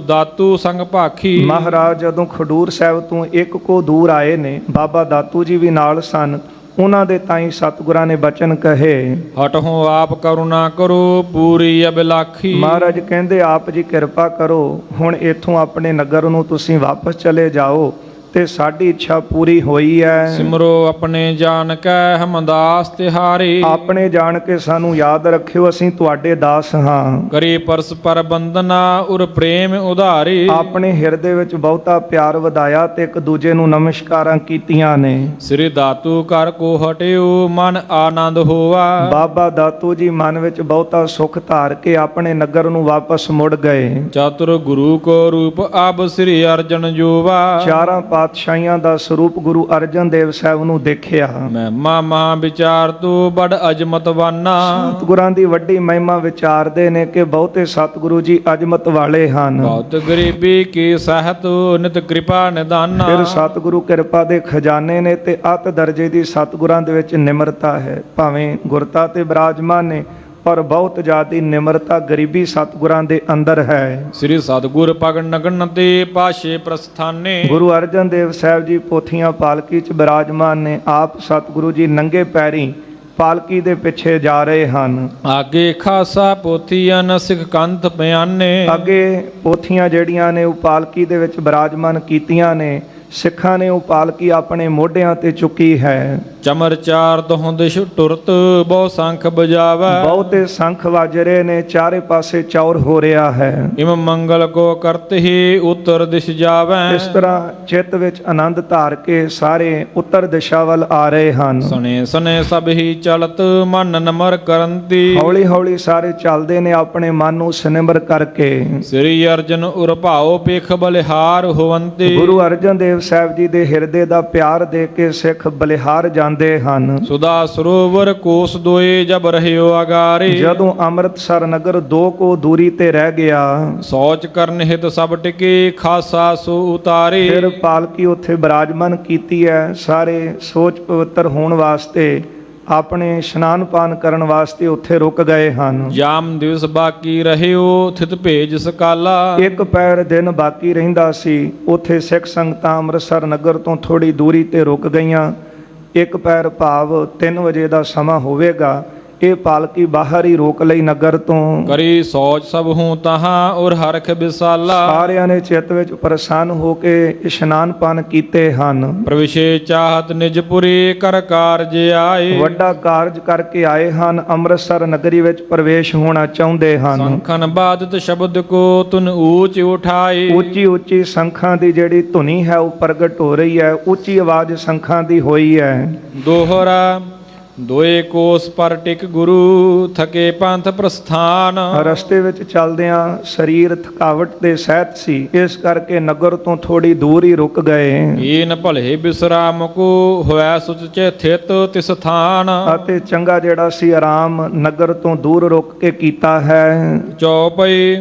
ਦਾਤੂ ਸੰਗ ਭਾਖੀ। ਮਹਾਰਾਜ ਜਦੋਂ ਖਡੂਰ ਸਾਹਿਬ ਤੋਂ ਇੱਕ ਕੋ ਦੂਰ ਆਏ ਨੇ, ਬਾਬਾ ਦਾਤੂ ਜੀ ਵੀ ਨਾਲ ਸਨ। ਉਹਨਾਂ ਦੇ ਤਾਈਂ ਸਤਿਗੁਰਾਂ ਨੇ ਬਚਨ ਕਹੇ, ਹਟਹੁ ਆਪ ਕਰੁਣਾ ਕਰੋ ਪੂਰੀ ਅਬਿਲਾਖੀ। ਮਹਾਰਾਜ ਕਹਿੰਦੇ ਆਪ ਜੀ ਕਿਰਪਾ ਕਰੋ, ਹੁਣ ਇੱਥੋਂ ਆਪਣੇ ਨਗਰ ਨੂੰ ਤੁਸੀਂ ਵਾਪਸ ਚਲੇ ਜਾਓ ਤੇ ਸਾਡੀ ਇੱਛਾ ਪੂਰੀ ਹੋਈ ਹੈ। ਸਿਮਰੋ ਆਪਣੇ ਜਾਣ ਕੈ ਹਮਦਾਸ ਤਿਹਾਰੇ। ਆਪਣੇ ਜਾਣ ਕੇ ਸਾਨੂੰ ਯਾਦ ਰੱਖਿਓ, ਅਸੀਂ ਤੁਹਾਡੇ ਦਾਸ ਹਾਂ। ਕਰੀ ਪਰਸਪਰ ਬੰਦਨਾ ਉਰ ਪ੍ਰੇਮ ਉਧਾਰੇ। ਆਪਣੇ ਹਿਰਦੇ ਵਿੱਚ ਬਹੁਤਾ ਪਿਆਰ ਵਧਾਇਆ ਤੇ ਇੱਕ ਦੂਜੇ ਨੂੰ ਨਮਸਕਾਰਾਂ ਕੀਤੀਆਂ ਨੇ। ਸ੍ਰੀ ਦਾਤੂ ਕਰ ਕੋ ਹਟਿਓ ਮਨ ਆਨੰਦ ਹੋਵਾ। ਬਾਬਾ ਦਾਤੂ ਜੀ ਮਨ ਵਿੱਚ ਬਹੁਤਾ ਸੁਖ ਧਾਰ ਕੇ ਆਪਣੇ ਨਗਰ ਨੂੰ ਵਾਪਸ ਮੁੜ ਗਏ। ਚਤੁਰ ਗੁਰੂ ਕੋ ਰੂਪ ਅਬ ਸ੍ਰੀ ਅਰਜਨ ਜੋਵਾ। ਚਾਰਾਂ ਪਾਤਸ਼ਾਹੀਆਂ ਦਾ ਸਰੂਪ ਗੁਰੂ ਅਰਜਨ ਦੇਵ ਸਾਹਿਬ ਨੂੰ ਦੇਖਿਆ। ਮਹਿਮਾ ਮਹਾ ਵਿਚਾਰ ਤੂੰ ਬੜ ਅਜਮਤ ਵਾਨਾ। ਸਤਿਗੁਰਾਂ ਦੀ ਵੱਡੀ ਮਹਿਮਾ ਵਿਚਾਰਦੇ ਨੇ ਕਿ ਬਹੁਤੇ ਸਤਿਗੁਰੂ ਜੀ ਅਜਮਤ ਵਾਲੇ ਹਨ। ਬਹੁਤ ਗਰੀਬੀ ਕੀ ਸਹਿਤ ਨਿਤ ਕਿਰਪਾ ਨਿਦਾਨਾ। ਫਿਰ ਸਤਿਗੁਰੂ ਕਿਰਪਾ ਦੇ ਖਜ਼ਾਨੇ ਨੇ ਤੇ ਅਤ ਦਰਜੇ ਦੀ ਸਤਿਗੁਰਾਂ ਦੇ ਵਿੱਚ ਨਿਮਰਤਾ ਹੈ। ਭਾਵੇਂ ਗੁਰਤਾ ਤੇ ਬਿਰਾਜਮਾਨ ਨੇ ਪਰ ਬਹੁਤ ਜ਼ਿਆਦੀ ਨਿਮਰਤਾ ਗਰੀਬੀ ਸਤਿਗੁਰਾਂ ਦੇ ਅੰਦਰ ਹੈ। ਸ੍ਰੀ ਸਤਿਗੁਰ ਪਗੜ ਨਗਨ ਤੇ ਪਾਸ਼ੇ ਪ੍ਰਸਥਾਨੇ। ਗੁਰੂ ਅਰਜਨ ਦੇਵ ਸਾਹਿਬ ਜੀ ਪੋਥੀਆਂ ਪਾਲਕੀ 'ਚ ਬਿਰਾਜਮਾਨ ਨੇ। ਆਪ ਸਤਿਗੁਰੂ ਜੀ ਨੰਗੇ ਪੈਰੀਂ ਪਾਲਕੀ ਦੇ ਪਿੱਛੇ ਜਾ ਰਹੇ ਹਨ। ਆਗੇ ਖਾਸਾ ਪੋਥੀਆਂ ਸਿੱਖ ਕੰਥ ਬਿਆਨੇ। ਅੱਗੇ ਪੋਥੀਆਂ ਜਿਹੜੀਆਂ ਨੇ ਉਹ ਪਾਲਕੀ ਦੇ ਵਿੱਚ ਬਿਰਾਜਮਾਨ ਕੀਤੀਆਂ ਨੇ। ਸਿੱਖਾਂ ਨੇ ਉਹ ਪਾਲਕੀ ਆਪਣੇ ਮੋਢਿਆਂ ਤੇ ਚੁੱਕੀ ਹੈ। ਚਮਰ ਚਾਰ ਦੋਹਾਂ ਦਿਸ਼ ਟੁਰਤ ਬਹੁ ਸੰਖ ਬਜਾਵੈ। ਬਹੁਤੇ ਸੰਖ ਵੱਜ ਰਹੇ ਨੇ, ਚਾਰੇ ਪਾਸੇ ਚੌਰ ਹੋ ਰਿਹਾ ਹੈ। ਇਮ ਮੰਗਲ ਕੋ ਕਰਤ ਹੀ ਉਤਰ ਦਿਸ਼ ਜਾਵੈ। ਇਸ ਤਰ੍ਹਾਂ ਚਿੱਤ ਵਿੱਚ ਆਨੰਦ ਧਾਰ ਕੇ ਸਾਰੇ ਉੱਤਰ ਦਿਸ਼ਾ ਵੱਲ ਆ ਰਹੇ ਹਨ। ਸਣੇ ਸਣੇ ਸਭ ਹੀ ਚਲਤ ਮਨ ਨਮਰ ਕਰੰਤੀ। ਹੌਲੀ ਹੌਲੀ ਸਾਰੇ ਚੱਲਦੇ ਨੇ ਆਪਣੇ ਮਨ ਨੂੰ ਸਨਿਮਰ ਕਰਕੇ। ਸ੍ਰੀ ਅਰਜਨ ਉਰ ਭਾਉ ਪੇਖ ਬਲਿਹਾਰ ਹੋਵੰਤੀ। ਗੁਰੂ ਅਰਜਨ ਦੇਵ ਸਾਹਿਬ ਜੀ ਦੇ ਹਿਰਦੇ ਦਾ ਪਿਆਰ ਦੇ ਕੇ ਸਿੱਖ ਬਲਿਹਾਰ ਜਾਂਦੇ ਜਾਂਦੇ ਹਨ। ਸੁਦਾ ਸਰੋਵਰ ਕੋਸ ਦੋਏ ਜਬ ਰਹਿਓ ਆਗਾਰੇ। ਜਦੋਂ ਅੰਮ੍ਰਿਤਸਰ ਨਗਰ 2 ਕੋ ਦੂਰੀ ਤੇ ਰਹਿ ਗਿਆ, ਸੋਚ ਕਰਨ ਹਿਤ ਸਭ ਟਿਕੇ ਖਾਸਾ ਸੋ ਉਤਾਰੇ। ਫਿਰ ਪਾਲਕੀ ਉੱਥੇ ਬਿਰਾਜਮਾਨ ਕੀਤੀ ਹੈ। ਸਾਰੇ ਸੋਚ ਪਵਿੱਤਰ ਹੋਣ ਵਾਸਤੇ, ਆਪਣੇ ਇਸ਼ਨਾਨ ਪਾਨ ਕਰਨ ਵਾਸਤੇ ਉੱਥੇ ਰੁਕ ਗਏ ਹਨ। ਜਾਮ ਦਿਵਸ ਬਾਕੀ ਰਹਿਓ ਥਿਤ ਭੇਜ ਸਕਾਲਾ। ਇੱਕ ਪੈਰ ਦਿਨ ਬਾਕੀ ਰਹਿੰਦਾ ਸੀ। ਉੱਥੇ ਸਿੱਖ ਸੰਗਤਾਂ ਅੰਮ੍ਰਿਤਸਰ ਨਗਰ ਤੋਂ ਥੋੜੀ ਦੂਰੀ ਤੇ ਰੁਕ ਗਈਆਂ। ਇੱਕ ਪੈਰ ਭਾਵ 3 ਵਜੇ ਦਾ ਸਮਾਂ ਹੋਵੇਗਾ। ਇਹ ਪਾਲਕੀ ਬਾਹਰ ਹੀ ਰੋਕ ਲਈ ਨਗਰ ਤੋਂ। ਕਰੀ ਸੋਚ ਸਭ ਹੂੰ ਤਹਾਂ ਔਰ ਹਰਖ ਵਿਸਾਲਾ। ਸਾਰਿਆਂ ਨੇ ਚਿੱਤ ਵਿੱਚ ਪ੍ਰਸੰਨ ਹੋ ਕੇ ਇਸ਼ਨਾਨ ਪਾਨ ਕੀਤੇ ਹਨ। ਪ੍ਰਵਿਸ਼ੇ ਚਾਹਤ ਨਿਜਪੁਰੀ ਕਰ ਕਾਰਜ ਆਏ। ਵੱਡਾ ਕਾਰਜ ਕਰਕੇ ਆਏ ਹਨ। ਅੰਮ੍ਰਿਤਸਰ ਨਗਰੀ ਵਿੱਚ ਪ੍ਰਵੇਸ਼ ਹੋਣਾ ਚਾਹੁੰਦੇ ਹਨ। ਸੰਖਨ ਬਾਦਤ ਸ਼ਬਦ ਕੋ ਤੁਨ ਊਚ ਉਠਾਏ। ਉੱਚੀ ਉੱਚੀ ਸੰਖਾਂ ਦੀ ਜਿਹੜੀ ਧੁਨੀ ਹੈ ਉਹ ਪ੍ਰਗਟ ਹੋ ਰਹੀ ਹੈ। ਉੱਚੀ ਆਵਾਜ਼ ਸੰਖਾਂ ਦੀ ਹੋਈ ਹੈ। ਦੋਹਰਾ ਦੋਏ ਕੋਸ ਪਰ ਟਿਕ ਗੁਰੂ ਥਕੇ ਪੰਥ ਪ੍ਰਸਥਾਨ। ਰਸਤੇ ਵਿੱਚ ਚੱਲਦਿਆਂ ਸਰੀਰ ਥਕਾਵਟ ਦੇ ਸਹਿਤ ਸੀ, ਇਸ ਕਰਕੇ ਨਗਰ ਤੋਂ ਥੋੜੀ ਦੂਰ ਹੀ ਰੁਕ ਗਏ। ਏਨ ਭਲੇ ਬਿਸਰਾਮ ਕੋ ਹੋਇ ਸੁਚੇ ਥਿਤ ਤਿਸ ਥਾਨ। ਅਤੇ ਚੰਗਾ ਜਿਹੜਾ ਸੀ ਆਰਾਮ ਨਗਰ ਤੋਂ ਦੂਰ ਰੁਕ ਕੇ ਕੀਤਾ ਹੈ। ਚੌਪਈ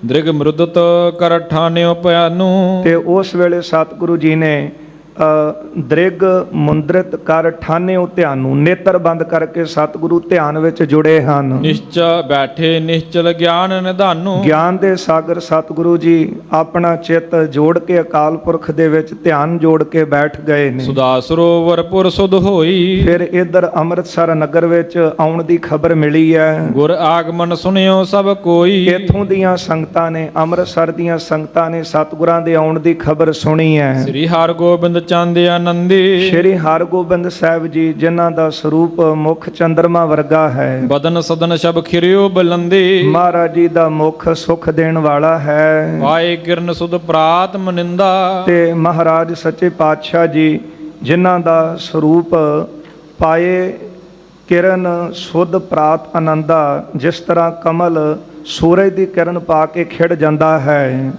ਦ੍ਰਿਗ ਮਰੁਦਤ ਕਰ ਠਾਨਿਓ ਪਿਆਨੂ। ਤੇ ਉਸ ਵੇਲੇ ਸਤਿਗੁਰੂ ਜੀ ਨੇ ਦ੍ਰਿਗ ਮੁੰਦਰਿਤ ਕਰ ਠਾਨਿਓ ਧਿਆਨੂ, ਨੇਤਰ ਬੰਦ ਕਰਕੇ ਸਤਿਗੁਰੂ ਧਿਆਨ ਵਿੱਚ ਜੁੜੇ ਹਨ। ਨਿਸ਼ਚ ਬੈਠੇ ਨਿਸ਼ਚਲ ਗਿਆਨ ਨਿਧਾਨੂ। ਗਿਆਨ ਦੇ ਸਾਗਰ ਸਤਿਗੁਰੂ ਜੀ ਆਪਣਾ ਚਿੱਤ ਜੋੜ ਕੇ ਅਕਾਲ ਪੁਰਖ ਦੇ ਵਿੱਚ ਧਿਆਨ ਜੋੜ ਕੇ ਬੈਠ ਗਏ ਨੇ। ਸੁਦਾ ਸਰੋਵਰ ਪੁਰ ਸੁਧ ਹੋਈ। ਫਿਰ ਇੱਧਰ ਅੰਮ੍ਰਿਤਸਰ ਨਗਰ ਵਿੱਚ ਆਉਣ ਦੀ ਖਬਰ ਮਿਲੀ ਹੈ। ਗੁਰ ਆਗਮਨ ਸੁਣਿਓ ਸਭ ਕੋਈ। ਇੱਥੋਂ ਦੀਆਂ ਸੰਗਤਾਂ ਨੇ, ਅੰਮ੍ਰਿਤਸਰ ਦੀਆਂ ਸੰਗਤਾਂ ਨੇ ਸਤਿਗੁਰਾਂ ਦੇ ਆਉਣ ਦੀ ਖਬਰ ਸੁਣੀ ਹੈ। ਸ੍ਰੀ ਹਰਿਗੋਬਿੰਦ ਚੰਦ ਆਨੰਦੀ। ਸ਼੍ਰੀ ਹਰਿਗੋਬਿੰਦ ਸਾਹਿਬ ਜੀ, ਜਿਨ੍ਹਾਂ ਦਾ ਸਰੂਪ ਮੁਖ ਚੰਦਰਮਾ ਵਰਗਾ ਹੈ। ਬਦਨ ਸਦਨ ਸ਼ਬ ਖਿਰਿਓ ਬਲੰਦੀ। ਮਹਾਰਾਜ ਜੀ ਦਾ ਮੁਖ ਸੁਖ ਦੇਣ ਵਾਲਾ ਹੈ। ਵਾਏ ਕਿਰਨ ਸੁਧ ਪ੍ਰਾਤਮ ਨਿੰਦਾ। ਤੇ ਮਹਾਰਾਜ ਸੱਚੇ ਪਾਤਸ਼ਾਹ ਜੀ, ਜਿਨ੍ਹਾਂ ਦਾ ਸਰੂਪ ਪਾਏ ਕਿਰਨ ਸੁਧ ਪ੍ਰਾਤ ਆਨੰਦਾ, ਜਿਸ ਤਰ੍ਹਾਂ ਕਮਲ ਸੂਰਜ ਦੀ ਕਿਰਨ ਪਾ ਕੇ ਖਿੜ ਜਾਂਦਾ ਹੈ।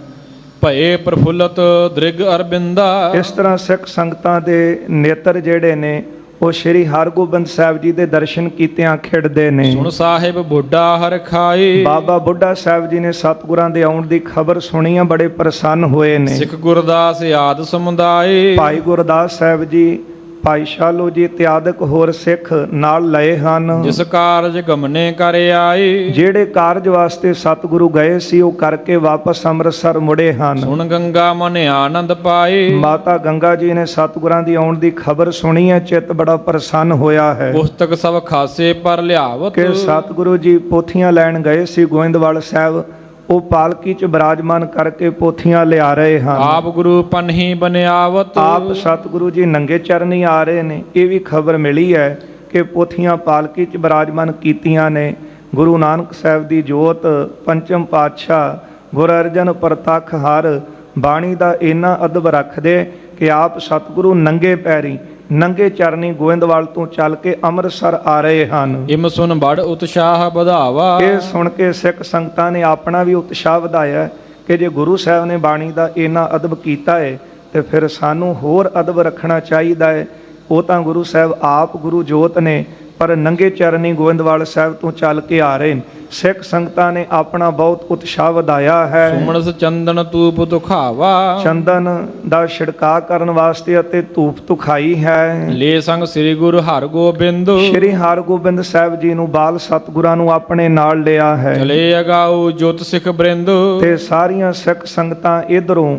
ਭਏ ਪ੍ਰਫੁੱਲਤ ਦ੍ਰਿਗ ਅਰਬਿੰਦਾ। ਇਸ ਤਰ੍ਹਾਂ ਸਿੱਖ ਸੰਗਤਾਂ ਦੇ ਨੇਤਰ ਜਿਹੜੇ ਨੇ ਉਹ ਸ਼੍ਰੀ ਹਰਗੋਬਿੰਦ ਸਾਹਿਬ ਜੀ ਦੇ ਦਰਸ਼ਨ ਕੀਤਿਆਂ ਖਿੜਦੇ ਨੇ। ਸੁਣ ਸਾਹਿਬ ਬੁੱਢਾ ਹਰ ਖਾਏ। ਬਾਬਾ ਬੁੱਢਾ ਸਾਹਿਬ ਜੀ ਨੇ ਸਤਿਗੁਰਾਂ ਦੇ ਆਉਣ ਦੀ ਖਬਰ ਸੁਣੀਆਂ, ਬੜੇ ਪ੍ਰਸੰਨ ਹੋਏ ਨੇ। ਸਿੱਖ ਗੁਰਦਾਸ ਆਦ ਸਮੁਦਾਏ। ਭਾਈ ਗੁਰਦਾਸ ਸਾਹਿਬ ਜੀ, ਭਾਈ ਸ਼ਾਲੋ ਜੀ ਇਤਿਆਦਿਕ ਹੋਰ ਸਿੱਖ ਨਾਲ ਲਏ ਹਨ। ਜਿਸ ਕਾਰਜ ਗਮਨੇ ਕਰ ਆਏ। ਜਿਹੜੇ ਕਾਰਜ ਵਾਸਤੇ ਸਤਿਗੁਰੂ ਗਏ ਸੀ ਉਹ ਕਰਕੇ ਵਾਪਸ ਅੰਮ੍ਰਿਤਸਰ ਮੁੜੇ ਹਨ। ਸੁਣ ਗੰਗਾ ਮਨ ਆਨੰਦ ਪਾਏ। ਮਾਤਾ ਗੰਗਾ ਜੀ ਨੇ ਸਤਿਗੁਰਾਂ ਦੀ ਆਉਣ ਦੀ ਖਬਰ ਸੁਣੀ ਹੈ, ਚਿੱਤ ਬੜਾ ਪ੍ਰਸੰਨ ਹੋਇਆ ਹੈ। ਪੁਸਤਕ ਸਭ ਖਾਸੇ ਪਰ ਲਿਆਵਤ। ਕਿ ਸਤਿਗੁਰੂ ਜੀ ਪੋਥੀਆਂ ਲੈਣ ਗਏ ਸੀ ਗੋਇੰਦਵਾਲ ਸਾਹਿਬ, ਉਹ ਪਾਲਕੀ 'ਚ ਬਿਰਾਜਮਾਨ ਕਰਕੇ ਪੋਥੀਆਂ ਲਿਆ ਰਹੇ ਹਨ। ਆਪ ਗੁਰੂ ਪਨਹੀ ਬਨਿਆਵਤ। ਆਪ ਸਤਿਗੁਰੂ ਜੀ ਨੰਗੇ ਚਰਨੀ ਆ ਰਹੇ ਨੇ। ਇਹ ਵੀ ਖਬਰ ਮਿਲੀ ਹੈ ਕਿ ਪੋਥੀਆਂ ਪਾਲਕੀ 'ਚ ਬਿਰਾਜਮਾਨ ਕੀਤੀਆਂ ਨੇ। ਗੁਰੂ ਨਾਨਕ ਸਾਹਿਬ ਦੀ ਜੋਤ ਪੰਚਮ ਪਾਤਸ਼ਾਹ ਗੁਰ ਅਰਜਨ ਪ੍ਰਤੱਖ ਹਰ ਬਾਣੀ ਦਾ ਇੰਨਾ ਅਦਬ ਰੱਖਦੇ ਕਿ ਆਪ ਸਤਿਗੁਰੂ ਨੰਗੇ ਪੈਰੀ ਨੰਗੇ ਚਰਨੀ ਗੋਇੰਦਵਾਲ ਤੋਂ ਚੱਲ ਕੇ ਅੰਮ੍ਰਿਤਸਰ ਆ ਰਹੇ ਹਨ। ਇਮ ਸੁਨ ਬੜ ਉਤਸ਼ਾਹ ਵਧਾਵਾ। ਇਹ ਸੁਣ ਕੇ ਸਿੱਖ ਸੰਗਤਾਂ ਨੇ ਆਪਣਾ ਵੀ ਉਤਸ਼ਾਹ ਵਧਾਇਆ ਕਿ ਜੇ ਗੁਰੂ ਸਾਹਿਬ ਨੇ ਬਾਣੀ ਦਾ ਇੰਨਾ ਅਦਬ ਕੀਤਾ ਹੈ ਤੇ ਫਿਰ ਸਾਨੂੰ ਹੋਰ ਅਦਬ ਰੱਖਣਾ ਚਾਹੀਦਾ ਹੈ। ਉਹ ਤਾਂ ਗੁਰੂ ਸਾਹਿਬ ਆਪ ਗੁਰੂ ਜੋਤ ਨੇ, ਪਰ ਨੰਗੇ ਚਰਨੀ ਗੋਇੰਦਵਾਲ ਸਾਹਿਬ ਤੋਂ ਚੱਲ ਕੇ ਆ ਰਹੇ ਨੇ। ਸਿੱਖ ਸੰਗਤਾਂ ਨੇ ਆਪਣਾ ਬਹੁਤ ਉਤਸ਼ਾਹ ਵਧਾਇਆ ਹੈ। ਸੁਮਣਸ ਚੰਦਨ ਧੂਪ ਤੁਖਾਵਾ। ਚੰਦਨ ਦਾ ਛਿੜਕਾਅ ਕਰਨ ਵਾਸਤੇ ਅਤੇ ਧੂਪ ਤੁਖਾਈ ਹੈ। ਲੈ ਸੰਗ ਸ੍ਰੀ ਗੁਰੂ ਹਰਗੋਬਿੰਦ। ਸ਼੍ਰੀ ਹਰਗੋਬਿੰਦ ਸਾਹਿਬ ਜੀ ਨੂੰ ਬਾਲ ਸਤਿਗੁਰਾਂ ਨੂੰ ਆਪਣੇ ਨਾਲ ਲਿਆ ਹੈ। ਚਲੇ ਅਗਾਉ ਜੁਤ ਸਿੱਖ ਬ੍ਰਿੰਦ। ਤੇ ਸਾਰੀਆਂ ਸਿੱਖ ਸੰਗਤਾਂ ਇਧਰੋਂ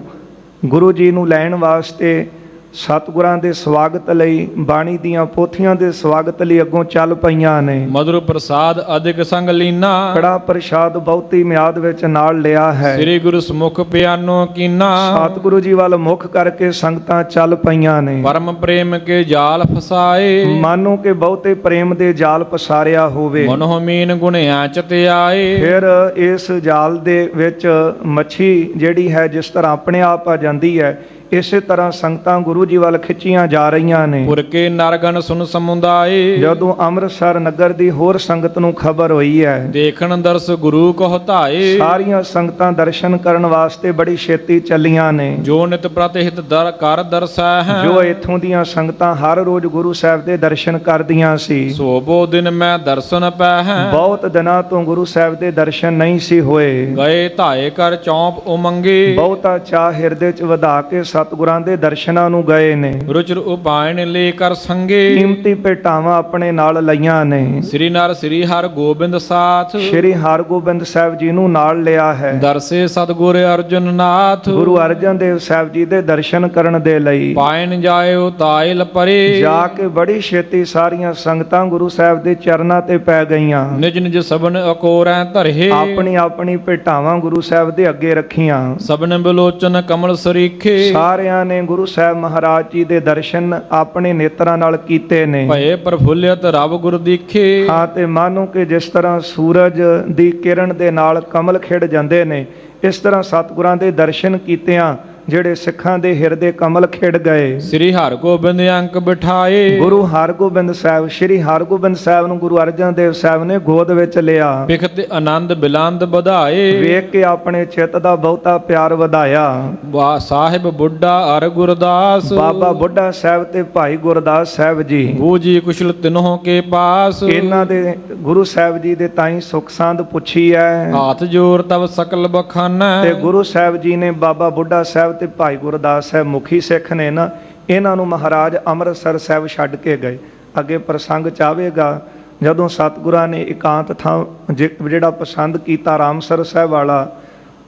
ਗੁਰੂ ਜੀ ਨੂੰ ਲੈਣ ਵਾਸਤੇ, ਸਤਿਗੁਰਾਂ ਦੇ ਸਵਾਗਤ ਲਈ, ਬਾਣੀ ਦੀਆਂ ਪੋਥੀਆਂ ਦੇ ਸਵਾਗਤ ਲਈ ਅੱਗੋਂ ਚੱਲ ਪਈਆਂ ਨੇ। ਮਧੁਰ ਪ੍ਰਸਾਦ ਅਧਿਕ ਸੰਗ ਲੀਨਾ। ਕੜਾ ਪ੍ਰਸ਼ਾਦ ਬਹੁਤੀ ਮਿਆਦ ਵਿੱਚ ਨਾਲ ਲਿਆ ਹੈ। ਸ੍ਰੀ ਗੁਰੂ ਸਮੁਖ ਪਿਆਨੋ ਕੀਨਾ। ਸਤਿਗੁਰੂ ਜੀ ਵੱਲ ਮੁਖ ਕਰਕੇ ਸੰਗਤਾਂ ਚੱਲ ਪਈਆਂ ਨੇ। ਪਰਮ ਪ੍ਰੇਮ ਕੇ ਜਾਲ ਫਸਾਏ। ਮਾਨੋ ਕਿ ਬਹੁਤੇ ਪ੍ਰੇਮ ਦੇ ਜਾਲ ਪਸਾਰਿਆ ਹੋਵੇ। ਮਨੋ ਮੀਨ ਗੁਣਿਆ ਚਤੇ ਆਏ। ਫਿਰ ਇਸ ਜਾਲ ਦੇ ਵਿੱਚ ਮੱਛੀ ਜਿਹੜੀ ਹੈ ਜਿਸ ਤਰ੍ਹਾਂ ਆਪਣੇ ਆਪ ਆ ਜਾਂਦੀ ਹੈ, ਇਸੇ ਤਰ੍ਹਾਂ ਸੰਗਤਾਂ ਗੁਰੂ ਜੀ ਵੱਲ ਖਿੱਚੀਆਂ ਜਾ ਰਹੀਆਂ ਨੇ। ਪੁਰ ਕੇ ਨਰਗਨ ਸੁਨ ਸਮੁਦਾਏ, ਜਦੋਂ ਅੰਮ੍ਰਿਤਸਰ ਨਗਰ ਦੀ ਹੋਰ ਸੰਗਤ ਨੂੰ ਖਬਰ ਹੋਈ ਹੈ, ਦੇਖਣ ਦਰਸ ਗੁਰੂ ਕੋ ਧਾਏ। ਸਾਰੀਆਂ ਸੰਗਤਾਂ ਦਰਸ਼ਨ ਕਰਨ ਵਾਸਤੇ ਬੜੀ ਛੇਤੀ ਚੱਲੀਆਂ ਨੇ। ਜੋ ਨਿਤ ਪ੍ਰਤਿਹਿਤ ਦਰ ਕਰ ਦਰਸੈ ਹੈ, ਜੋ ਇੱਥੋਂ ਦੀਆਂ ਸੰਗਤਾਂ ਹਰ ਰੋਜ਼ ਗੁਰੂ ਸਾਹਿਬ ਦੇ ਦਰਸ਼ਨ ਕਰਦੀਆਂ ਸੀ, ਸੋਬੋ ਦਿਨ ਮੈਂ ਦਰਸ਼ਨ ਪੈ ਹੈ। ਬਹੁਤ ਦਿਨਾਂ ਤੋਂ ਗੁਰੂ ਸਾਹਿਬ ਦੇ ਦਰਸ਼ਨ ਨਹੀਂ ਸੀ ਹੋਏ। ਗਏ ਧਾਏ ਕਰ ਚੌਂਪ ਉਮੰਗੇ, ਬਹੁਤਾ ਚਾਹ ਹਿਰਦੇ 'ਚ ਵਧਾ ਕੇ ਸਤਿਗੁਰਾਂ ਦੇ ਦਰਸ਼ਨਾਂ ਨੂੰ ਗਏ ਨੇ। ਰੁਚਿਰ ਉਪਾਇਣ ਲੈ ਕਰ ਸੰਗੇ, ਕੀਮਤੀ ਭੇਟਾਵਾਂ ਆਪਣੇ ਨਾਲ ਲਈਆਂ ਨੇ। ਸ੍ਰੀ ਨਰ ਸ੍ਰੀ ਹਰਿ ਗੋਬਿੰਦ ਸਾਥ, ਸ਼੍ਰੀ ਹਰਗੋਬਿੰਦ ਸਾਹਿਬ ਜੀ ਨੂੰ ਨਾਲ ਲਿਆ ਹੈ। ਦਰਸੇ ਸਤਿਗੁਰ ਅਰਜਨ ਨਾਥ, ਗੁਰੂ ਅਰਜਨ ਦੇਵ ਸਾਹਿਬ ਜੀ ਦੇ ਦਰਸ਼ਨ ਕਰਨ ਦੇ ਲਈ ਪਾਇਨ ਜਾਇਓ ਤਾਇਲ ਪਰੇ। ਜਾ ਕੇ ਬੜੀ ਛੇਤੀ ਸਾਰੀਆਂ ਸੰਗਤਾਂ ਗੁਰੂ ਸਾਹਿਬ ਦੇ ਚਰਨਾਂ ਤੇ ਪੈ ਗਈਆਂ। ਨਿਜ ਨਿਜ ਸਬਨ ਅਕੋਰੈ ਧਰੇ, ਆਪਣੀ ਆਪਣੀ ਭੇਟਾਵਾਂ ਗੁਰੂ ਸਾਹਿਬ ਦੇ ਅੱਗੇ ਰੱਖੀਆਂ। ਸਬਨ ਬਿਲੋਚਨ ਕਮਲ ਸਰੀਖੇ, ਸਾਰਿਆਂ ਨੇ ਗੁਰੂ ਸਾਹਿਬ ਮਹਾਰਾਜ ਜੀ ਦੇ ਦਰਸ਼ਨ ਆਪਣੇ ਨੇਤਰਾਂ ਨਾਲ ਕੀਤੇ ਨੇ। ਭਏ ਪ੍ਰਫੁੱਲਿਤ ਰਬ ਗੁਰ ਦੀਖੇ। ਹਾਂ, ਤੇ ਮਾਨੋ ਕਿ ਜਿਸ ਤਰ੍ਹਾਂ ਸੂਰਜ ਦੀ ਕਿਰਨ ਦੇ ਨਾਲ ਕਮਲ ਖਿੜ ਜਾਂਦੇ ਨੇ, ਇਸ ਤਰ੍ਹਾਂ ਸਤਿਗੁਰਾਂ ਦੇ ਦਰਸ਼ਨ ਕੀਤਿਆਂ ਜਿਹੜੇ ਸਿੱਖਾਂ ਦੇ ਹਿਰਦੇ ਕਮਲ ਖਿੜ ਗਏ। ਸ੍ਰੀ ਹਰਿਗੋਬਿੰਦ ਅੰਕ ਬਿਠਾਏ, ਗੁਰੂ ਹਰਗੋਬਿੰਦ ਸਾਹਿਬ, ਸ਼੍ਰੀ ਹਰਗੋਬਿੰਦ ਸਾਹਿਬ ਨੂੰ ਗੁਰੂ ਅਰਜਨ ਦੇਵ ਸਾਹਿਬ ਨੇ ਗੋਦ ਵਿੱਚ ਲਿਆ। ਬਿਖਤ ਆਨੰਦ ਬਿਲੰਦ ਵਧਾਏ, ਵੇਖ ਕੇ ਆਪਣੇ ਚਿੱਤ ਦਾ ਬਹੁਤਾ ਪਿਆਰ ਵਧਾਇਆ। ਵਾ ਸਾਹਿਬ ਬੁੱਢਾ ਅਰ ਗੁਰਦਾਸ, ਬਾਬਾ ਬੁੱਢਾ ਸਾਹਿਬ ਤੇ ਭਾਈ ਗੁਰਦਾਸ ਸਾਹਿਬ ਜੀ, ਬੂਜੀ ਕੁਸ਼ਲ ਤਿਨੋਂ ਕੇ ਪਾਸ। ਇਹਨਾਂ ਦੇ ਗੁਰੂ ਸਾਹਿਬ ਜੀ ਦੇ ਤਾਈਂ ਸੁਖ ਸਾਂਦ ਪੁੱਛੀ ਹੈ। ਹਾਥ ਜੋਰ ਤਵ ਸਕਲ ਬਖਾਨਾ, ਤੇ ਗੁਰੂ ਸਾਹਿਬ ਜੀ ਨੇ ਬਾਬਾ ਬੁੱਢਾ ਸਾਹਿਬ ਤੇ ਭਾਈ ਗੁਰਦਾਸ ਸਾਹਿਬ ਮੁਖੀ ਸਿੱਖ ਨੇ ਨਾ, ਇਹਨਾਂ ਨੂੰ ਮਹਾਰਾਜ ਅੰਮ੍ਰਿਤਸਰ ਸਾਹਿਬ ਛੱਡ ਕੇ ਗਏ। ਅੱਗੇ ਪ੍ਰਸੰਗ ਚਾਹੇਗਾ ਜਦੋਂ ਸਤਿਗੁਰਾਂ ਨੇ ਇਕਾਂਤ ਥਾਂ ਜਿਹੜਾ ਪਸੰਦ ਕੀਤਾ ਰਾਮਸਰ ਸਾਹਿਬ ਵਾਲਾ,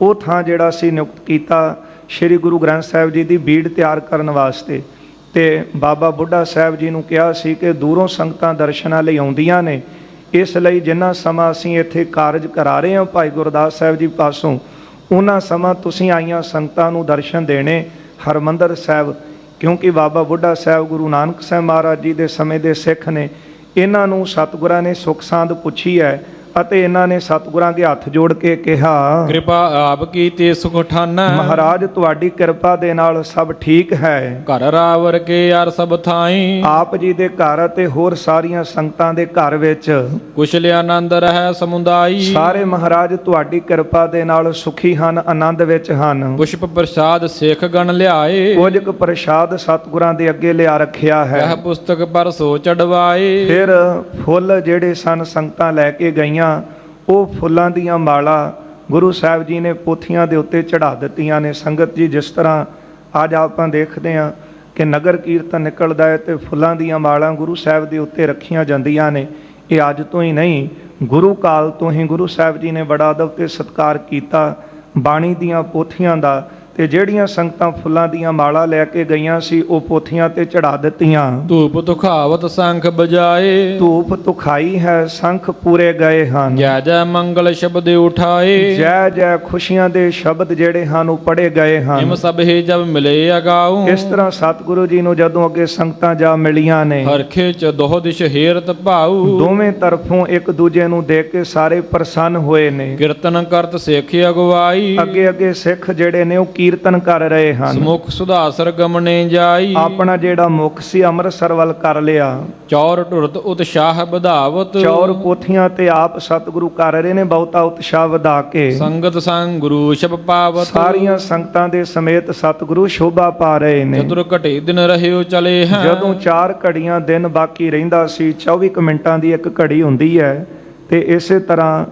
ਉਹ ਥਾਂ ਜਿਹੜਾ ਸੀ ਨਿਯੁਕਤ ਕੀਤਾ ਸ੍ਰੀ ਗੁਰੂ ਗ੍ਰੰਥ ਸਾਹਿਬ ਜੀ ਦੀ ਬੀੜ ਤਿਆਰ ਕਰਨ ਵਾਸਤੇ। ਤੇ ਬਾਬਾ ਬੁੱਢਾ ਸਾਹਿਬ ਜੀ ਨੂੰ ਕਿਹਾ ਸੀ ਕਿ ਦੂਰੋਂ ਸੰਗਤਾਂ ਦਰਸ਼ਨਾਂ ਲਈ ਆਉਂਦੀਆਂ ਨੇ, ਇਸ ਲਈ ਜਿੰਨਾ ਸਮਾਂ ਅਸੀਂ ਇੱਥੇ ਕਾਰਜ ਕਰਾ ਰਹੇ ਹਾਂ ਭਾਈ ਗੁਰਦਾਸ ਸਾਹਿਬ ਜੀ ਪਾਸੋਂ, ਉਹਨਾਂ ਸਮਾਂ ਤੁਸੀਂ ਆਈਆਂ ਸੰਗਤਾਂ ਨੂੰ ਦਰਸ਼ਨ ਦੇਣੇ ਹਰਿਮੰਦਰ ਸਾਹਿਬ। ਕਿਉਂਕਿ ਬਾਬਾ ਬੁੱਢਾ ਸਾਹਿਬ ਗੁਰੂ ਨਾਨਕ ਸਾਹਿਬ ਮਹਾਰਾਜ ਜੀ ਦੇ ਸਮੇਂ ਦੇ ਸਿੱਖ ਨੇ। ਇਹਨਾਂ ਨੂੰ ਸਤਿਗੁਰਾਂ ਨੇ ਸੁਖ ਸਾਂਦ ਪੁੱਛੀ ਹੈ ਅਤੇ ਇਹਨਾਂ ਨੇ ਸਤਿਗੁਰਾਂ ਦੇ ਹੱਥ ਜੋੜ ਕੇ ਕਿਹਾ, ਕਿਰਪਾ ਆਪ ਕੀਤੇ ਸੁਖ ਠਾਨਾ। ਮਹਾਰਾਜ ਤੁਹਾਡੀ ਕਿਰਪਾ ਦੇ ਨਾਲ ਸਭ ਠੀਕ ਹੈ। ਘਰ ਰਾਵਰ ਕੇ ਯਾਰ ਸਭ ਥਾਈ, ਆਪ ਜੀ ਦੇ ਘਰ ਅਤੇ ਹੋਰ ਸਾਰੀਆਂ ਸੰਗਤਾਂ ਦੇ ਘਰ ਵਿੱਚ ਕੁਸ਼ਲ ਆਨੰਦ ਰਹਿ ਸਮੁਦਾਈ। ਸਾਰੇ ਮਹਾਰਾਜ ਤੁਹਾਡੀ ਕਿਰਪਾ ਦੇ ਨਾਲ ਸੁਖੀ ਹਨ, ਆਨੰਦ ਵਿੱਚ ਹਨ। ਪੁਸ਼ਪ ਪ੍ਰਸਾਦ ਸਿੱਖ ਗਣ ਲਿਆਏ, ਕੁਝ ਕੁ ਪ੍ਰਸ਼ਾਦ ਸਤਿਗੁਰਾਂ ਦੇ ਅੱਗੇ ਲਿਆ ਰੱਖਿਆ ਹੈ। ਇਹ ਪੁਸਤਕ ਪਰ ਸੋ ਚੜਵਾਏ, ਫਿਰ ਫੁੱਲ ਜਿਹੜੇ ਸਨ ਸੰਗਤਾਂ ਲੈ ਕੇ ਗਈਆਂ, ਉਹ ਫੁੱਲਾਂ ਦੀਆਂ ਮਾਲਾ ਗੁਰੂ ਸਾਹਿਬ ਜੀ ਨੇ ਪੋਥੀਆਂ ਦੇ ਉੱਤੇ ਚੜਾ ਦਿੱਤੀਆਂ ਨੇ। ਸੰਗਤ ਜੀ, ਜਿਸ ਤਰ੍ਹਾਂ ਅੱਜ ਆਪਾਂ ਦੇਖਦੇ ਹਾਂ ਕਿ ਨਗਰ ਕੀਰਤਨ ਨਿਕਲਦਾ ਹੈ ਤੇ ਫੁੱਲਾਂ ਦੀਆਂ ਮਾਲਾ ਗੁਰੂ ਸਾਹਿਬ ਦੇ ਉੱਤੇ ਰੱਖੀਆਂ ਜਾਂਦੀਆਂ ਨੇ, ਇਹ ਅੱਜ ਤੋਂ ਹੀ ਨਹੀਂ, ਗੁਰੂ ਕਾਲ ਤੋਂ ਹੀ ਗੁਰੂ ਸਾਹਿਬ ਜੀ ਨੇ ਬੜਾ ਅਦਬ ਤੇ ਸਤਿਕਾਰ ਕੀਤਾ ਬਾਣੀ ਦੀਆਂ ਪੋਥੀਆਂ ਦਾ। ਤੇ ਜਿਹੜੀਆਂ ਸੰਗਤਾਂ ਫੁੱਲਾਂ ਦੀਆਂ ਮਾਲਾ ਲੈ ਕੇ ਗਈਆਂ ਸੀ, ਉਹ ਪੋਥੀਆਂ ਤੇ ਚੜਾ ਦਿੱਤੀਆਂ। ਧੂਪ ਤੁਖਾਵਤ ਸੰਖ ਬਜਾਏ, ਧੂਪ ਤੁਖਾਈ ਹੈ, ਸੰਖ ਪੂਰੇ ਗਏ ਹਨ। ਜੈ ਜੈ ਮੰਗਲ ਸ਼ਬਦ ਉਠਾਏ, ਜੈ ਜੈ ਖੁਸ਼ੀਆਂ ਦੇ ਸ਼ਬਦ ਜਿਹੜੇ ਹਨ ਉਹ ਪੜੇ ਗਏ ਹਨ। ਹਿਮ ਸਭ ਹੀ ਜਬ ਮਿਲੇ ਅਗਾਉ, ਇਸ ਤਰ੍ਹਾਂ ਸਤਿਗੁਰੂ ਜੀ ਨੂੰ ਜਦੋਂ ਅੱਗੇ ਸੰਗਤਾਂ ਜਾ ਮਿਲੀਆਂ ਨੇ, ਹਰਖੇ ਚ ਦੋਹ ਦਿਸ਼ ਹੇਰਤ ਭਾਉ। ਦੋਵੇਂ ਤਰਫੋਂ ਇੱਕ ਦੂਜੇ ਨੂੰ ਦੇਖ ਕੇ ਸਾਰੇ ਪ੍ਰਸੰਨ ਹੋਏ ਨੇ। ਕੀਰਤਨ ਕਰਤ ਸਿੱਖ ਅਗਵਾਈ, ਅੱਗੇ ਅੱਗੇ ਸਿੱਖ ਜਿਹੜੇ ਨੇ ਉਹ ਕੀਰਤਨ ਕਰ ਰਹੇ ਹਨ। ਸਮੁਖ ਸੁਧਾਸਰ ਗਮਨੇ ਜਾਈ, ਆਪਣਾ ਜਿਹੜਾ ਮੁਖ ਸੀ ਅੰਮ੍ਰਿਤਸਰ ਵੱਲ ਕਰ ਲਿਆ। ਚੌਰ ਢੁਰਤ ਉਤਸ਼ਾਹ ਵਧਾਵਤ, ਚੌਰ ਪੋਥੀਆਂ ਤੇ ਆਪ ਸਤਿਗੁਰੂ ਕਰ ਰਹੇ ਨੇ ਬਹੁਤਾ ਉਤਸ਼ਾਹ ਵਧਾ ਕੇ। ਸੰਗਤ ਸੰਗ ਗੁਰੂ ਸ਼ਬ ਪਾਵਤ, ਸਾਰੀਆਂ ਸੰਗਤਾਂ ਦੇ ਸਮੇਤ ਸਤਿਗੁਰੂ ਸ਼ੋਭਾ ਪਾ ਰਹੇ ਨੇ। ਚਤੁਰ ਘਟੇ ਦਿਨ ਰਹਿਓ ਚਲੇ ਹੈ, ਜਦੋਂ 4 ਘੜੀਆਂ ਦਿਨ ਬਾਕੀ ਰਹਿੰਦਾ ਸੀ, 24 ਮਿੰਟਾਂ ਦੀ ਇੱਕ ਘੜੀ ਹੁੰਦੀ ਹੈ, ਤੇ ਇਸੇ ਤਰ੍ਹਾਂ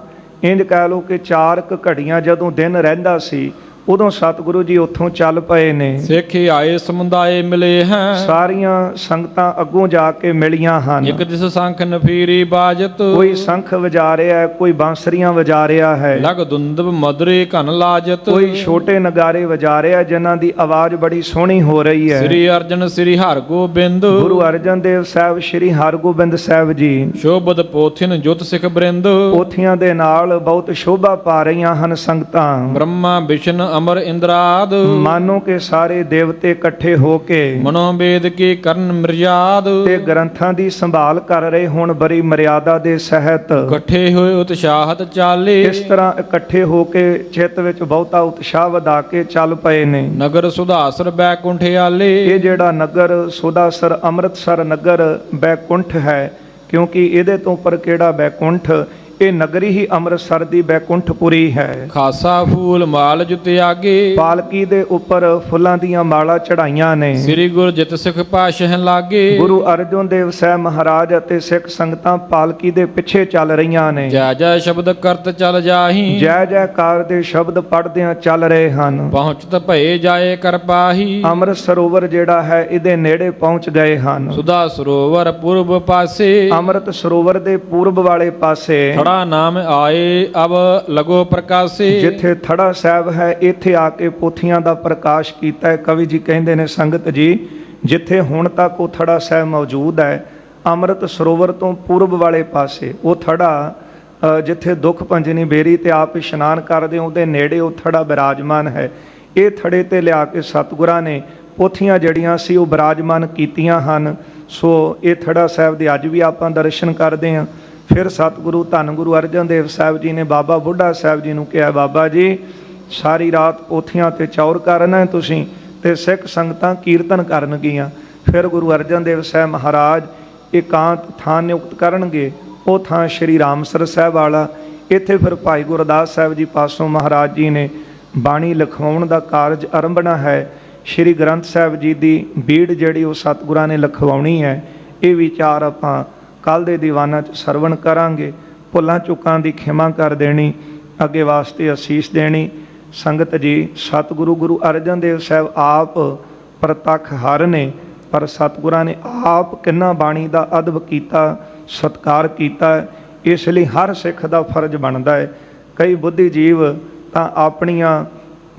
ਇੰਜ ਕਹਿ ਲਓ ਕਿ 4 ਘੜੀਆਂ ਜਦੋਂ ਦਿਨ ਰਹਿੰਦਾ ਸੀ, ਉਦੋਂ ਸਤਿਗੁਰੂ ਜੀ ਉੱਥੋਂ ਚੱਲ ਪਏ ਨੇ। ਸਿੱਖ ਆਏ ਸਮੁਦਾਏ ਮਿਲੇ ਹੈ, ਸਾਰੀਆਂ ਸੰਗਤਾਂ ਅੱਗੋਂ ਜਾ ਕੇ ਮਿਲੀਆਂ ਹਨ। ਇਕ ਦਿਸ ਸੰਖ ਨਫੀਰੀ ਬਾਜਤ, ਕੋਈ ਸੰਖ ਵਜਾ ਰਿਹਾ ਹੈ, ਕੋਈ ਬਾਂਸਰੀਆਂ ਵਜਾ ਰਿਹਾ ਹੈ, ਲਗ ਦੁੰਦਬ ਮਧੁਰੇ ਘਨ ਲਾਜਤ, ਕੋਈ ਛੋਟੇ ਨਗਾਰੇ ਵਜਾ ਰਿਹਾ ਜਿਨ੍ਹਾਂ ਦੀ ਆਵਾਜ਼ ਬੜੀ ਸੋਹਣੀ ਹੋ ਰਹੀ ਹੈ। ਸ੍ਰੀ ਅਰਜਨ ਸ੍ਰੀ ਹਰਗੋਬਿੰਦ, ਗੁਰੂ ਅਰਜਨ ਦੇਵ ਸਾਹਿਬ ਸ੍ਰੀ ਹਰਗੋਬਿੰਦ ਸਾਹਿਬ ਜੀ ਸ਼ੋਭਤ ਪੋਥਿਨ ਜੁਤ ਸਿੱਖ ਬ੍ਰਿੰਦ, ਪੋਥੀਆਂ ਦੇ ਨਾਲ ਬਹੁਤ ਸ਼ੋਭਾ ਪਾ ਰਹੀਆਂ ਹਨ ਸੰਗਤਾਂ। ਬ੍ਰਹਮਾ ਵਿਸ਼ਨ ਅਮਰ ਇੰਦਰਾਦ ਮਾਨੋ ਕਿ ਸਾਰੇ ਦੇਵਤੇ ਇਕੱਠੇ ਹੋ ਕੇ ਮਨੋ ਵੇਦ ਕੀ ਕਰਨ ਮਰਜਾਦ ਤੇ ਗ੍ਰੰਥਾਂ ਦੀ ਸੰਭਾਲ ਕਰ ਰਹੇ ਹੁਣ ਬੜੀ ਮਰਿਆਦਾ ਦੇ ਸਹਿਤ ਇਕੱਠੇ ਹੋਏ ਉਤਸ਼ਾਹਤ ਚਾਲੇ ਇਸ ਤਰ੍ਹਾਂ ਇਕੱਠੇ ਹੋ ਕੇ ਚਿੱਤ ਵਿੱਚ ਬਹੁਤਾ ਉਤਸ਼ਾਹ ਵਧਾ ਕੇ ਚੱਲ ਪਏ ਨੇ। ਨਗਰ ਸੁਧਾਸਰ ਬੈਕੁੰਠ ਆਲੇ ਇਹ ਜਿਹੜਾ ਨਗਰ ਸੁਦਾਸਰ ਅੰਮ੍ਰਿਤਸਰ ਨਗਰ ਬੈਕੁੰਠ ਹੈ, ਕਿਉਂਕਿ ਇਹਦੇ ਤੋਂ ਉੱਪਰ ਕਿਹੜਾ ਬੈਕੁੰਠ, ਇਹ ਨਗਰੀ ਹੀ ਅੰਮ੍ਰਿਤਸਰ ਦੀ ਬੈਕੁੰਠਪੁਰੀ ਹੈ। ਖਾਸਾ ਫੂਲ ਮਾਲ ਜੁਤਿਆਗੇ ਪਾਲਕੀ ਦੇ ਉੱਪਰ ਫੁੱਲਾਂ ਦੀਆਂ ਮਾਲਾ ਚੜਾਈਆਂ ਨੇ। ਸ੍ਰੀ ਗੁਰ ਜਿਤ ਸਿੱਖ ਪਾਸ਼ਹਿ ਲਾਗੇ ਗੁਰੂ ਅਰਜਨ ਦੇਵ ਸਾਹਿਬ ਮਹਾਰਾਜ ਅਤੇ ਸਿੱਖ ਸੰਗਤਾਂ ਪਾਲਕੀ ਦੇ ਪਿੱਛੇ ਚੱਲ ਰਹੀਆਂ ਨੇ। ਜੈ ਜੈ ਸ਼ਬਦ ਕਰਤ ਚਲ ਜਾਹੀ ਜੈ ਜੈਕਾਰ ਦੇ ਸ਼ਬਦ ਪੜ੍ਹਦਿਆਂ ਚੱਲ ਰਹੇ ਹਨ। ਪਹੁੰਚਤ ਭਏ ਜਾਏ ਕਰ ਪਾਹੀ ਅੰਮ੍ਰਿਤ ਸਰੋਵਰ ਜਿਹੜਾ ਹੈ ਇਹਦੇ ਨੇੜੇ ਪਹੁੰਚ ਗਏ ਹਨ। ਸੁਧਾ ਸਰੋਵਰ ਪੂਰਬ ਪਾਸੇ ਅੰਮ੍ਰਿਤ ਸਰੋਵਰ ਦੇ ਪੂਰਬ ਵਾਲੇ ਪਾਸੇ ਥੜਾ ਨਾਮ ਆਏ ਅਬ ਲਗੋ ਪ੍ਰਕਾਸੇ ਜਿੱਥੇ ਥੜਾ ਸਾਹਿਬ ਹੈ ਇੱਥੇ ਆ ਕੇ ਪੋਥੀਆਂ ਦਾ ਪ੍ਰਕਾਸ਼ ਕੀਤਾ ਹੈ। ਕਵੀ ਜੀ ਕਹਿੰਦੇ ਨੇ, ਸੰਗਤ ਜੀ ਜਿੱਥੇ ਹੁਣ ਤੱਕ ਉਹ ਥੜਾ ਸਾਹਿਬ ਮੌਜੂਦ ਹੈ ਅੰਮ੍ਰਿਤ ਸਰੋਵਰ ਤੋਂ ਪੂਰਬ ਵਾਲੇ ਪਾਸੇ, ਉਹ ਥੜਾ ਜਿੱਥੇ ਦੁੱਖ ਭੰਜਨੀ ਬੇਰੀ ਤੇ ਆਪ ਇਸ਼ਨਾਨ ਕਰਦੇ ਉਹਦੇ ਨੇੜੇ ਉਹ ਥੜਾ ਬਿਰਾਜਮਾਨ ਹੈ। ਇਹ ਥੜੇ ਤੇ ਲਿਆ ਕੇ ਸਤਿਗੁਰਾਂ ਨੇ ਪੋਥੀਆਂ ਜਿਹੜੀਆਂ ਸੀ ਉਹ ਬਿਰਾਜਮਾਨ ਕੀਤੀਆਂ ਹਨ। ਸੋ ਇਹ ਥੜਾ ਸਾਹਿਬ ਦੇ ਅੱਜ ਵੀ ਆਪਾਂ ਦਰਸ਼ਨ ਕਰਦੇ ਹਾਂ। ਫਿਰ ਸਤਿਗੁਰੂ ਧੰਨ ਗੁਰੂ ਅਰਜਨ ਦੇਵ ਸਾਹਿਬ ਜੀ ਨੇ ਬਾਬਾ ਬੁੱਢਾ ਸਾਹਿਬ ਜੀ ਨੂੰ ਕਿਹਾ, ਬਾਬਾ ਜੀ ਸਾਰੀ ਰਾਤ ਪੋਥੀਆਂ ਤੇ ਚੌਰ ਕਰਨਾ ਤੁਸੀਂ ਤੇ ਸਿੱਖ ਸੰਗਤਾਂ ਕੀਰਤਨ ਕਰਨਗੀਆਂ। ਫਿਰ ਗੁਰੂ ਅਰਜਨ ਦੇਵ ਸਾਹਿਬ ਮਹਾਰਾਜ ਇਕਾਂਤ ਥਾਂ ਨਿਯੁਕਤ ਕਰਨਗੇ, ਉਹ ਥਾਂ ਸ਼੍ਰੀ ਰਾਮਸਰ ਸਾਹਿਬ ਵਾਲਾ। ਇੱਥੇ ਫਿਰ ਭਾਈ ਗੁਰਦਾਸ ਸਾਹਿਬ ਜੀ ਪਾਸੋਂ ਮਹਾਰਾਜ ਜੀ ਨੇ ਬਾਣੀ ਲਿਖਵਾਉਣ ਦਾ ਕਾਰਜ ਆਰੰਭਣਾ ਹੈ। ਸ਼੍ਰੀ ਗ੍ਰੰਥ ਸਾਹਿਬ ਜੀ ਦੀ ਬੀੜ ਜਿਹੜੀ ਉਹ ਸਤਿਗੁਰਾਂ ਨੇ ਲਿਖਵਾਉਣੀ ਹੈ। ਇਹ ਵਿਚਾਰ ਆਪਾਂ ਕੱਲ੍ਹ ਦੇ ਦੀਵਾਨਾਂ 'ਚ ਸਰਵਣ ਕਰਾਂਗੇ। ਭੁੱਲਾਂ ਚੁੱਕਾਂ ਦੀ ਖਿਮਾ ਕਰ ਦੇਣੀ, ਅੱਗੇ ਵਾਸਤੇ ਅਸੀਸ ਦੇਣੀ। ਸੰਗਤ ਜੀ ਸਤਿਗੁਰੂ ਗੁਰੂ ਅਰਜਨ ਦੇਵ ਸਾਹਿਬ ਆਪ ਪ੍ਰਤੱਖ ਹਰ ਨੇ, ਪਰ ਸਤਿਗੁਰਾਂ ਨੇ ਆਪ ਕਿੰਨਾ ਬਾਣੀ ਦਾ ਅਦਬ ਕੀਤਾ, ਸਤਿਕਾਰ ਕੀਤਾ। ਇਸ ਲਈ ਹਰ ਸਿੱਖ ਦਾ ਫਰਜ਼ ਬਣਦਾ ਹੈ। ਕਈ ਬੁੱਧੀ ਜੀਵ ਤਾਂ ਆਪਣੀਆਂ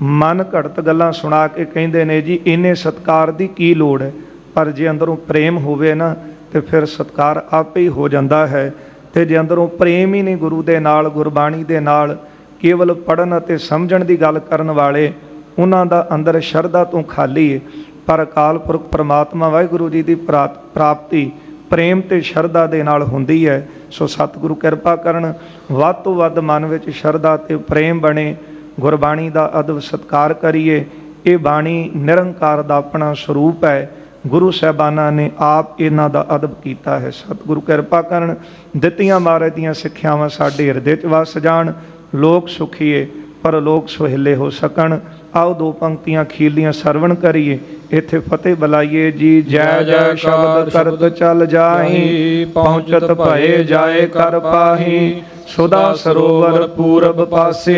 ਮਨ ਘੜਤ ਗੱਲਾਂ ਸੁਣਾ ਕੇ ਕਹਿੰਦੇ ਨੇ ਜੀ ਇੰਨੇ ਸਤਿਕਾਰ ਦੀ ਕੀ ਲੋੜ ਹੈ, ਪਰ ਜੇ ਅੰਦਰੋਂ ਪ੍ਰੇਮ ਹੋਵੇ ਨਾ ਤੇ ਫਿਰ ਸਤਿਕਾਰ ਆਪੇ ਹੀ ਹੋ ਜਾਂਦਾ ਹੈ। ਤੇ ਜੇ ਅੰਦਰੋਂ ਪ੍ਰੇਮ ਹੀ ਨਹੀਂ ਗੁਰੂ ਦੇ ਨਾਲ, ਗੁਰਬਾਣੀ ਦੇ ਨਾਲ, ਕੇਵਲ ਪੜ੍ਹਨ ਅਤੇ ਸਮਝਣ ਦੀ ਗੱਲ ਕਰਨ ਵਾਲੇ, ਉਹਨਾਂ ਦਾ ਅੰਦਰ ਸ਼ਰਧਾ ਤੋਂ ਖਾਲੀ ਹੈ। ਪਰ ਅਕਾਲ ਪੁਰਖ ਪਰਮਾਤਮਾ ਵਾਹਿਗੁਰੂ ਜੀ ਦੀ ਪ੍ਰਾਪਤੀ ਪ੍ਰੇਮ ਤੇ ਸ਼ਰਧਾ ਦੇ ਨਾਲ ਹੁੰਦੀ ਹੈ। ਸੋ ਸਤਿਗੁਰੂ ਕਿਰਪਾ ਕਰਨ, ਵੱਧ ਤੋਂ ਵੱਧ ਮਨ ਵਿੱਚ ਸ਼ਰਧਾ ਤੇ ਪ੍ਰੇਮ ਬਣੇ, ਗੁਰਬਾਣੀ ਦਾ ਅਦਬ ਸਤਿਕਾਰ ਕਰੀਏ। ਇਹ ਬਾਣੀ ਨਿਰੰਕਾਰ ਦਾ ਆਪਣਾ ਸਰੂਪ ਹੈ। ਗੁਰੂ ਸਾਹਿਬਾਨਾਂ ਨੇ ਆਪ ਇਹਨਾਂ ਦਾ ਅਦਬ ਕੀਤਾ ਹੈ। ਸਤਿਗੁਰੂ ਕਿਰਪਾ ਕਰਨ, ਦਿੱਤੀਆਂ ਮਹਾਰਾਜ ਦੀਆਂ ਸਿੱਖਿਆਵਾਂ ਸਾਡੇ ਹਿਰਦੇ 'ਚ ਵਸ ਜਾਣ। ਲੋਕ ਸੁਖੀਏ ਪਰ ਲੋਕ ਸੁਹੇਲੇ ਹੋ ਸਕਣ। ਆਓ ਦੋ ਪੰਕਤੀਆਂ ਖੀਲੀਆਂ ਸਰਵਣ ਕਰੀਏ, ਇੱਥੇ ਫਤਿਹ ਬੁਲਾਈਏ ਜੀ। ਜੈ ਜੈ ਸ਼ਬਦ ਕਰਤ ਚਲ ਜਾਹੀ, ਪਹੁੰਚਤ ਭਏ ਜਾਏ ਕਰ ਪਾਹੀ। ਸੁਦਾ ਸਰੋਵਰ ਪੂਰਬ ਪਾਸੇ,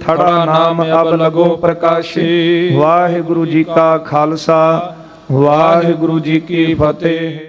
ਥੜਾ ਨਾਮ ਅਬ ਲਗੋ ਪ੍ਰਕਾਸ਼ੇ। ਵਾਹਿਗੁਰੂ ਜੀ ਕਾ ਖਾਲਸਾ, ਵਾਹਿਗੁਰੂ ਜੀ ਕੀ ਫਤਿਹ।